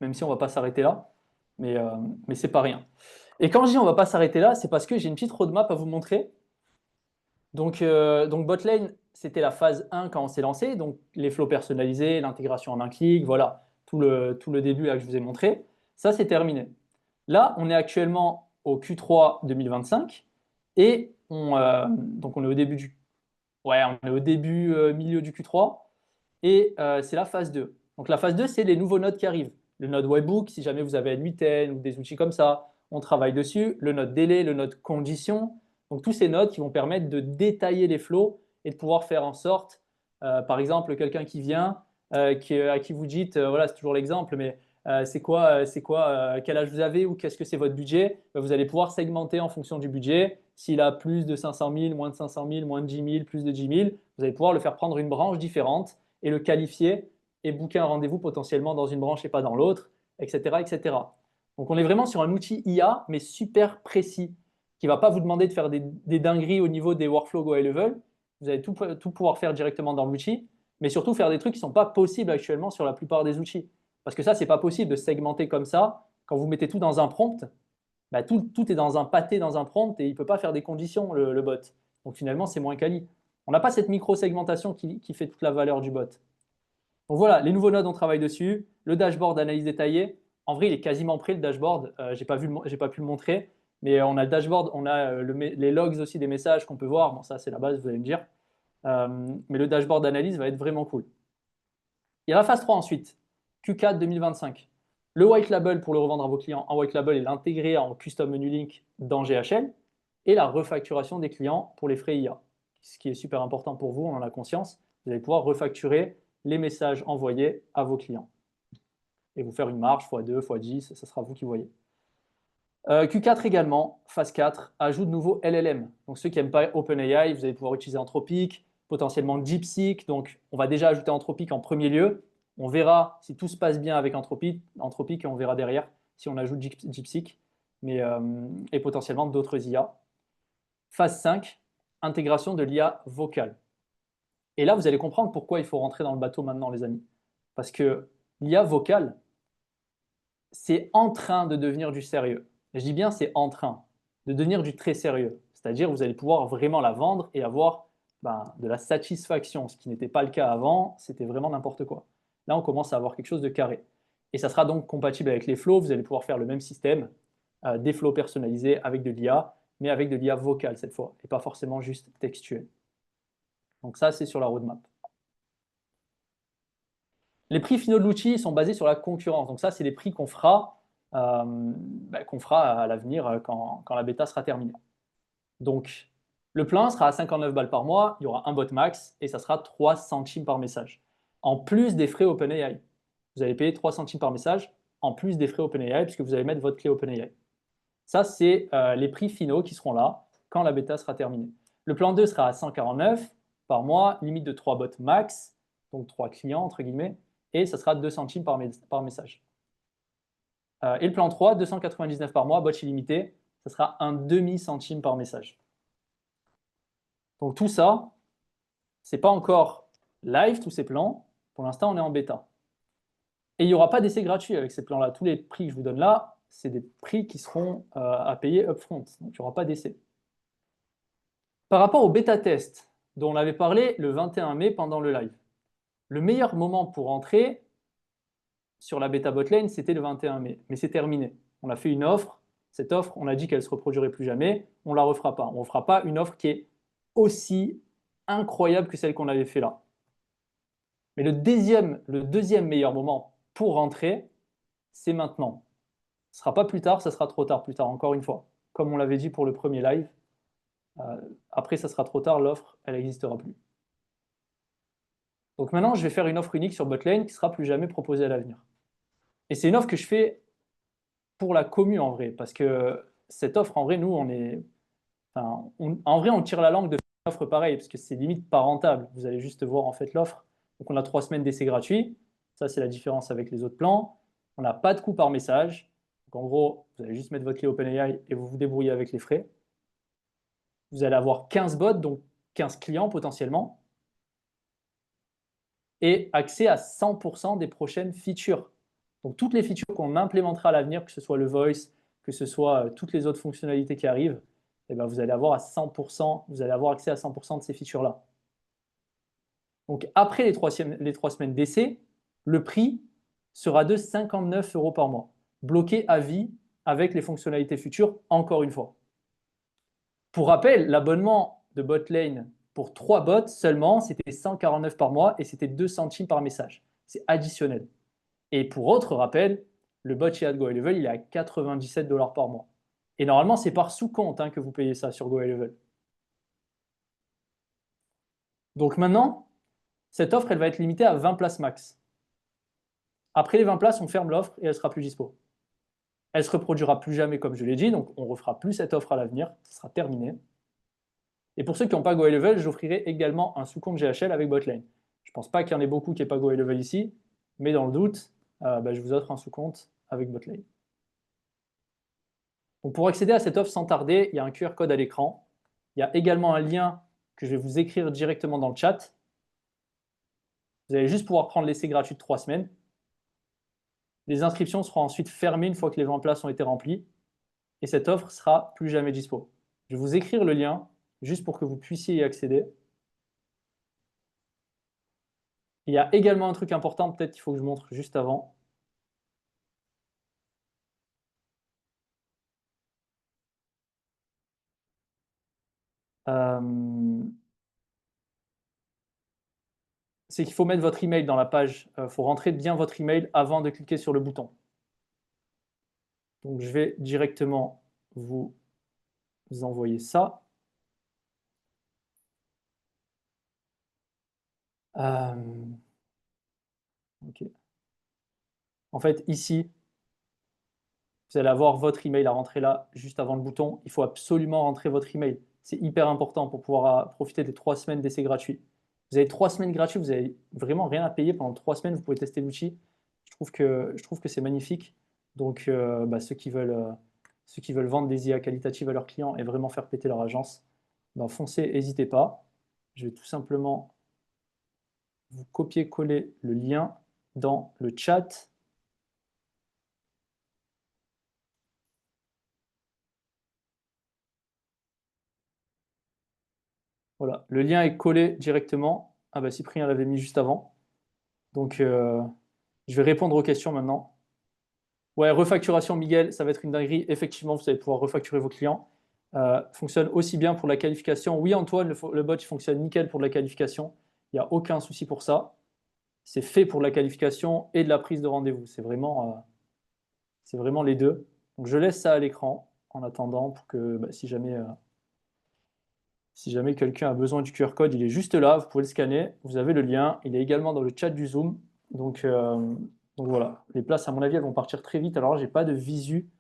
même si on ne va pas s'arrêter là. Mais c'est pas rien. Et quand je dis on ne va pas s'arrêter là, c'est parce que j'ai une petite roadmap à vous montrer. Donc Botlane, c'était la phase 1 quand on s'est lancé. Donc les flows personnalisés, l'intégration en un clic, voilà, tout le début là que je vous ai montré. Ça, c'est terminé. Là, on est actuellement au Q3 2025 et donc on est au début on est au début milieu du Q3 et c'est la phase 2. Donc la phase 2, c'est les nouveaux nodes qui arrivent. Le node webbook, si jamais vous avez N8N ou des outils comme ça, on travaille dessus. Le node délai, le node condition. Donc tous ces nodes qui vont permettre de détailler les flows et de pouvoir faire en sorte, par exemple, quelqu'un qui vient, à qui vous dites, voilà, c'est toujours l'exemple, mais quel âge vous avez ou qu'est-ce que c'est votre budget? Vous allez pouvoir segmenter en fonction du budget. S'il a plus de 500 000, moins de 500 000, moins de 10 000, plus de 10 000, vous allez pouvoir le faire prendre une branche différente et le qualifier et booker un rendez-vous potentiellement dans une branche et pas dans l'autre, etc., etc. Donc on est vraiment sur un outil IA, mais super précis, qui ne va pas vous demander de faire des dingueries au niveau des workflows Go High Level. Vous allez tout pouvoir faire directement dans l'outil, mais surtout faire des trucs qui ne sont pas possibles actuellement sur la plupart des outils. Parce que ça, ce n'est pas possible de segmenter comme ça. Quand vous mettez tout dans un prompt, bah, tout est dans un pâté, dans un prompt, et il ne peut pas faire des conditions, le bot. Donc finalement, c'est moins quali. On n'a pas cette micro-segmentation qui fait toute la valeur du bot. Donc voilà, les nouveaux nodes, on travaille dessus. Le dashboard d'analyse détaillée, en vrai, il est quasiment prêt, le dashboard. Je n'ai pas pu le montrer, mais on a le dashboard, on a les logs aussi des messages qu'on peut voir. Bon, ça, c'est la base, vous allez me dire. Mais le dashboard d'analyse va être vraiment cool. Il y a la phase 3 ensuite, Q4 2025. Le white label pour le revendre à vos clients en white label et l'intégrer en custom menu link dans GHL. Et la refacturation des clients pour les frais IA. Ce qui est super important pour vous, on en a conscience. Vous allez pouvoir refacturer les messages envoyés à vos clients. Et vous faire une marge x2, x10, ça sera vous qui voyez. Q4 également, phase 4, ajout de nouveaux LLM. Donc ceux qui n'aiment pas OpenAI, vous allez pouvoir utiliser Anthropic, potentiellement DeepSeek. Donc on va déjà ajouter Anthropic en premier lieu. On verra si tout se passe bien avec Anthropic et on verra derrière si on ajoute DeepSeek, et potentiellement d'autres IA. Phase 5, intégration de l'IA vocale. Et là, vous allez comprendre pourquoi il faut rentrer dans le bateau maintenant, les amis. Parce que l'IA vocale, c'est en train de devenir du sérieux. Je dis bien c'est en train de devenir du très sérieux. C'est-à-dire vous allez pouvoir vraiment la vendre et avoir de la satisfaction, ce qui n'était pas le cas avant, c'était vraiment n'importe quoi. Là, on commence à avoir quelque chose de carré. Et ça sera donc compatible avec les flows, vous allez pouvoir faire le même système, des flows personnalisés avec de l'IA, mais avec de l'IA vocale cette fois, et pas forcément juste textuel. Donc ça, c'est sur la roadmap. Les prix finaux de l'outil sont basés sur la concurrence. Donc ça, c'est les prix qu'on fera à l'avenir quand la bêta sera terminée. Donc, le plan sera à 59 balles par mois, il y aura un bot max et ça sera 3 centimes par message. En plus des frais OpenAI. Vous allez payer 3 centimes par message en plus des frais OpenAI puisque vous allez mettre votre clé OpenAI. Ça, c'est les prix finaux qui seront là quand la bêta sera terminée. Le plan 2 sera à 149 par mois, limite de 3 bots max, donc 3 clients entre guillemets, et ça sera 2 centimes par message. Et le plan 3, 299 par mois, bot illimité, ça sera un demi-centime par message. Donc tout ça, ce n'est pas encore live, tous ces plans. Pour l'instant, on est en bêta. Et il n'y aura pas d'essai gratuit avec ces plans-là. Tous les prix que je vous donne là, c'est des prix qui seront à payer upfront. Donc il n'y aura pas d'essai. Par rapport au bêta test, dont on avait parlé le 21 mai pendant le live, le meilleur moment pour entrer sur la bêta botlane, c'était le 21 mai. Mais c'est terminé. On a fait une offre. Cette offre, on a dit qu'elle ne se reproduirait plus jamais. On ne la refera pas. On ne fera pas une offre qui est aussi incroyable que celle qu'on avait fait là. Mais le deuxième meilleur moment pour rentrer, c'est maintenant. Ce ne sera pas plus tard, ça sera trop tard plus tard, encore une fois. Comme on l'avait dit pour le premier live, après ça sera trop tard, l'offre, elle n'existera plus. Donc maintenant, je vais faire une offre unique sur Botlane qui ne sera plus jamais proposée à l'avenir. Et c'est une offre que je fais pour la commu en vrai, parce que cette offre, en vrai, nous, en vrai, on tire la langue de faire une offre pareille, parce que c'est limite pas rentable. Vous allez juste voir en fait l'offre. Donc on a 3 semaines d'essai gratuit. Ça, c'est la différence avec les autres plans. On n'a pas de coût par message. Donc en gros, vous allez juste mettre votre clé OpenAI et vous vous débrouillez avec les frais. Vous allez avoir 15 bots, donc 15 clients potentiellement. Et accès à 100% des prochaines features. Donc toutes les features qu'on implémentera à l'avenir, que ce soit le voice, que ce soit toutes les autres fonctionnalités qui arrivent, eh ben, vous allez avoir à 100%, vous allez avoir accès à 100% de ces features-là. Donc après les 3 semaines d'essai, le prix sera de 59 € par mois, bloqué à vie avec les fonctionnalités futures, encore une fois. Pour rappel, l'abonnement de Botlane pour 3 bots seulement, c'était 149 par mois et c'était 2 centimes par message. C'est additionnel. Et pour autre rappel, le bot chez GoHighLevel, il est à 97 $ par mois. Et normalement, c'est par sous-compte que vous payez ça sur GoHighLevel. Donc maintenant, cette offre, elle va être limitée à 20 places max. Après les 20 places, on ferme l'offre et elle sera plus dispo. Elle ne se reproduira plus jamais, comme je l'ai dit, donc on ne refera plus cette offre à l'avenir, ça sera terminé. Et pour ceux qui n'ont pas GoHighLevel, j'offrirai également un sous-compte GHL avec Botlane. Je ne pense pas qu'il y en ait beaucoup qui n'aient pas GoHighLevel ici, mais dans le doute, je vous offre un sous-compte avec Botlane. Donc pour accéder à cette offre sans tarder, il y a un QR code à l'écran. Il y a également un lien que je vais vous écrire directement dans le chat. Vous allez juste pouvoir prendre l'essai gratuit de 3 semaines. Les inscriptions seront ensuite fermées une fois que les 20 places ont été remplies. Et cette offre sera plus jamais dispo. Je vais vous écrire le lien juste pour que vous puissiez y accéder. Il y a également un truc important, peut-être qu'il faut que je montre juste avant. Euh, c'est qu'il faut mettre votre email dans la page. Il faut rentrer bien votre email avant de cliquer sur le bouton. Donc je vais directement vous envoyer ça. Ok. En fait, ici, vous allez avoir votre email à rentrer là, juste avant le bouton. Il faut absolument rentrer votre email. C'est hyper important pour pouvoir profiter des 3 semaines d'essai gratuit. Vous avez 3 semaines gratuites, vous n'avez vraiment rien à payer. Pendant 3 semaines, vous pouvez tester l'outil. Je trouve que c'est magnifique. Donc, ceux qui veulent vendre des IA qualitatives à leurs clients et vraiment faire péter leur agence, ben, foncez, n'hésitez pas. Je vais tout simplement vous copier-coller le lien dans le chat. Voilà, le lien est collé directement. Ah bah Cyprien l'avait mis juste avant. Donc je vais répondre aux questions maintenant. Ouais, refacturation Miguel, ça va être une dinguerie. Effectivement, vous allez pouvoir refacturer vos clients. Fonctionne aussi bien pour la qualification. Oui, Antoine, le bot il fonctionne nickel pour la qualification. Il n'y a aucun souci pour ça. C'est fait pour la qualification et de la prise de rendez-vous. C'est vraiment les deux. Donc je laisse ça à l'écran en attendant pour que bah, si jamais quelqu'un a besoin du QR code, il est juste là, vous pouvez le scanner, vous avez le lien, il est également dans le chat du Zoom. Donc voilà, les places, à mon avis, elles vont partir très vite. Alors là, j'ai pas de visu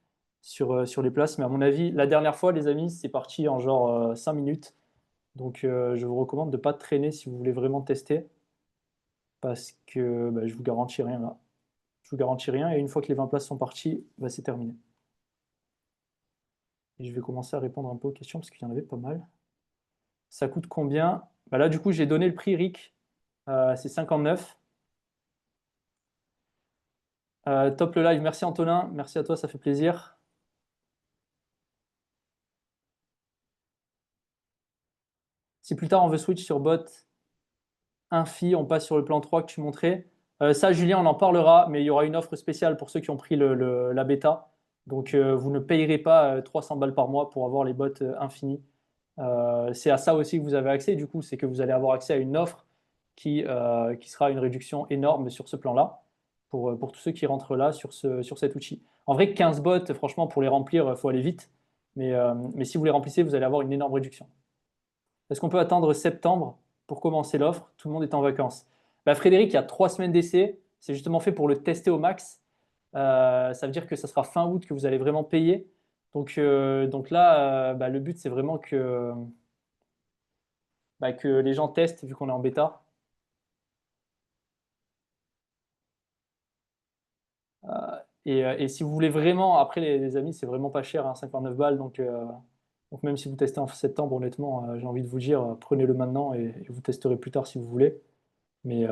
sur les places, mais à mon avis, la dernière fois, les amis, c'est parti en genre 5 minutes. Donc je vous recommande de ne pas traîner si vous voulez vraiment tester, parce que bah, je vous garantis rien là. Je vous garantis rien, et une fois que les 20 places sont parties, bah, c'est terminé. Et je vais commencer à répondre un peu aux questions, parce qu'il y en avait pas mal. Ça coûte combien? Bah là, du coup, j'ai donné le prix RIC. C'est 59. Top le live. Merci Antonin. Merci à toi, ça fait plaisir. Si plus tard on veut switch sur bot Infi, on passe sur le plan 3 que tu montrais. Ça, Julien, on en parlera, mais il y aura une offre spéciale pour ceux qui ont pris la bêta. Donc, vous ne payerez pas 300 balles par mois pour avoir les bots infinis. C'est à ça aussi que vous avez accès, du coup, c'est que vous allez avoir accès à une offre qui sera une réduction énorme sur ce plan-là, pour tous ceux qui rentrent là sur cet outil. En vrai, 15 bots, franchement, pour les remplir, il faut aller vite. Mais si vous les remplissez, vous allez avoir une énorme réduction. Est-ce qu'on peut attendre septembre pour commencer l'offre? Tout le monde est en vacances. Bah, Frédéric, il y a 3 semaines d'essai. C'est justement fait pour le tester au max. Ça veut dire que ça sera fin août que vous allez vraiment payer. Donc là, bah, le but, c'est vraiment que les gens testent, vu qu'on est en bêta. Et si vous voulez vraiment, après les amis, c'est vraiment pas cher, hein, 59 balles. Donc même si vous testez en septembre, honnêtement, j'ai envie de vous dire, prenez-le maintenant et vous testerez plus tard si vous voulez. Mais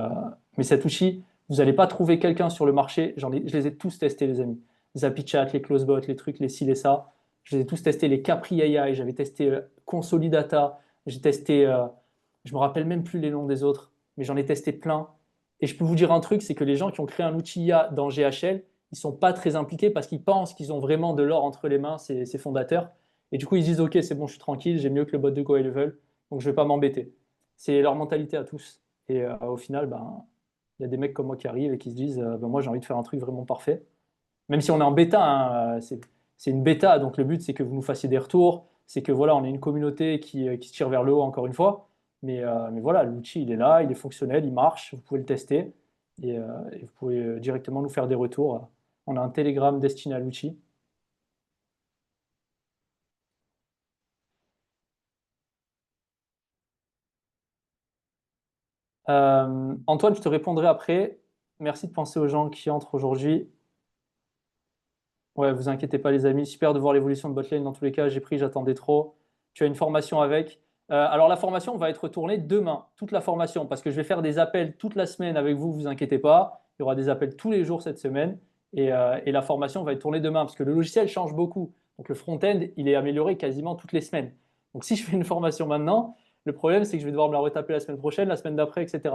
cet outil, vous n'allez pas trouver quelqu'un sur le marché. Je les ai tous testés, les amis. Les AppyChat, les CloseBot, les trucs, les ci, les ça. Je les ai tous testés. Les Capri AI, j'avais testé Consolidata. J'ai testé, je me rappelle même plus les noms des autres, mais j'en ai testé plein. Et je peux vous dire un truc, c'est que les gens qui ont créé un outil IA dans GHL, ils sont pas très impliqués parce qu'ils pensent qu'ils ont vraiment de l'or entre les mains, ces fondateurs. Et du coup, ils se disent, OK, c'est bon, je suis tranquille, j'ai mieux que le bot de GoHighLevel, donc je ne vais pas m'embêter. C'est leur mentalité à tous. Et au final, ben, il y a des mecs comme moi qui arrivent et qui se disent ben, moi, j'ai envie de faire un truc vraiment parfait. Même si on est en bêta, hein, c'est une bêta, donc le but, c'est que vous nous fassiez des retours, c'est que voilà, on est une communauté qui se tire vers le haut, encore une fois. Mais voilà, l'outil, il est là, il est fonctionnel, il marche, vous pouvez le tester et vous pouvez directement nous faire des retours. On a un Telegram destiné à l'outil. Antoine, je te répondrai après. Merci de penser aux gens qui entrent aujourd'hui. Ouais, vous inquiétez pas les amis, super de voir l'évolution de Botlane dans tous les cas, j'ai pris, j'attendais trop. Tu as une formation avec. Alors la formation va être tournée demain, toute la formation, parce que je vais faire des appels toute la semaine avec vous, vous inquiétez pas. Il y aura des appels tous les jours cette semaine et la formation va être tournée demain parce que le logiciel change beaucoup. Donc le front-end, il est amélioré quasiment toutes les semaines. Donc si je fais une formation maintenant, le problème c'est que je vais devoir me la retaper la semaine prochaine, la semaine d'après, etc.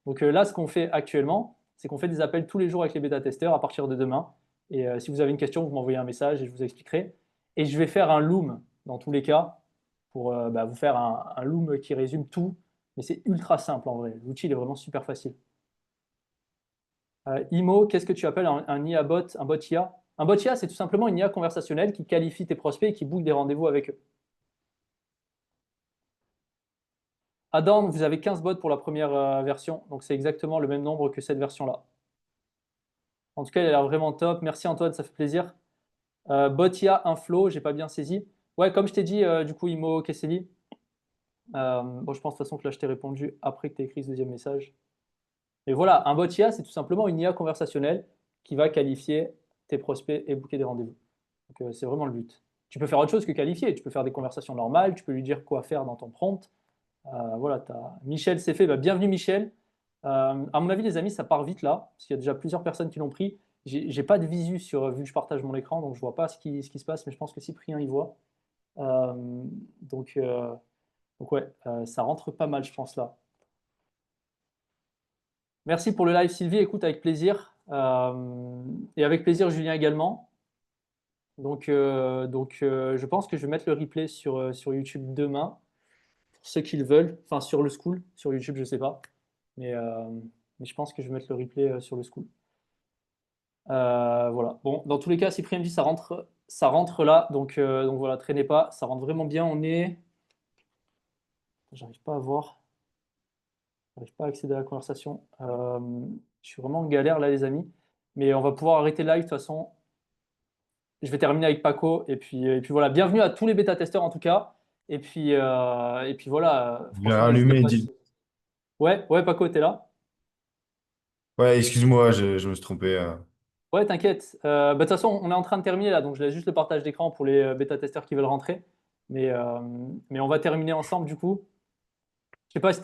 Donc là, ce qu'on fait actuellement, c'est qu'on fait des appels tous les jours avec les bêta-testeurs à partir de demain. Et si vous avez une question, vous m'envoyez un message et je vous expliquerai. Et je vais faire un loom dans tous les cas pour vous faire un loom qui résume tout. Mais c'est ultra simple en vrai. L'outil il est vraiment super facile. Imo, qu'est-ce que tu appelles un IA bot, un bot IA? Un bot IA, c'est tout simplement une IA conversationnelle qui qualifie tes prospects et qui boucle des rendez-vous avec eux. Adam, vous avez 15 bots pour la première version, donc c'est exactement le même nombre que cette version-là. En tout cas, il a l'air vraiment top. Merci Antoine, ça fait plaisir. Bot IA, un flow, j'ai pas bien saisi. Ouais, comme je t'ai dit, du coup, Imo Kesseli. Bon, je pense de toute façon que là, je t'ai répondu après que tu aies écrit ce deuxième message. Et voilà, un bot IA, c'est tout simplement une IA conversationnelle qui va qualifier tes prospects et booker des rendez-vous. Donc, c'est vraiment le but. Tu peux faire autre chose que qualifier. Tu peux faire des conversations normales, tu peux lui dire quoi faire dans ton prompt. Voilà, Michel, c'est fait. Bah, bienvenue, Michel. À mon avis, les amis, ça part vite là, parce qu'il y a déjà plusieurs personnes qui l'ont pris. J'ai pas de visu vu que je partage mon écran, donc je vois pas ce qui se passe, mais je pense que Cyprien y voit. Euh, donc, euh, donc ouais, ça rentre pas mal, je pense là. Merci pour le live, Sylvie. Écoute, avec plaisir. Et avec plaisir, Julien également. Donc, je pense que je vais mettre le replay sur YouTube demain, pour ceux qui le veulent. Enfin, sur le school. Sur YouTube, je sais pas. Mais, euh, mais je pense que je vais mettre le replay sur le school. Voilà. Bon, dans tous les cas, Cyprien me dit ça rentre là. Donc voilà, traînez pas. Ça rentre vraiment bien. On est. J'arrive pas à voir. J'arrive pas à accéder à la conversation. Je suis vraiment en galère là, les amis. Mais on va pouvoir arrêter le live de toute façon. Je vais terminer avec Paco. Et puis voilà, bienvenue à tous les bêta-testeurs en tout cas. Et puis voilà, Je vais franchement, n'hésitez rallumer, pas. dis. Ouais, ouais, Paco, t'es là? Ouais, excuse-moi, je me suis trompé. Ouais, t'inquiète. De toute façon, on est en train de terminer là, donc je laisse juste le partage d'écran pour les bêta-testeurs qui veulent rentrer. Mais on va terminer ensemble du coup. Je sais pas si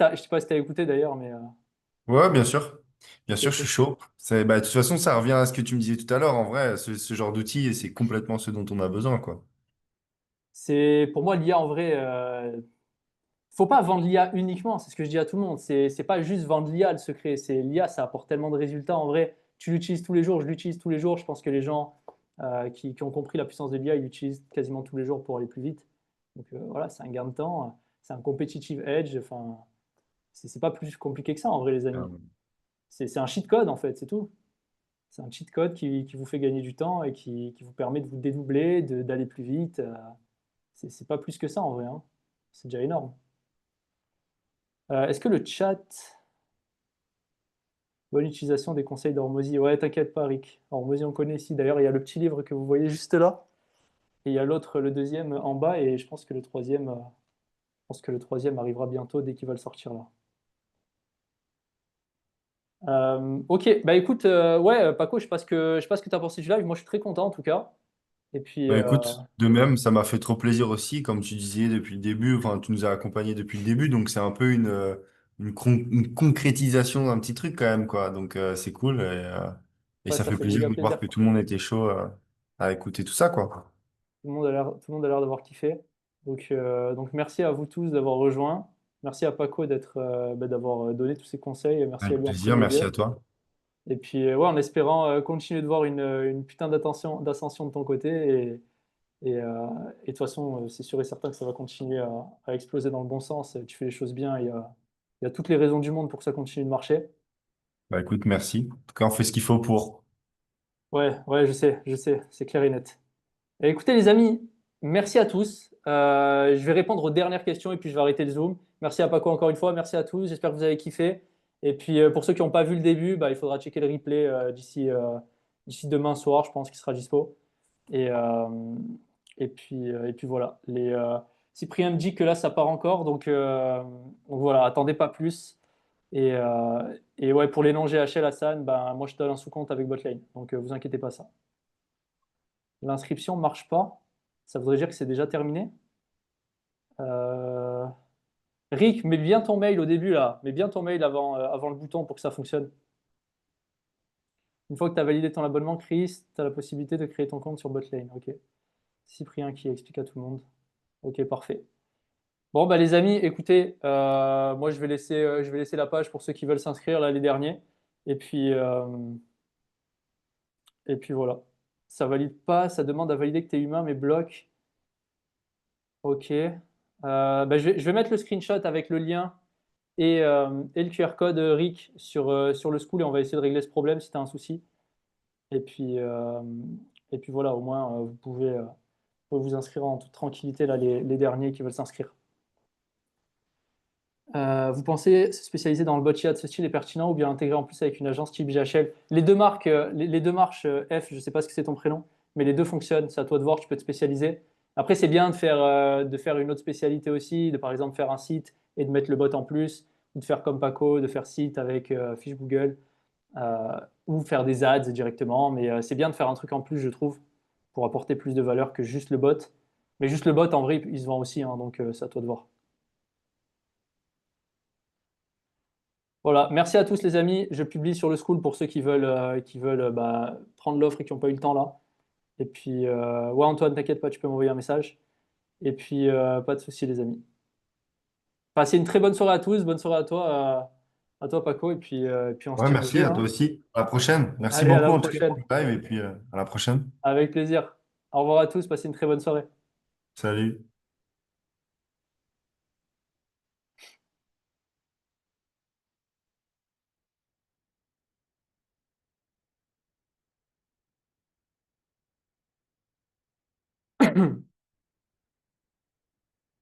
t'as écouté d'ailleurs, mais Ouais, bien sûr. Bien ok, sûr, je suis cool. chaud. Bah, de toute façon, ça revient à ce que tu me disais tout à l'heure. En vrai, ce genre d'outil, c'est complètement ce dont on a besoin, quoi. C'est pour moi l'IA en vrai. Faut pas vendre l'IA uniquement, c'est ce que je dis à tout le monde. C'est pas juste vendre l'IA le secret. C'est l'IA, ça apporte tellement de résultats. En vrai, tu l'utilises tous les jours, je l'utilise tous les jours. Je pense que les gens qui ont compris la puissance de l'IA, ils l'utilisent quasiment tous les jours pour aller plus vite. Donc voilà, c'est un gain de temps, c'est un competitive edge. Enfin, c'est pas plus compliqué que ça en vrai, les amis. Euh, C'est un cheat code en fait, c'est tout. C'est un cheat code qui vous fait gagner du temps et qui vous permet de vous dédoubler, d'aller plus vite. C'est pas plus que ça en vrai, hein. C'est déjà énorme. Est-ce que le chat, bonne utilisation des conseils d'Hormozy? Ouais, t'inquiète pas, Rick. Hormozy, on connaît ici. D'ailleurs, il y a le petit livre que vous voyez juste là. Et il y a l'autre, le deuxième en bas. Et je pense que le troisième arrivera bientôt dès qu'il va le sortir là. Ok, bah écoute, ouais, Paco, je sais pas ce que tu as pensé du live. Moi, je suis très content en tout cas. Et puis, Bah écoute, de même, ça m'a fait trop plaisir aussi, comme tu disais depuis le début, enfin, tu nous as accompagnés depuis le début, donc c'est un peu une concrétisation d'un petit truc quand même, quoi. Donc c'est cool et ouais, ça ça fait fait plaisir méga de voir plaisir. que tout le monde était chaud à écouter tout ça, quoi. Tout le monde a l'air d'avoir kiffé. Donc merci à vous tous d'avoir rejoint. Merci à Paco d'avoir donné tous ces conseils. Merci à Avec lui en plaisir, premier merci lieu. à toi. Et puis, ouais, en espérant continuer de voir une putain d'ascension de ton côté. Et de toute façon, c'est sûr et certain que ça va continuer à exploser dans le bon sens. Tu fais les choses bien. Il y a toutes les raisons du monde pour que ça continue de marcher. Bah écoute, merci. En tout cas, on fait ce qu'il faut pour. Ouais, ouais, je sais, c'est clair et net. Et écoutez, les amis, merci à tous. Je vais répondre aux dernières questions et puis je vais arrêter le Zoom. Merci à Paco encore une fois, merci à tous. J'espère que vous avez kiffé. Et puis pour ceux qui n'ont pas vu le début, bah, il faudra checker le replay d'ici demain soir, je pense qu'il sera dispo. Et, euh, et puis voilà. Cyprien me dit que là, ça part encore. Donc voilà, attendez pas plus. Et ouais, pour les noms GHL Hassan, ben, moi je donne un sous-compte avec Botline. Donc vous inquiétez pas ça. L'inscription ne marche pas. Ça voudrait dire que c'est déjà terminé. Euh, Rick, mets bien ton mail au début là. Mets bien ton mail avant le bouton pour que ça fonctionne. Une fois que tu as validé ton abonnement, Chris, tu as la possibilité de créer ton compte sur Botlane. Ok. Cyprien qui explique à tout le monde. Ok, parfait. Bon, bah les amis, écoutez, moi je vais laisser la page pour ceux qui veulent s'inscrire, là, les derniers. Et puis, euh, et puis voilà. Ça valide pas, ça demande à valider que tu es humain, mais bloque. Ok. Bah, je vais mettre le screenshot avec le lien et le QR code Rick sur le school et on va essayer de régler ce problème si tu as un souci. Et puis, euh, et puis voilà, au moins vous pouvez vous inscrire en toute tranquillité, là, les derniers qui veulent s'inscrire. Vous pensez se spécialiser dans le bot chat, ce style est pertinent ou bien intégrer en plus avec une agence type GHL? Les deux marques, les deux marches F, je ne sais pas ce que c'est ton prénom, mais les deux fonctionnent. C'est à toi de voir, tu peux te spécialiser. Après, c'est bien de faire une autre spécialité aussi, de par exemple faire un site et de mettre le bot en plus, ou de faire comme Paco, de faire site avec fiche Google, ou faire des ads directement. Mais c'est bien de faire un truc en plus, je trouve, pour apporter plus de valeur que juste le bot. Mais juste le bot, en vrai, il se vend aussi, hein, donc c'est à toi de voir. Voilà, merci à tous les amis. Je publie sur le School pour ceux qui veulent bah, prendre l'offre et qui n'ont pas eu le temps là. Et puis, ouais, Antoine, t'inquiète pas, tu peux m'envoyer un message. Et puis, pas de souci, les amis. Passez une très bonne soirée à tous. Bonne soirée à toi Paco. Et puis on se Ouais, tient au merci jeu, à toi hein. aussi. À la prochaine. Merci Allez, à beaucoup la en tout cas pour prochaine. le live et puis à la prochaine. Avec plaisir. Au revoir à tous. Passez une très bonne soirée. Salut.